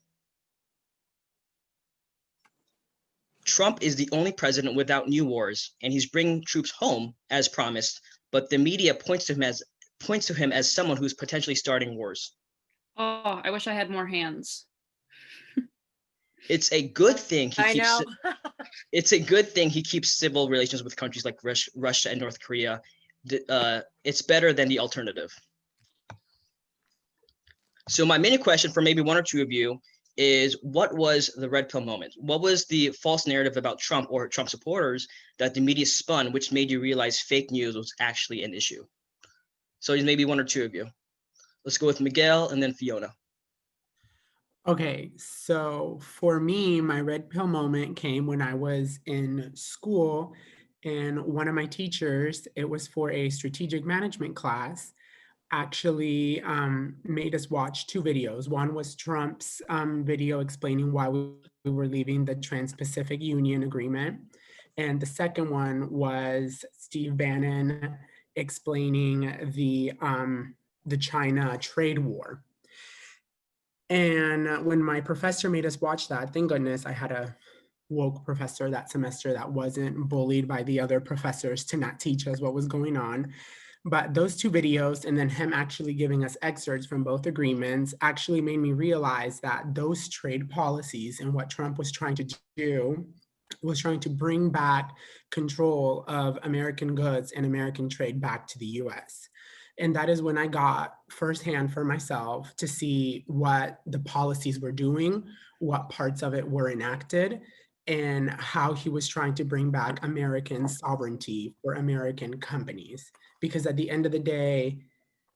Trump is the only president without new wars, and he's bringing troops home as promised, but the media points to him as someone who's potentially starting wars. Oh, I wish I had more hands. It's a good thing he I keeps know. it's a good thing he keeps civil relations with countries like Russia and North Korea. It's better than the alternative. So my mini question for maybe one or two of you is, what was the red pill moment? What was the false narrative about Trump or Trump supporters that the media spun, which made you realize fake news was actually an issue? So maybe one or two of you. Let's go with Miguel and then Fiona. Okay, so for me, my red pill moment came when I was in school, and one of my teachers, it was for a strategic management class, actually made us watch two videos. One was Trump's video explaining why we were leaving the Trans-Pacific Union Agreement. And the second one was Steve Bannon explaining the China trade war. And when my professor made us watch that, thank goodness I had a woke professor that semester that wasn't bullied by the other professors to not teach us what was going on. But those two videos and then him actually giving us excerpts from both agreements actually made me realize that those trade policies and what Trump was trying to do was trying to bring back control of American goods and American trade back to the US. And that is when I got firsthand for myself to see what the policies were doing, what parts of it were enacted, and how he was trying to bring back American sovereignty for American companies. Because at the end of the day,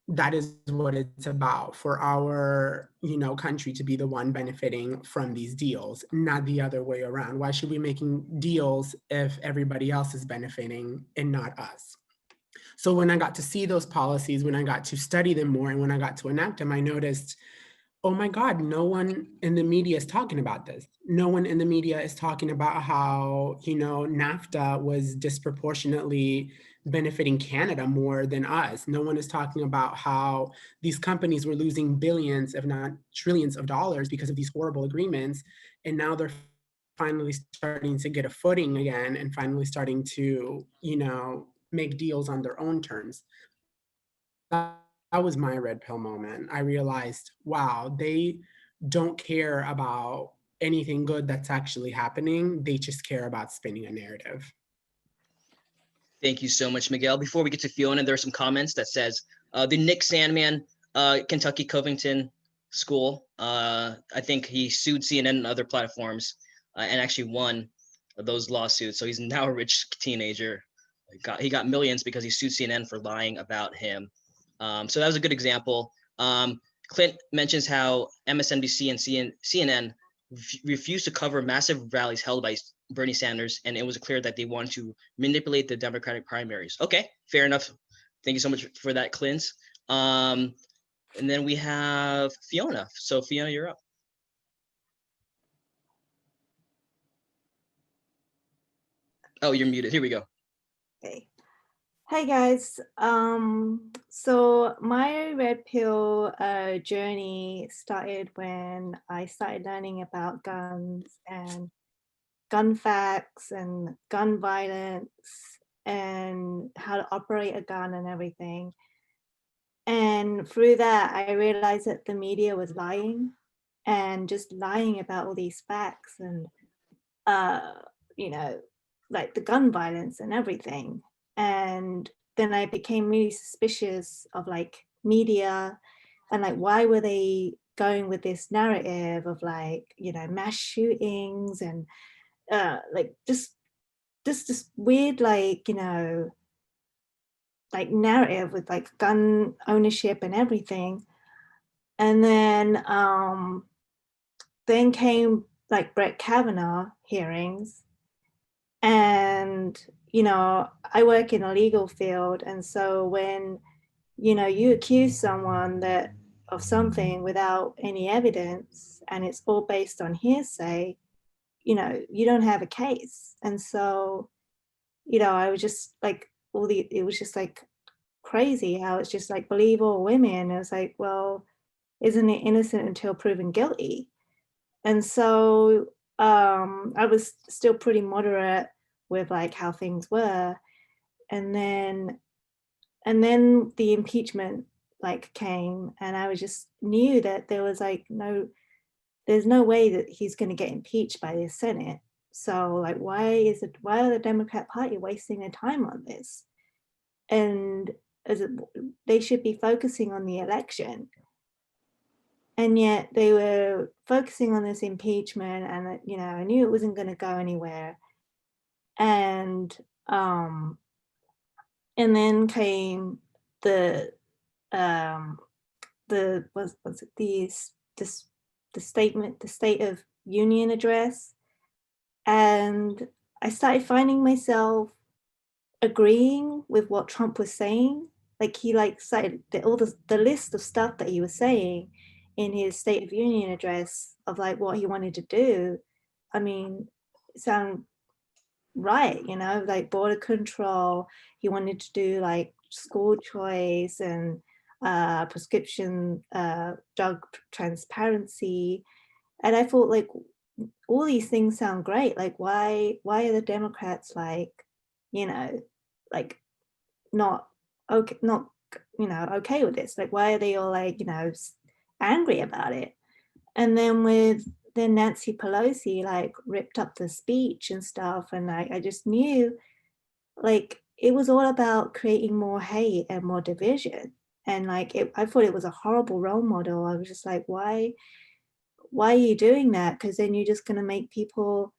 that is what it's about, for our country to be the one benefiting from these deals, not the other way around. Why should we be making deals if everybody else is benefiting and not us? So when I got to see those policies, when I got to study them more, and when I got to enact them, I noticed, oh my God, no one in the media is talking about this. No one in the media is talking about how, NAFTA was disproportionately benefiting Canada more than us. No one is talking about how these companies were losing billions, if not trillions of dollars because of these horrible agreements. And now they're finally starting to get a footing again and finally starting to, make deals on their own terms. That was my red pill moment. I realized, wow, they don't care about anything good that's actually happening. They just care about spinning a narrative. Thank you so much, Miguel. Before we get to Fiona, there are some comments that says the Nick Sandman, Kentucky Covington School. I think he sued CNN and other platforms and actually won those lawsuits. So he's now a rich teenager. He got millions because he sued CNN for lying about him. So that was a good example. Clint mentions how MSNBC and CNN refused to cover massive rallies held by Bernie Sanders, and it was clear that they wanted to manipulate the Democratic primaries. Okay, fair enough. Thank you so much for that, Clint. And then we have Fiona. So Fiona, you're up. Oh, you're muted. Here we go. Okay. Hey guys, so my red pill journey started when I started learning about guns and gun facts and gun violence and how to operate a gun and everything. And through that, I realized that the media was lying and just lying about all these facts and, you know, like the gun violence and everything. And then I became really suspicious of like media and like, why were they going with this narrative of like, mass shootings and like just this weird, like, like narrative with like gun ownership and everything. And then came like Brett Kavanaugh hearings. And, I work in a legal field. And so when, you accuse someone of something without any evidence and it's all based on hearsay, you don't have a case. And so, I was just like, it was just like crazy how it's just like, believe all women. It was like, well, isn't it innocent until proven guilty? And so I was still pretty moderate with like how things were. And then the impeachment like came, and I was just knew that there was like there's no way that he's going to get impeached by the Senate. So like, why are the Democrat Party wasting their time on this? And they should be focusing on the election. And yet they were focusing on this impeachment, and I knew it wasn't going to go anywhere. And then came the statement, the State of Union address, and I started finding myself agreeing with what Trump was saying. Like he cited all the list of stuff that he was saying in his State of Union address of like what he wanted to do. I mean, it sounded right, like border control. He wanted to do like school choice and prescription drug transparency. And I thought like all these things sound great. Like why are the Democrats like, like not okay with this? Like why are they all like, angry about it? And then Nancy Pelosi like ripped up the speech and stuff, and I just knew like it was all about creating more hate and more division. And like I thought it was a horrible role model. I was just like, why are you doing that? Because then you're just going to make people,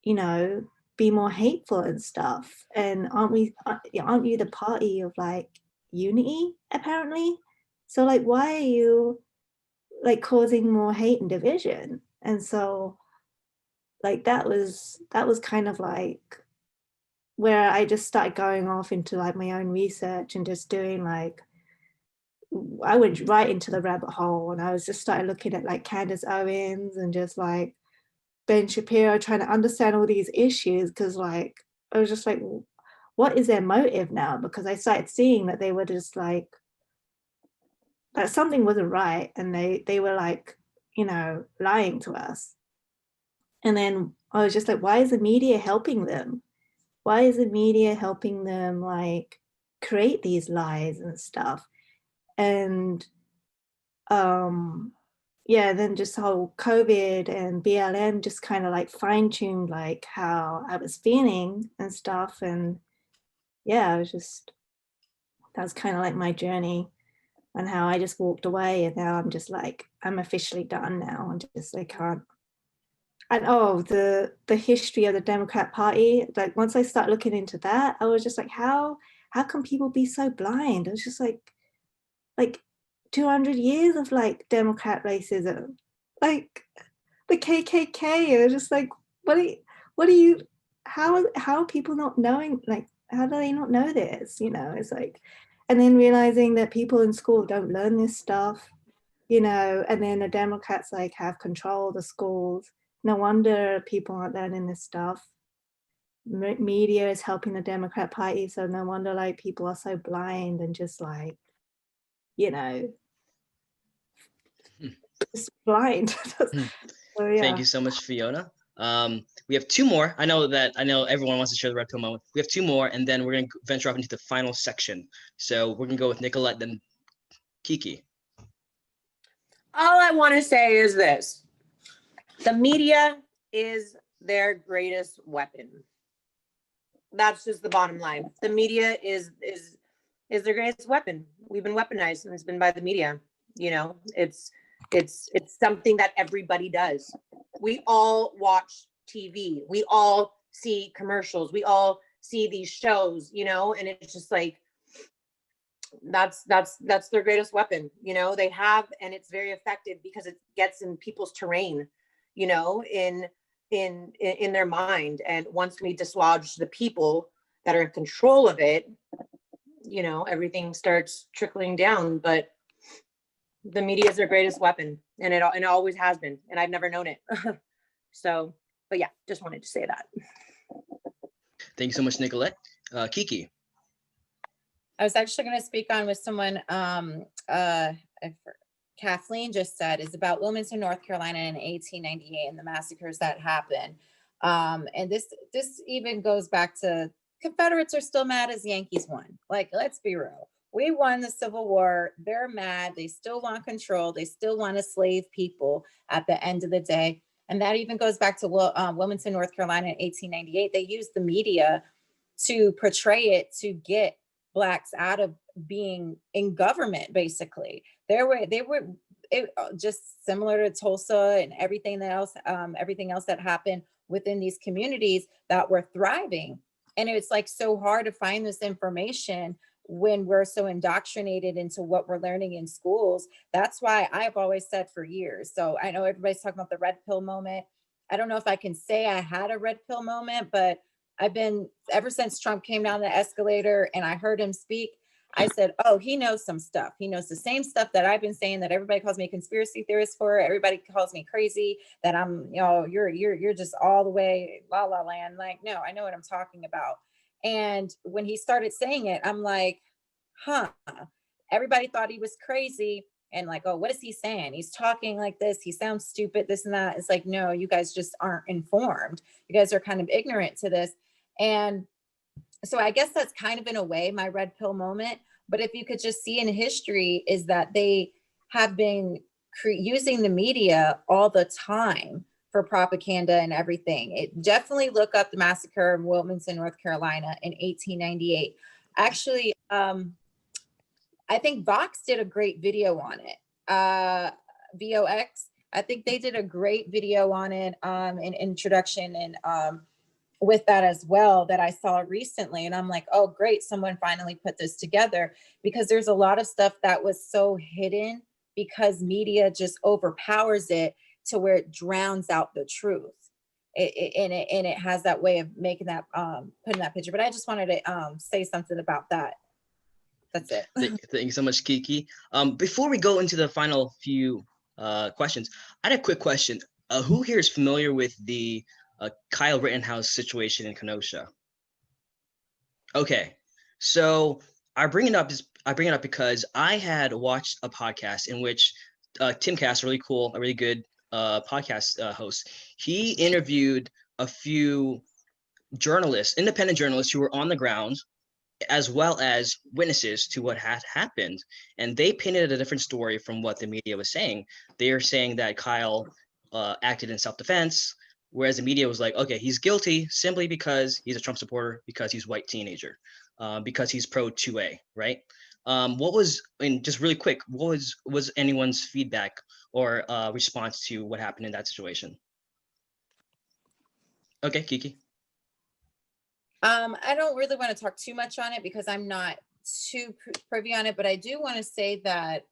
be more hateful and stuff. And aren't you the party of like unity apparently? So like, why are you like causing more hate and division? And so like that was kind of like where I just started going off into like my own research and just doing like I went right into the rabbit hole, and I was just started looking at like Candace Owens and just like Ben Shapiro, trying to understand all these issues, because like I was just like, what is their motive now? Because I started seeing that they were just like that something wasn't right, and they were like, you know, lying to us. And then I was just like, why is the media helping them? Why is the media helping them like create these lies and stuff? And yeah, then just whole COVID and BLM just kind of like fine-tuned like how I was feeling and stuff. And yeah, I was just, that was kind of like my journey, and how I just walked away, and now I'm just like, I'm officially done now, and just I can't. And oh, the history of the Democrat Party, like once I start looking into that, I was just like, how can people be so blind? I was just like 200 years of like Democrat racism, like the KKK. I was just like, what do you, how are people not knowing, like, how do they not know this? You know, it's like, and then realizing that people in school don't learn this stuff, you know, and then the Democrats like have control of the schools. No wonder people aren't learning this stuff. Media is helping the Democrat Party, so no wonder like people are so blind and just like, you know, just blind. So yeah. Thank you so much, Fiona. We have two more. I know everyone wants to share the red pill moment. We have two more, and then we're going to venture off into the final section. So we're going to go with Nicolette, then Kiki. All I want to say is this: the media is their greatest weapon. That's just the bottom line. The media is their greatest weapon. We've been weaponized, and it's been by the media. You know, it's something that everybody does. We all watch TV. We all see commercials. We all see these shows, you know, and it's just like, that's their greatest weapon. You know, they have, and it's very effective because it gets in people's terrain, you know, in their mind. And once we dislodge the people that are in control of it, you know, everything starts trickling down. But the media is their greatest weapon, and it always has been, and I've never known it. So, but yeah, just wanted to say that. Thank you so much, Nicolette. Kiki. I was actually going to speak on with someone, Kathleen just said, is about Wilmington, North Carolina in 1898 and the massacres that happened. And this even goes back to Confederates are still mad as Yankees won. Like, let's be real. We won the Civil War. They're mad. They still want control. They still want to slave people at the end of the day. And that even goes back to Wilmington, North Carolina in 1898. They used the media to portray it to get Blacks out of being in government, basically. They were just similar to Tulsa and everything else that happened within these communities that were thriving. And it's like so hard to find this information when we're so indoctrinated into what we're learning in schools. That's why I've always said for years. So I know everybody's talking about the red pill moment. I don't know if I can say I had a red pill moment, but I've been, ever since Trump came down the escalator and I heard him speak, I said, oh, he knows some stuff. He knows the same stuff that I've been saying, that everybody calls me a conspiracy theorist for. Everybody calls me crazy, that I'm, you know, you're just all the way la la land. Like, no, I know what I'm talking about. And when he started saying it, I'm like, huh, everybody thought he was crazy. And like, oh, what is he saying? He's talking like this. He sounds stupid, this and that. It's like, no, you guys just aren't informed. You guys are kind of ignorant to this. And so I guess that's kind of in a way my red pill moment. But if you could just see in history is that they have been using the media all the time for propaganda and everything. It definitely look up the massacre of Wilmington, North Carolina in 1898. Actually, I think Vox did a great video on it. VOX, I think they did a great video on it, an introduction and with that as well that I saw recently. And I'm like, oh, great, someone finally put this together, because there's a lot of stuff that was so hidden because media just overpowers it to where it drowns out the truth. And it has that way of making that, putting that picture. But I just wanted to say something about that. That's it. Thank you so much, Kiki. Before we go into the final few questions, I had a quick question. Who here is familiar with the Kyle Rittenhouse situation in Kenosha? Okay, so I bring it up because I had watched a podcast in which Tim Cass, really cool, a really good podcast host, he interviewed a few journalists, independent journalists who were on the ground, as well as witnesses to what had happened. And they painted a different story from what the media was saying. They are saying that Kyle acted in self-defense, whereas the media was like, okay, he's guilty simply because he's a Trump supporter, because he's a white teenager, because he's pro 2A, right? What was, and just really quick, what was anyone's feedback or response to what happened in that situation? Okay, Kiki. I don't really want to talk too much on it because I'm not too privy on it, but I do want to say that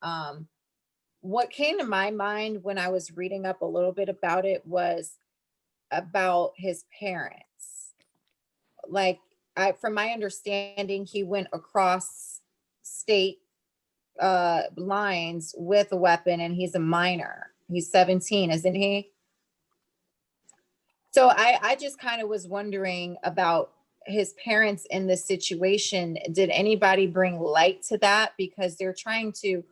what came to my mind when I was reading up a little bit about it was about his parents. Like, from my understanding, he went across state lines with a weapon, and he's a minor. He's 17, isn't he? So I just kind of was wondering about his parents in this situation. Did anybody bring light to that? Because they're trying to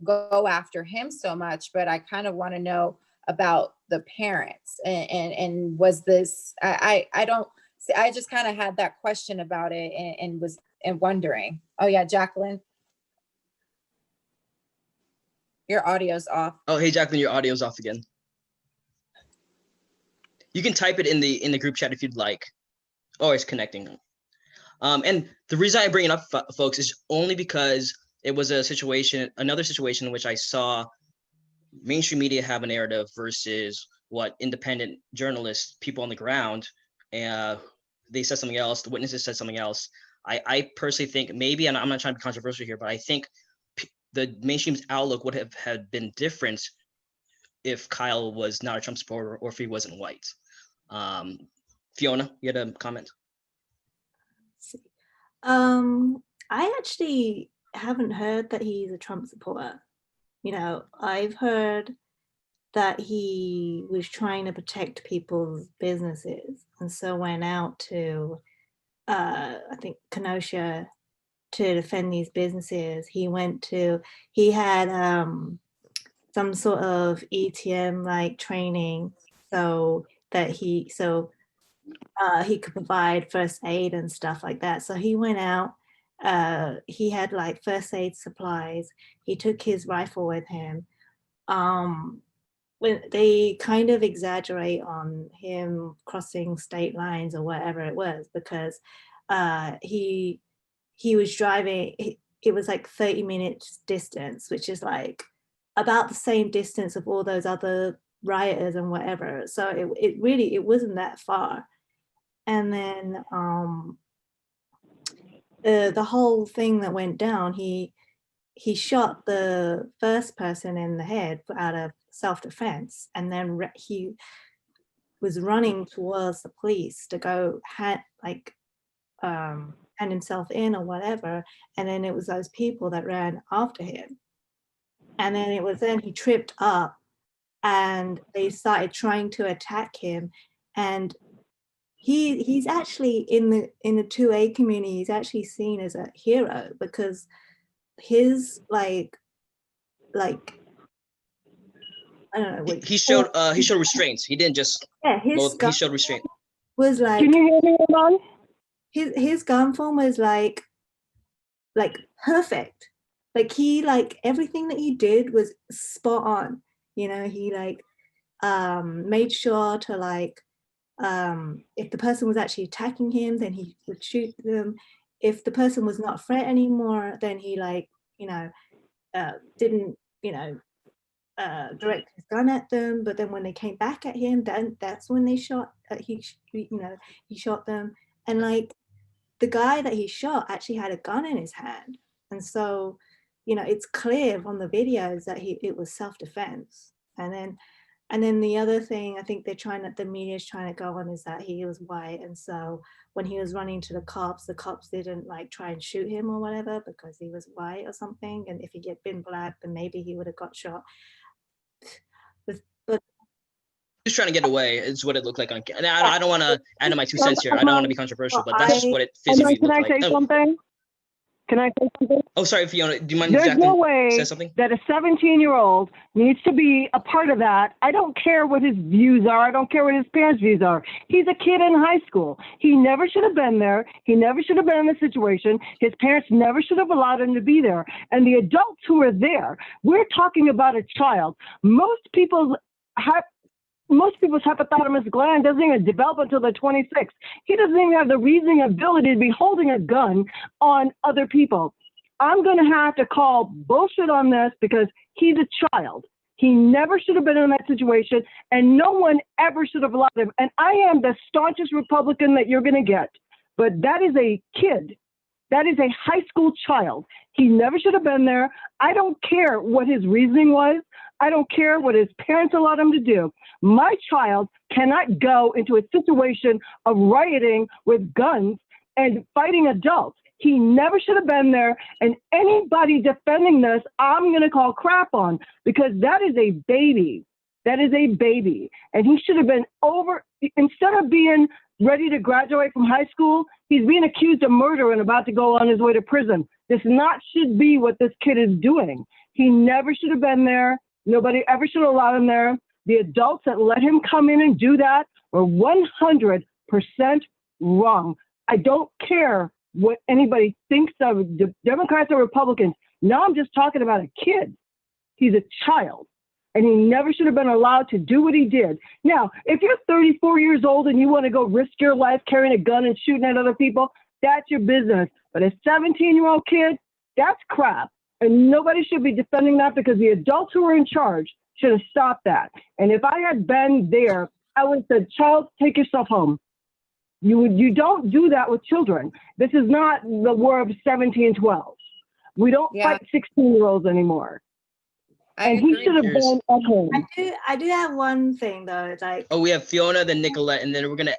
go after him so much, but I kind of want to know about the parents and was this, I just kind of had that question about it and was wondering. Oh yeah, Jacqueline, your audio's off. Oh, hey, Jacqueline, your audio's off again. You can type it in the group chat if you'd like. Oh, it's connecting. And the reason I bring it up, folks, is only because it was another situation in which I saw mainstream media have a narrative versus what independent journalists, people on the ground, they said something else. The witnesses said something else. I personally think maybe, and I'm not trying to be controversial here, but I think the mainstream's outlook would have had been different if Kyle was not a Trump supporter or if he wasn't white. Fiona, you had a comment? I actually haven't heard that he's a Trump supporter. You know, I've heard that he was trying to protect people's businesses and so went out to, I think, Kenosha to defend these businesses. He had some sort of ETM like training so that he could provide first aid and stuff like that. So he went out, he had like first aid supplies. He took his rifle with him. When they kind of exaggerate on him crossing state lines or whatever it was, because he was driving, it was like 30 minutes distance, which is like about the same distance of all those other rioters and whatever. So it wasn't that far. And then the whole thing that went down, he shot the first person in the head out of self-defense, and then he was running towards the police to go hand himself in or whatever, and then it was those people that ran after him, and then he tripped up and they started trying to attack him. And he's actually in the 2A community, he's actually seen as a hero because his like I don't know. He showed restraints. He didn't just. Yeah, he showed restraint. Was like. Can you hear me, Iman? His gun form was like perfect. Like everything that he did was spot on. You know, he made sure to if the person was actually attacking him, then he would shoot them. If the person was not a threat anymore, then he didn't direct his gun at them. But then when they came back at him, then that's when they shot. He shot them, and the guy that he shot actually had a gun in his hand, and so it's clear from the videos that it was self-defense. And then And then the other thing I think the media is trying to go on is that he was white. And so when he was running to the cops didn't like try and shoot him or whatever because he was white or something. And if he had been black, then maybe he would have got shot. But Just trying to get away is what it looked like on. And I don't want to add my 2 cents here. I don't want to be controversial, but that's just what it physically Can looked I like. say something? Can I say something? Oh, sorry, Fiona. Do you mind? There's no Jacqueline way says something? that a 17-year-old needs to be a part of that. I don't care what his views are. I don't care what his parents' views are. He's a kid in high school. He never should have been there. He never should have been in this situation. His parents never should have allowed him to be there. And the adults who are there, we're talking about a child. Most people's hypothalamus gland doesn't even develop until they're 26. He doesn't even have the reasoning ability to be holding a gun on other people. I'm going to have to call bullshit on this because he's a child. He never should have been in that situation, and no one ever should have allowed him. And I am the staunchest Republican that you're going to get, but that is a kid. That is a high school child. He never should have been there. I don't care what his reasoning was. I don't care what his parents allowed him to do. My child cannot go into a situation of rioting with guns and fighting adults. He never should have been there. And anybody defending this, I'm going to call crap on because that is a baby. That is a baby. And he should have been instead of being ready to graduate from high school, he's being accused of murder and about to go on his way to prison. This should be what this kid is doing. He never should have been there. Nobody ever should have allowed him there. The adults that let him come in and do that were 100% wrong. I don't care what anybody thinks of the Democrats or Republicans. Now I'm just talking about a kid. He's a child, and he never should have been allowed to do what he did. Now, if you're 34 years old and you want to go risk your life carrying a gun and shooting at other people, that's your business. But a 17-year-old kid, that's crap. And nobody should be defending that because the adults who were in charge should have stopped that. And if I had been there, I would have said, child, take yourself home. You don't do that with children. This is not the war of 17, 12. We don't fight 16-year-olds anymore. And he should have been at home. I do have one thing though. Oh, we have Fiona, then Nicolette, and then we're gonna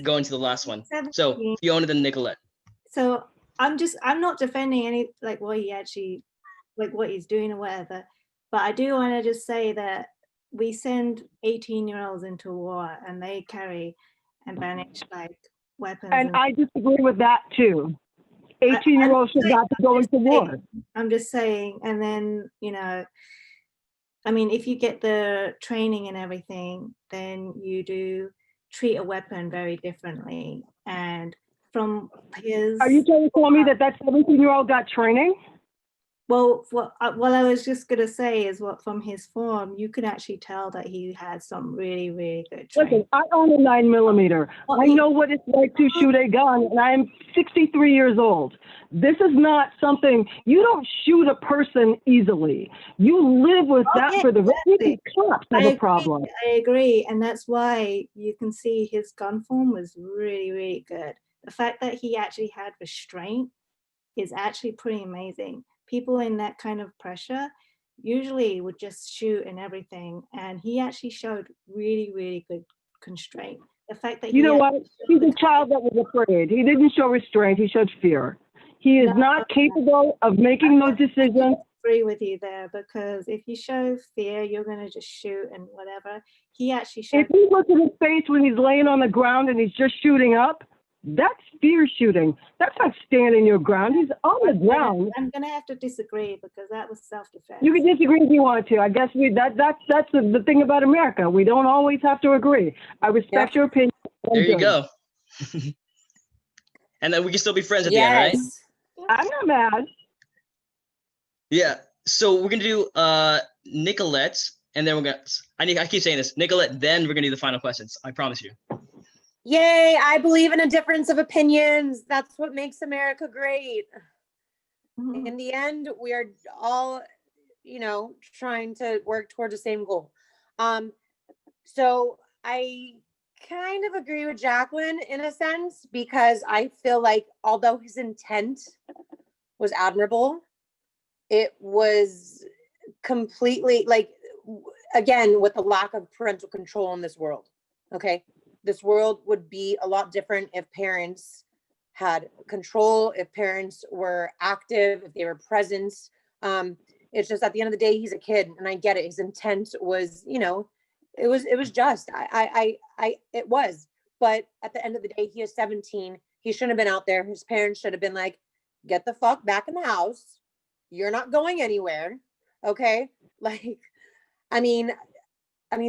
go into the last one. 17. So Fiona, then Nicolette. So I'm not defending any what he's doing or whatever, but I do want to just say that we send 18-year-olds into war and they carry and manage weapons. And I disagree with that too. 18-year-olds should not go into war. I'm just saying, and then, I mean, if you get the training and everything, then you do treat a weapon very differently. And from his... Are you trying to tell me that 17-year-old got training? Well, what I was just going to say is from his form, you could actually tell that he had some really, really good training. Listen, I own a 9mm. I know what it's like to shoot a gun, and I'm 63 years old. This is not something, you don't shoot a person easily. You live with that for the rest of the cops have a problem. I agree, and that's why you can see his gun form was really, really good. The fact that he actually had restraint is actually pretty amazing. People in that kind of pressure usually would just shoot and everything, and he actually showed really, really good constraint. The fact that he's a child that was afraid. He didn't show restraint. He showed fear. He is not capable of making those decisions. I agree with you there, because if you show fear, you're going to just shoot and whatever. He actually showed. If you look at his face when he's laying on the ground and he's just shooting up, that's fear shooting. That's not standing your ground. He's on the ground. I'm going to have to disagree because that was self-defense. You can disagree if you want to. I guess that's the thing about America. We don't always have to agree. I respect your opinion. There you go. And then we can still be friends at the end, right? I'm not mad. Yeah. So we're gonna do Nicolette, and then I keep saying this, Nicolette, then we're gonna do the final questions. I promise you. Yay, I believe in a difference of opinions. That's what makes America great. Mm-hmm. In the end, we are all, trying to work towards the same goal. So I kind of agree with Jacqueline in a sense, because I feel like although his intent was admirable, it was completely again, with the lack of parental control in this world. Okay. This world would be a lot different if parents had control, if parents were active, if they were present. It's just at the end of the day, he's a kid, and I get it. His intent was, you know, it was just, it was. But at the end of the day, he is 17. He shouldn't have been out there. His parents should have been like, get the fuck back in the house. You're not going anywhere. Okay. Like, I mean,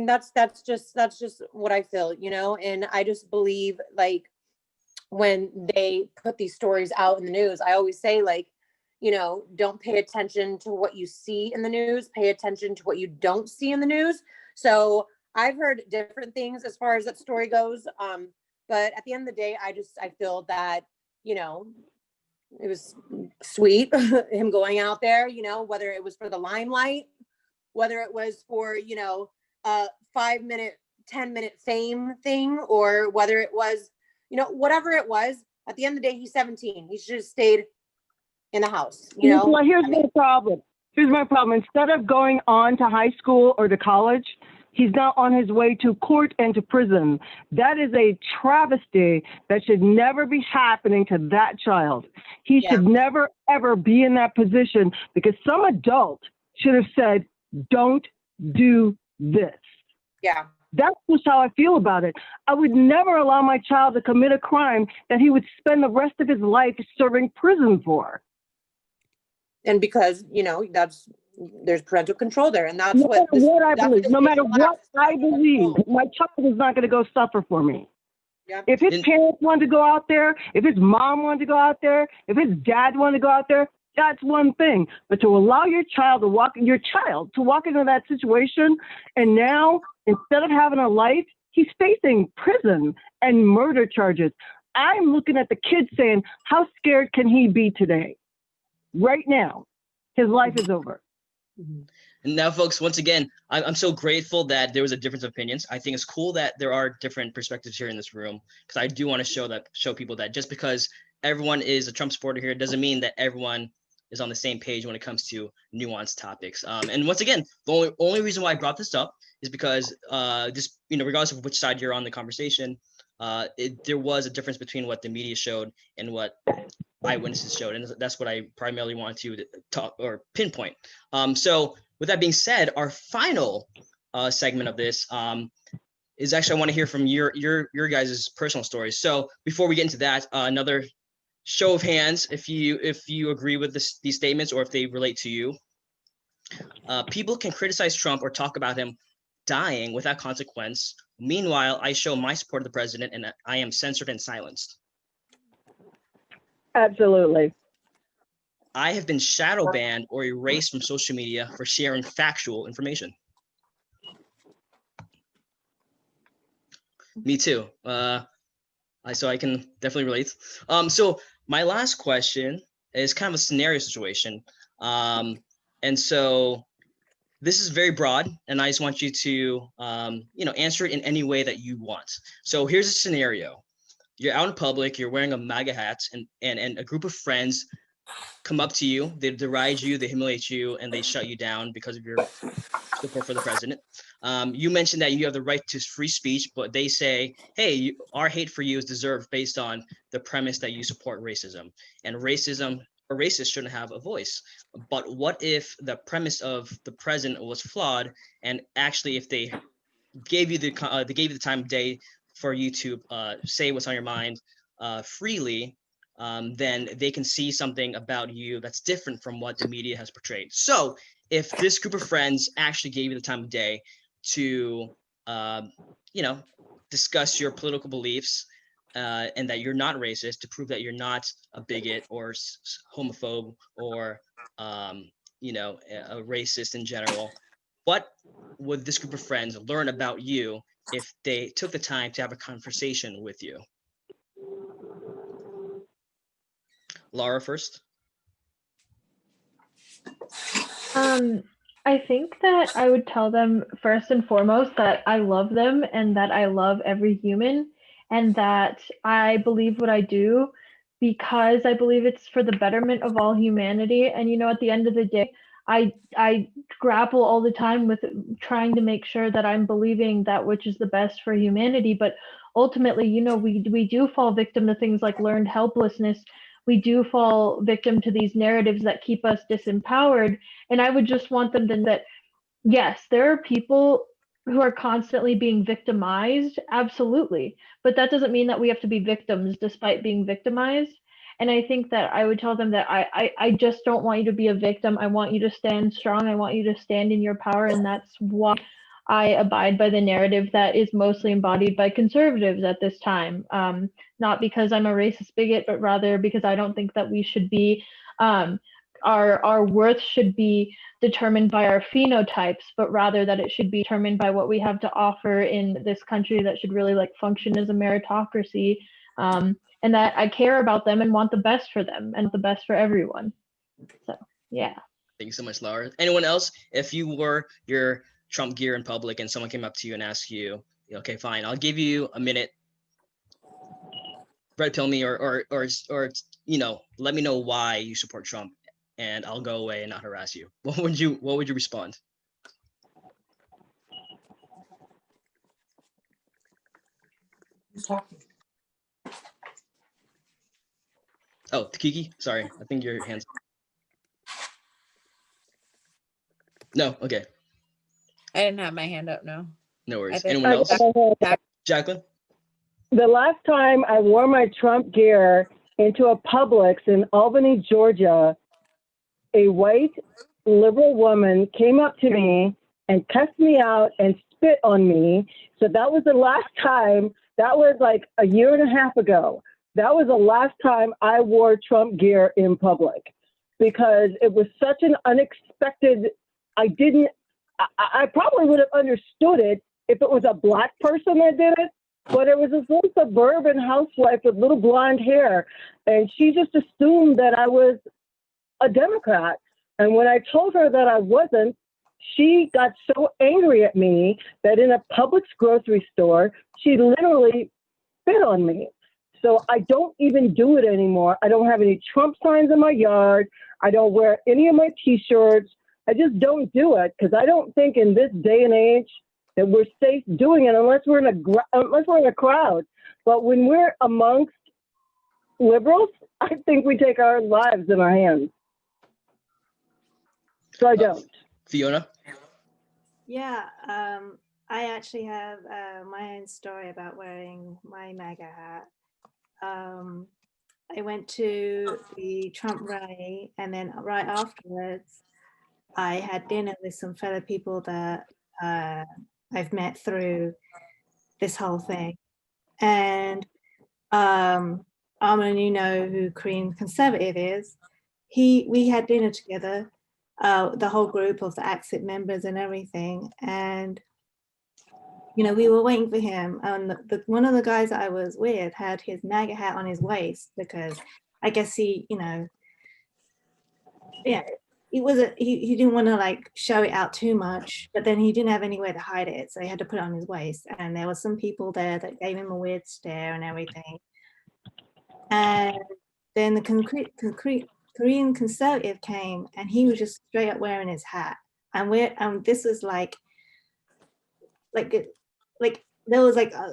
that's just what I feel, you know? And I just believe, like, when they put these stories out in the news, I always say, like, you know, don't pay attention to what you see in the news, pay attention to what you don't see in the news. So I've heard different things as far as that story goes. But at the end of the day, I feel that, you know, it was sweet, him going out there, you know, whether it was for the limelight, whether it was for, you know, a 5-minute, 10-minute fame thing, or whether it was, you know, whatever it was, at the end of the day, he's 17. He should have stayed in the house, you know? Well, here's my problem. Here's my problem. Instead of going on to high school or to college, he's now on his way to court and to prison. That is a travesty that should never be happening to that child. He should never, ever be in that position, because some adult should have said, don't do this. Yeah. That's just how I feel about it. I would never allow my child to commit a crime that he would spend the rest of his life serving prison for. And because, you know, there's parental control there. And that's No what matter what I believe, my child is not going to go suffer for me. Yep. If his parents wanted to go out there, if his mom wanted to go out there, if his dad wanted to go out there, that's one thing. But to allow your child to walk into that situation, and now instead of having a life, he's facing prison and murder charges. I'm looking at the kid saying, how scared can he be today? Right now, his life is over. And now, folks, once again, I'm so grateful that there was a difference of opinions. I think it's cool that there are different perspectives here in this room, because I do want to show people that just because everyone is a Trump supporter here doesn't mean that everyone is on the same page when it comes to nuanced topics. And once again, the only reason why I brought this up is because just, you know, regardless of which side you're on the conversation, there was a difference between what the media showed and what eyewitnesses showed, and that's what I primarily wanted to talk or pinpoint. So with that being said, our final segment of this is actually, I want to hear from your guys' personal stories. So before we get into that, another show of hands if you agree with these statements or if they relate to you. People can criticize Trump or talk about him dying without consequence. Meanwhile, I show my support of the president and I am censored and silenced. Absolutely. I have been shadow banned or erased from social media for sharing factual information. Me too. So I can definitely relate. So my last question is kind of a scenario situation. And so this is very broad, and I just want you to, answer it in any way that you want. So here's a scenario. You're out in public, you're wearing a MAGA hat, and a group of friends come up to you, they deride you, they humiliate you, and they shut you down because of your support for the president. You mentioned that you have the right to free speech, but they say, hey, our hate for you is deserved based on the premise that you support racism. And racism or racists shouldn't have a voice. But what if the premise of the president was flawed, and actually if they gave you the time of day for you to say what's on your mind freely, then they can see something about you that's different from what the media has portrayed. So if this group of friends actually gave you the time of day to, discuss your political beliefs and that you're not racist, to prove that you're not a bigot or homophobe or, a racist in general, what would this group of friends learn about you if they took the time to have a conversation with you? Laura first. I think that I would tell them first and foremost that I love them and that I love every human, and that I believe what I do because I believe it's for the betterment of all humanity. And, at the end of the day, I grapple all the time with trying to make sure that I'm believing that which is the best for humanity. But ultimately, you know, we do fall victim to things like learned helplessness. We do fall victim to these narratives that keep us disempowered. And I would just want them to know that, yes, there are people who are constantly being victimized, absolutely. But that doesn't mean that we have to be victims despite being victimized. And I think that I would tell them that I just don't want you to be a victim. I want you to stand strong. I want you to stand in your power. And that's why I abide by the narrative that is mostly embodied by conservatives at this time. Not because I'm a racist bigot, but rather because I don't think that we should be, our worth should be determined by our phenotypes, but rather that it should be determined by what we have to offer in this country that should really like function as a meritocracy. And that I care about them and want the best for them and the best for everyone. So, yeah. Thank you so much, Laura. Anyone else? If you wore your Trump gear in public and someone came up to you and asked you, okay, fine, I'll give you a minute, red pill me or you know, let me know why you support Trump, and I'll go away and not harass you. What would you respond? Who's talking? Oh, Kiki, sorry, I think your hands. No, okay. I didn't have my hand up, no. No worries. think- Anyone else? Jacqueline? The last time I wore my Trump gear into a Publix in Albany, Georgia, a white liberal woman came up to me and cussed me out and spit on me. So that was the last time. That was like a year and a half ago. That was the last time I wore Trump gear in public because it was such an unexpected. I probably would have understood it if it was a black person that did it, but it was this little suburban housewife with little blonde hair, and she just assumed that I was a Democrat. And when I told her that I wasn't, she got so angry at me that in a Publix grocery store, she literally spit on me. So I don't even do it anymore. I don't have any Trump signs in my yard. I don't wear any of my T-shirts. I just don't do it because I don't think in this day and age that we're safe doing it unless we're in a crowd. But when we're amongst liberals, I think we take our lives in our hands. So I don't. Fiona? Yeah, I actually have my own story about wearing my MAGA hat. I went to the Trump rally, and then right afterwards, I had dinner with some fellow people that I've met through this whole thing. And Armin, you know who Korean Conservative is. We had dinner together, the whole group of the AXIT members and everything. And you know, we were waiting for him, and one of the guys that I was with had his MAGA hat on his waist because I guess he, you know, yeah, he didn't want to like show it out too much, but then he didn't have anywhere to hide it, so he had to put it on his waist. And there were some people there that gave him a weird stare and everything. And then the Korean Conservative came, and he was just straight up wearing his hat, and this was like there was like a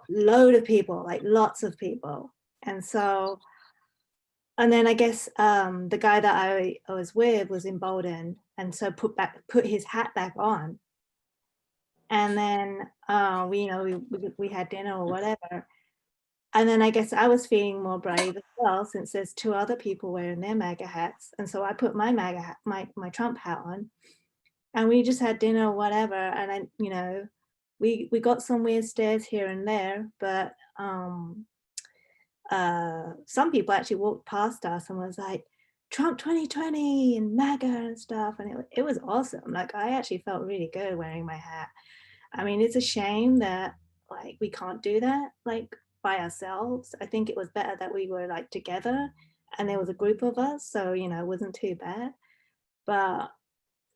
load of people, like lots of people. And so, and then I guess the guy that I was with was emboldened, and so put his hat back on. And then we had dinner or whatever. And then I guess I was feeling more brave as well, since there's two other people wearing their MAGA hats. And so I put my MAGA hat, my Trump hat on, and we just had dinner or whatever. And I, you know, we got some weird stares here and there, but some people actually walked past us and was like, Trump 2020 and MAGA and stuff. And it was awesome. Like, I actually felt really good wearing my hat. I mean, it's a shame that like we can't do that like by ourselves. I think it was better that we were like together and there was a group of us, so you know, it wasn't too bad. But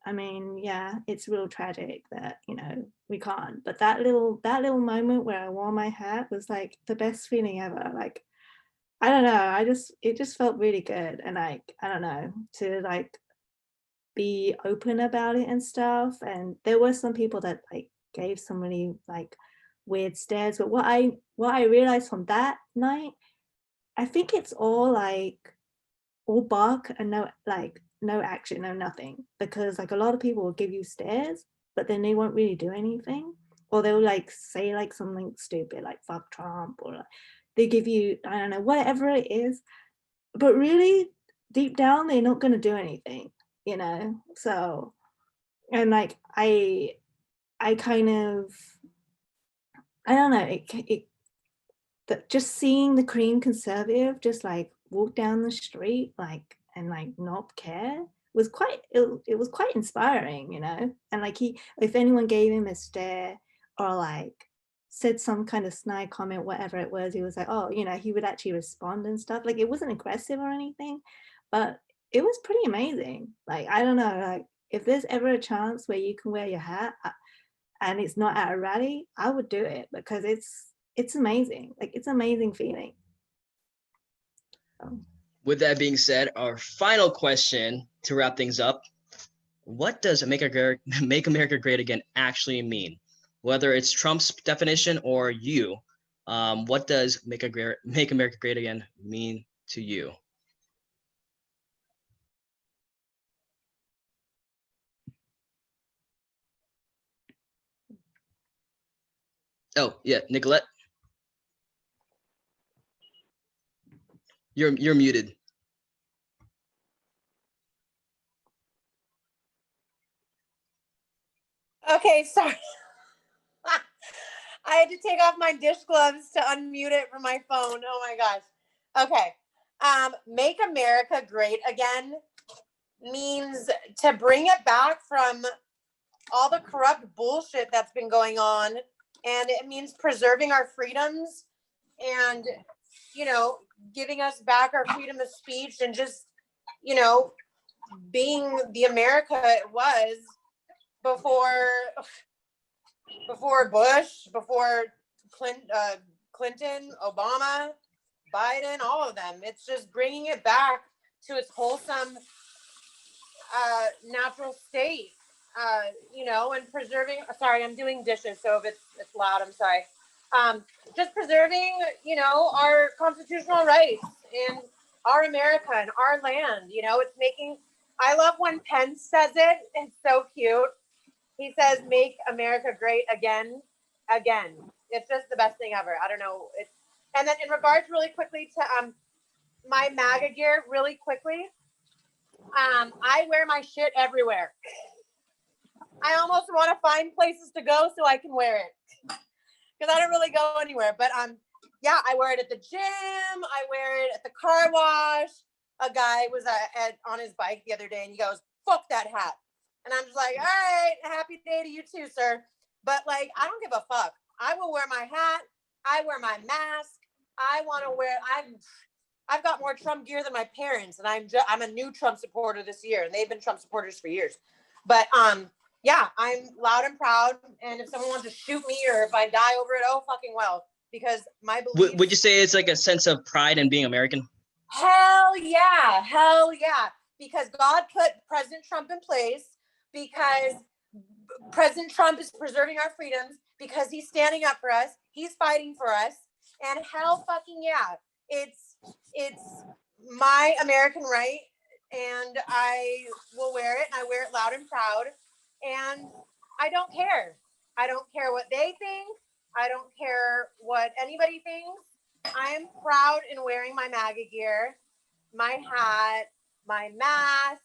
I mean, yeah, it's real tragic that, you know, we can't. But that little moment where I wore my hat was like the best feeling ever. Like, I don't know, it just felt really good. And like, I don't know, to like be open about it and stuff. And there were some people that like gave some really like weird stares. But what I realized from that night, I think it's all bark and no action, no nothing. Because like a lot of people will give you stares, but then they won't really do anything. Or they'll like say like something stupid like fuck Trump, or like, they give you, I don't know, whatever it is. But really deep down they're not gonna do anything, you know? So, and like I kind of, I don't know, just seeing the Korean conservative just like walk down the street like and like not care was it was quite inspiring, you know. And like if anyone gave him a stare or like said some kind of snide comment, whatever it was, he was like, oh, you know, he would actually respond and stuff. Like it wasn't aggressive or anything, but it was pretty amazing. Like I don't know, like if there's ever a chance where you can wear your hat and it's not at a rally, I would do it because it's amazing. Like it's amazing feeling. With that being said, our final question to wrap things up: what does make America great again actually mean? Whether it's Trump's definition or you, what does make America great again mean to you? Oh yeah, Nicolette, you're muted. Okay, sorry. I had to take off my dish gloves to unmute it from my phone. Oh my gosh. Okay. Make America great again means to bring it back from all the corrupt bullshit that's been going on. And it means preserving our freedoms and, you know, giving us back our freedom of speech and just, you know, being the America it was before Bush, before Clinton, Obama, Biden, all of them. It's just bringing it back to its wholesome, natural state, you know, and preserving. Sorry, I'm doing dishes, so if it's loud, I'm sorry. Just preserving, you know, our constitutional rights and our America and our land. You know, it's making. I love when Pence says it. It's so cute. He says, "Make America great again, again." It's just the best thing ever. I don't know. And then in regards, really quickly to my MAGA gear, really quickly. I wear my shit everywhere. I almost want to find places to go so I can wear it because I don't really go anywhere. But yeah, I wear it at the gym. I wear it at the car wash. A guy was on his bike the other day and he goes, "Fuck that hat." And I'm just like, all right, happy day to you too, sir. But like, I don't give a fuck. I will wear my hat. I wear my mask. I want to wear. I've got more Trump gear than my parents, and I'm a new Trump supporter this year, and they've been Trump supporters for years. But yeah, I'm loud and proud. And if someone wants to shoot me or if I die over it, oh fucking well, because my beliefs. Would you say it's like a sense of pride in being American? Hell yeah, because God put President Trump in place. Because President Trump is preserving our freedoms, because he's standing up for us, he's fighting for us, and hell fucking yeah, it's my American right, and I will wear it, and I wear it loud and proud, and I don't care. I don't care what they think. I don't care what anybody thinks. I am proud in wearing my MAGA gear, my hat, my mask.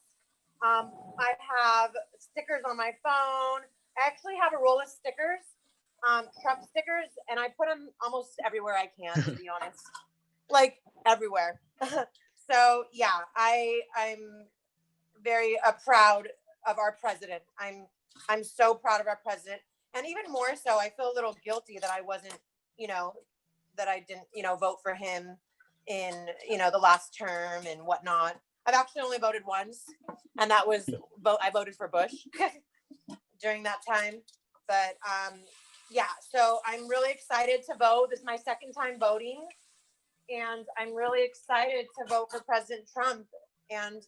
I have stickers on my phone. I actually have a roll of stickers, Trump stickers, and I put them almost everywhere I can, to be honest, like everywhere. So yeah, I'm very proud of our president. I'm so proud of our president, and even more so, I feel a little guilty that I wasn't, you know, that I didn't, you know, vote for him in, you know, the last term and whatnot. I've actually only voted once, and that was I voted for Bush during that time. But yeah, so I'm really excited to vote. This is my second time voting, and I'm really excited to vote for President Trump. And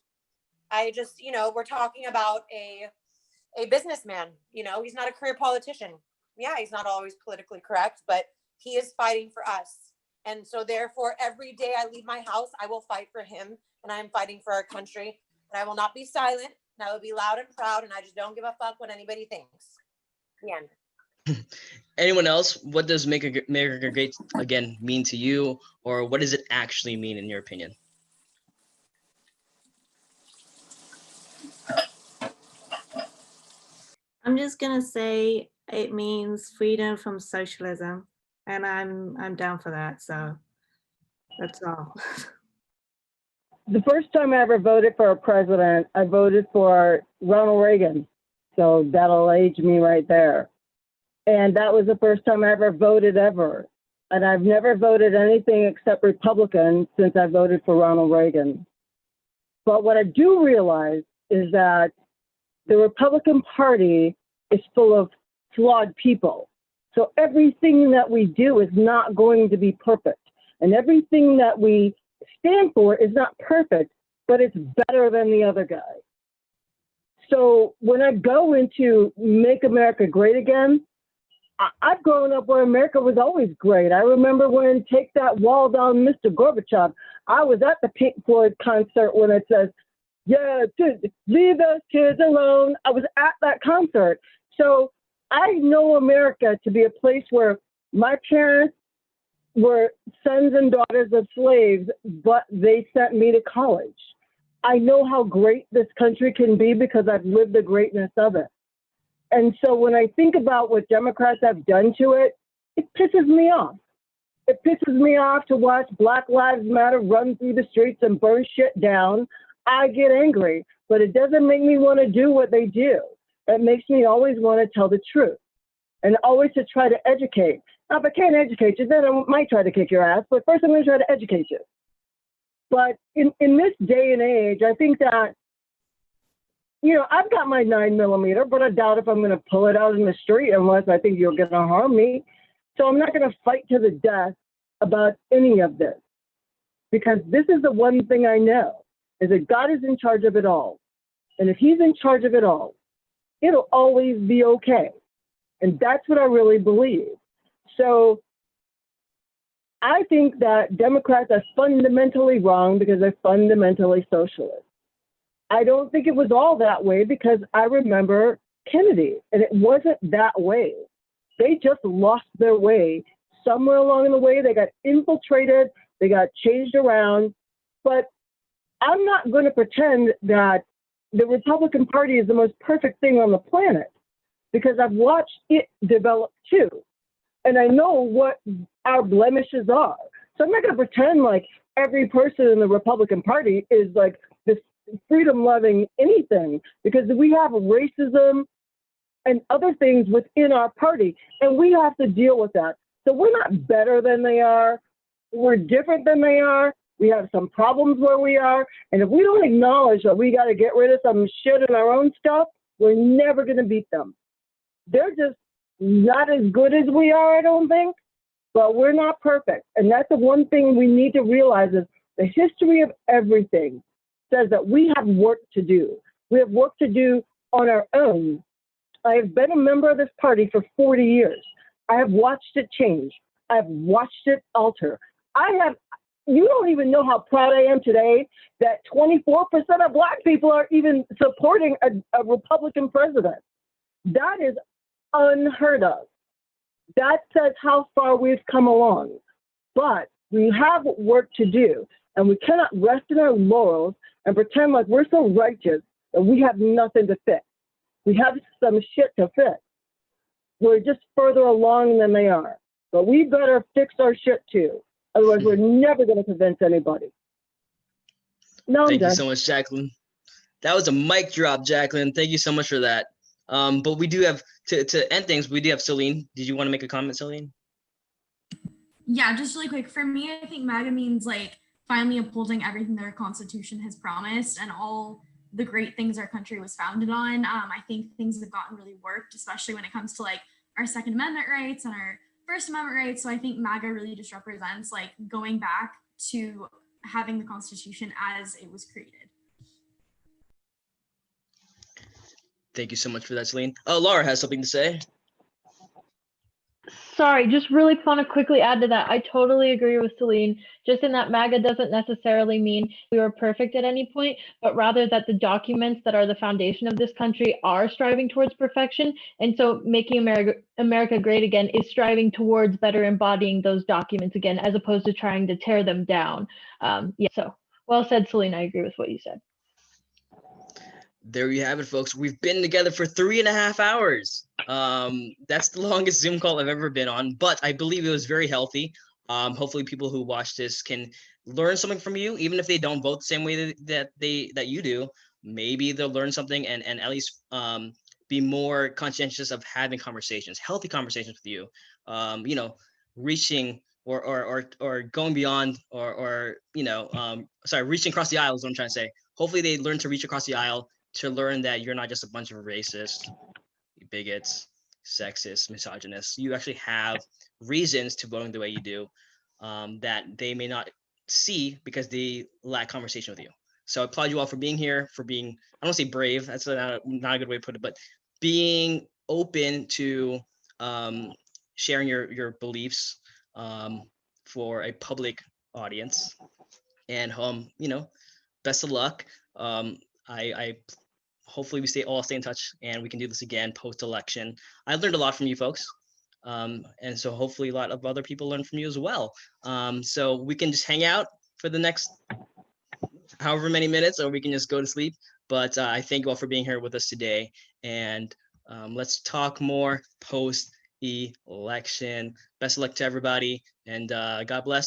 I just, we're talking about a businessman, he's not a career politician. Yeah, he's not always politically correct, but he is fighting for us. And so therefore, every day I leave my house, I will fight for him, and I'm fighting for our country. And I will not be silent, and I will be loud and proud, and I just don't give a fuck what anybody thinks. The end. Anyone else? What does make America great again mean to you, or what does it actually mean in your opinion? I'm just gonna say it means freedom from socialism, and I'm down for that. So that's all. The first time I ever voted for a president, I voted for Ronald Reagan. So that'll age me right there. And that was the first time I ever voted ever. And I've never voted anything except Republican since I voted for Ronald Reagan. But what I do realize is that the Republican Party is full of flawed people. So everything that we do is not going to be perfect. And everything that we stand for is not perfect, but it's better than the other guy. So when I go into Make America Great Again, I've grown up where America was always great. I remember when Take That Wall Down, Mr. Gorbachev. I was at the Pink Floyd concert when it says, yeah, leave those kids alone. I was at that concert. So I know America to be a place where my parents were sons and daughters of slaves, but they sent me to college. I know how great this country can be because I've lived the greatness of it. And so when I think about what Democrats have done to it, it pisses me off. It pisses me off to watch Black Lives Matter run through the streets and burn shit down. I get angry, but it doesn't make me want to do what they do. It makes me always want to tell the truth and always to try to educate. Now, if I can't educate you, then I might try to kick your ass, but first I'm going to try to educate you. But in this day and age, I think that, I've got my 9mm, but I doubt if I'm going to pull it out in the street unless I think you're going to harm me. So I'm not going to fight to the death about any of this, because this is the one thing I know, is that God is in charge of it all. And if he's in charge of it all, it'll always be okay. And that's what I really believe. So I think that Democrats are fundamentally wrong because they're fundamentally socialist. I don't think it was all that way because I remember Kennedy, and it wasn't that way. They just lost their way. Somewhere along the way, they got infiltrated, they got changed around. But I'm not going to pretend that the Republican Party is the most perfect thing on the planet, because I've watched it develop too. And I know what our blemishes are. So I'm not going to pretend like every person in the Republican Party is like this freedom-loving anything, because we have racism and other things within our party, and we have to deal with that. So we're not better than they are. We're different than they are. We have some problems where we are. And if we don't acknowledge that we got to get rid of some shit in our own stuff, we're never going to beat them. They're just not as good as we are, I don't think, but we're not perfect. And that's the one thing we need to realize is the history of everything says that we have work to do. We have work to do on our own. I have been a member of this party for 40 years. I have watched it change. I've watched it alter. You don't even know how proud I am today that 24% of Black people are even supporting a Republican president. That is unheard of. That says how far we've come along. But we have work to do, and we cannot rest in our laurels and pretend like we're so righteous that we have nothing to fix. We have some shit to fix. We're just further along than they are. But we better fix our shit too. Otherwise, we're never going to convince anybody. No, Thank you so much, Jacqueline. That was a mic drop, Jacqueline. Thank you so much for that. But we do have, to end things, we do have Celine. Did you want to make a comment, Celine? Yeah, just really quick. For me, I think MAGA means like finally upholding everything that our Constitution has promised and all the great things our country was founded on. I think things have gotten really worked, especially when it comes to like our Second Amendment rights and our First Amendment rights. So I think MAGA really just represents like going back to having the Constitution as it was created. Thank you so much for that, Celine. Laura has something to say. Sorry, just really want to quickly add to that. I totally agree with Celine, just in that MAGA doesn't necessarily mean we were perfect at any point, but rather that the documents that are the foundation of this country are striving towards perfection. And so making America great again is striving towards better embodying those documents again, as opposed to trying to tear them down. Yeah, so well said, Celine. I agree with what you said. There you have it, folks. We've been together for 3.5 hours. That's the longest Zoom call I've ever been on, but I believe it was very healthy. Hopefully people who watch this can learn something from you, even if they don't vote the same way that you do. Maybe they'll learn something and at least be more conscientious of having conversations, healthy conversations with you. You know, reaching or going beyond or reaching across the aisle is what I'm trying to say. Hopefully they learn to reach across the aisle to learn that you're not just a bunch of racists, bigots, sexist, misogynists. You actually have reasons to voting the way you do that they may not see because they lack conversation with you. So I applaud you all for being here, for being, I don't want to say brave, that's not a good way to put it, but being open to sharing your beliefs for a public audience. And best of luck. I hopefully we all stay in touch and we can do this again post-election. I learned a lot from you folks. And so hopefully a lot of other people learn from you as well. So we can just hang out for the next however many minutes, or we can just go to sleep. But I thank you all for being here with us today. And let's talk more post-election. Best of luck to everybody, and God bless.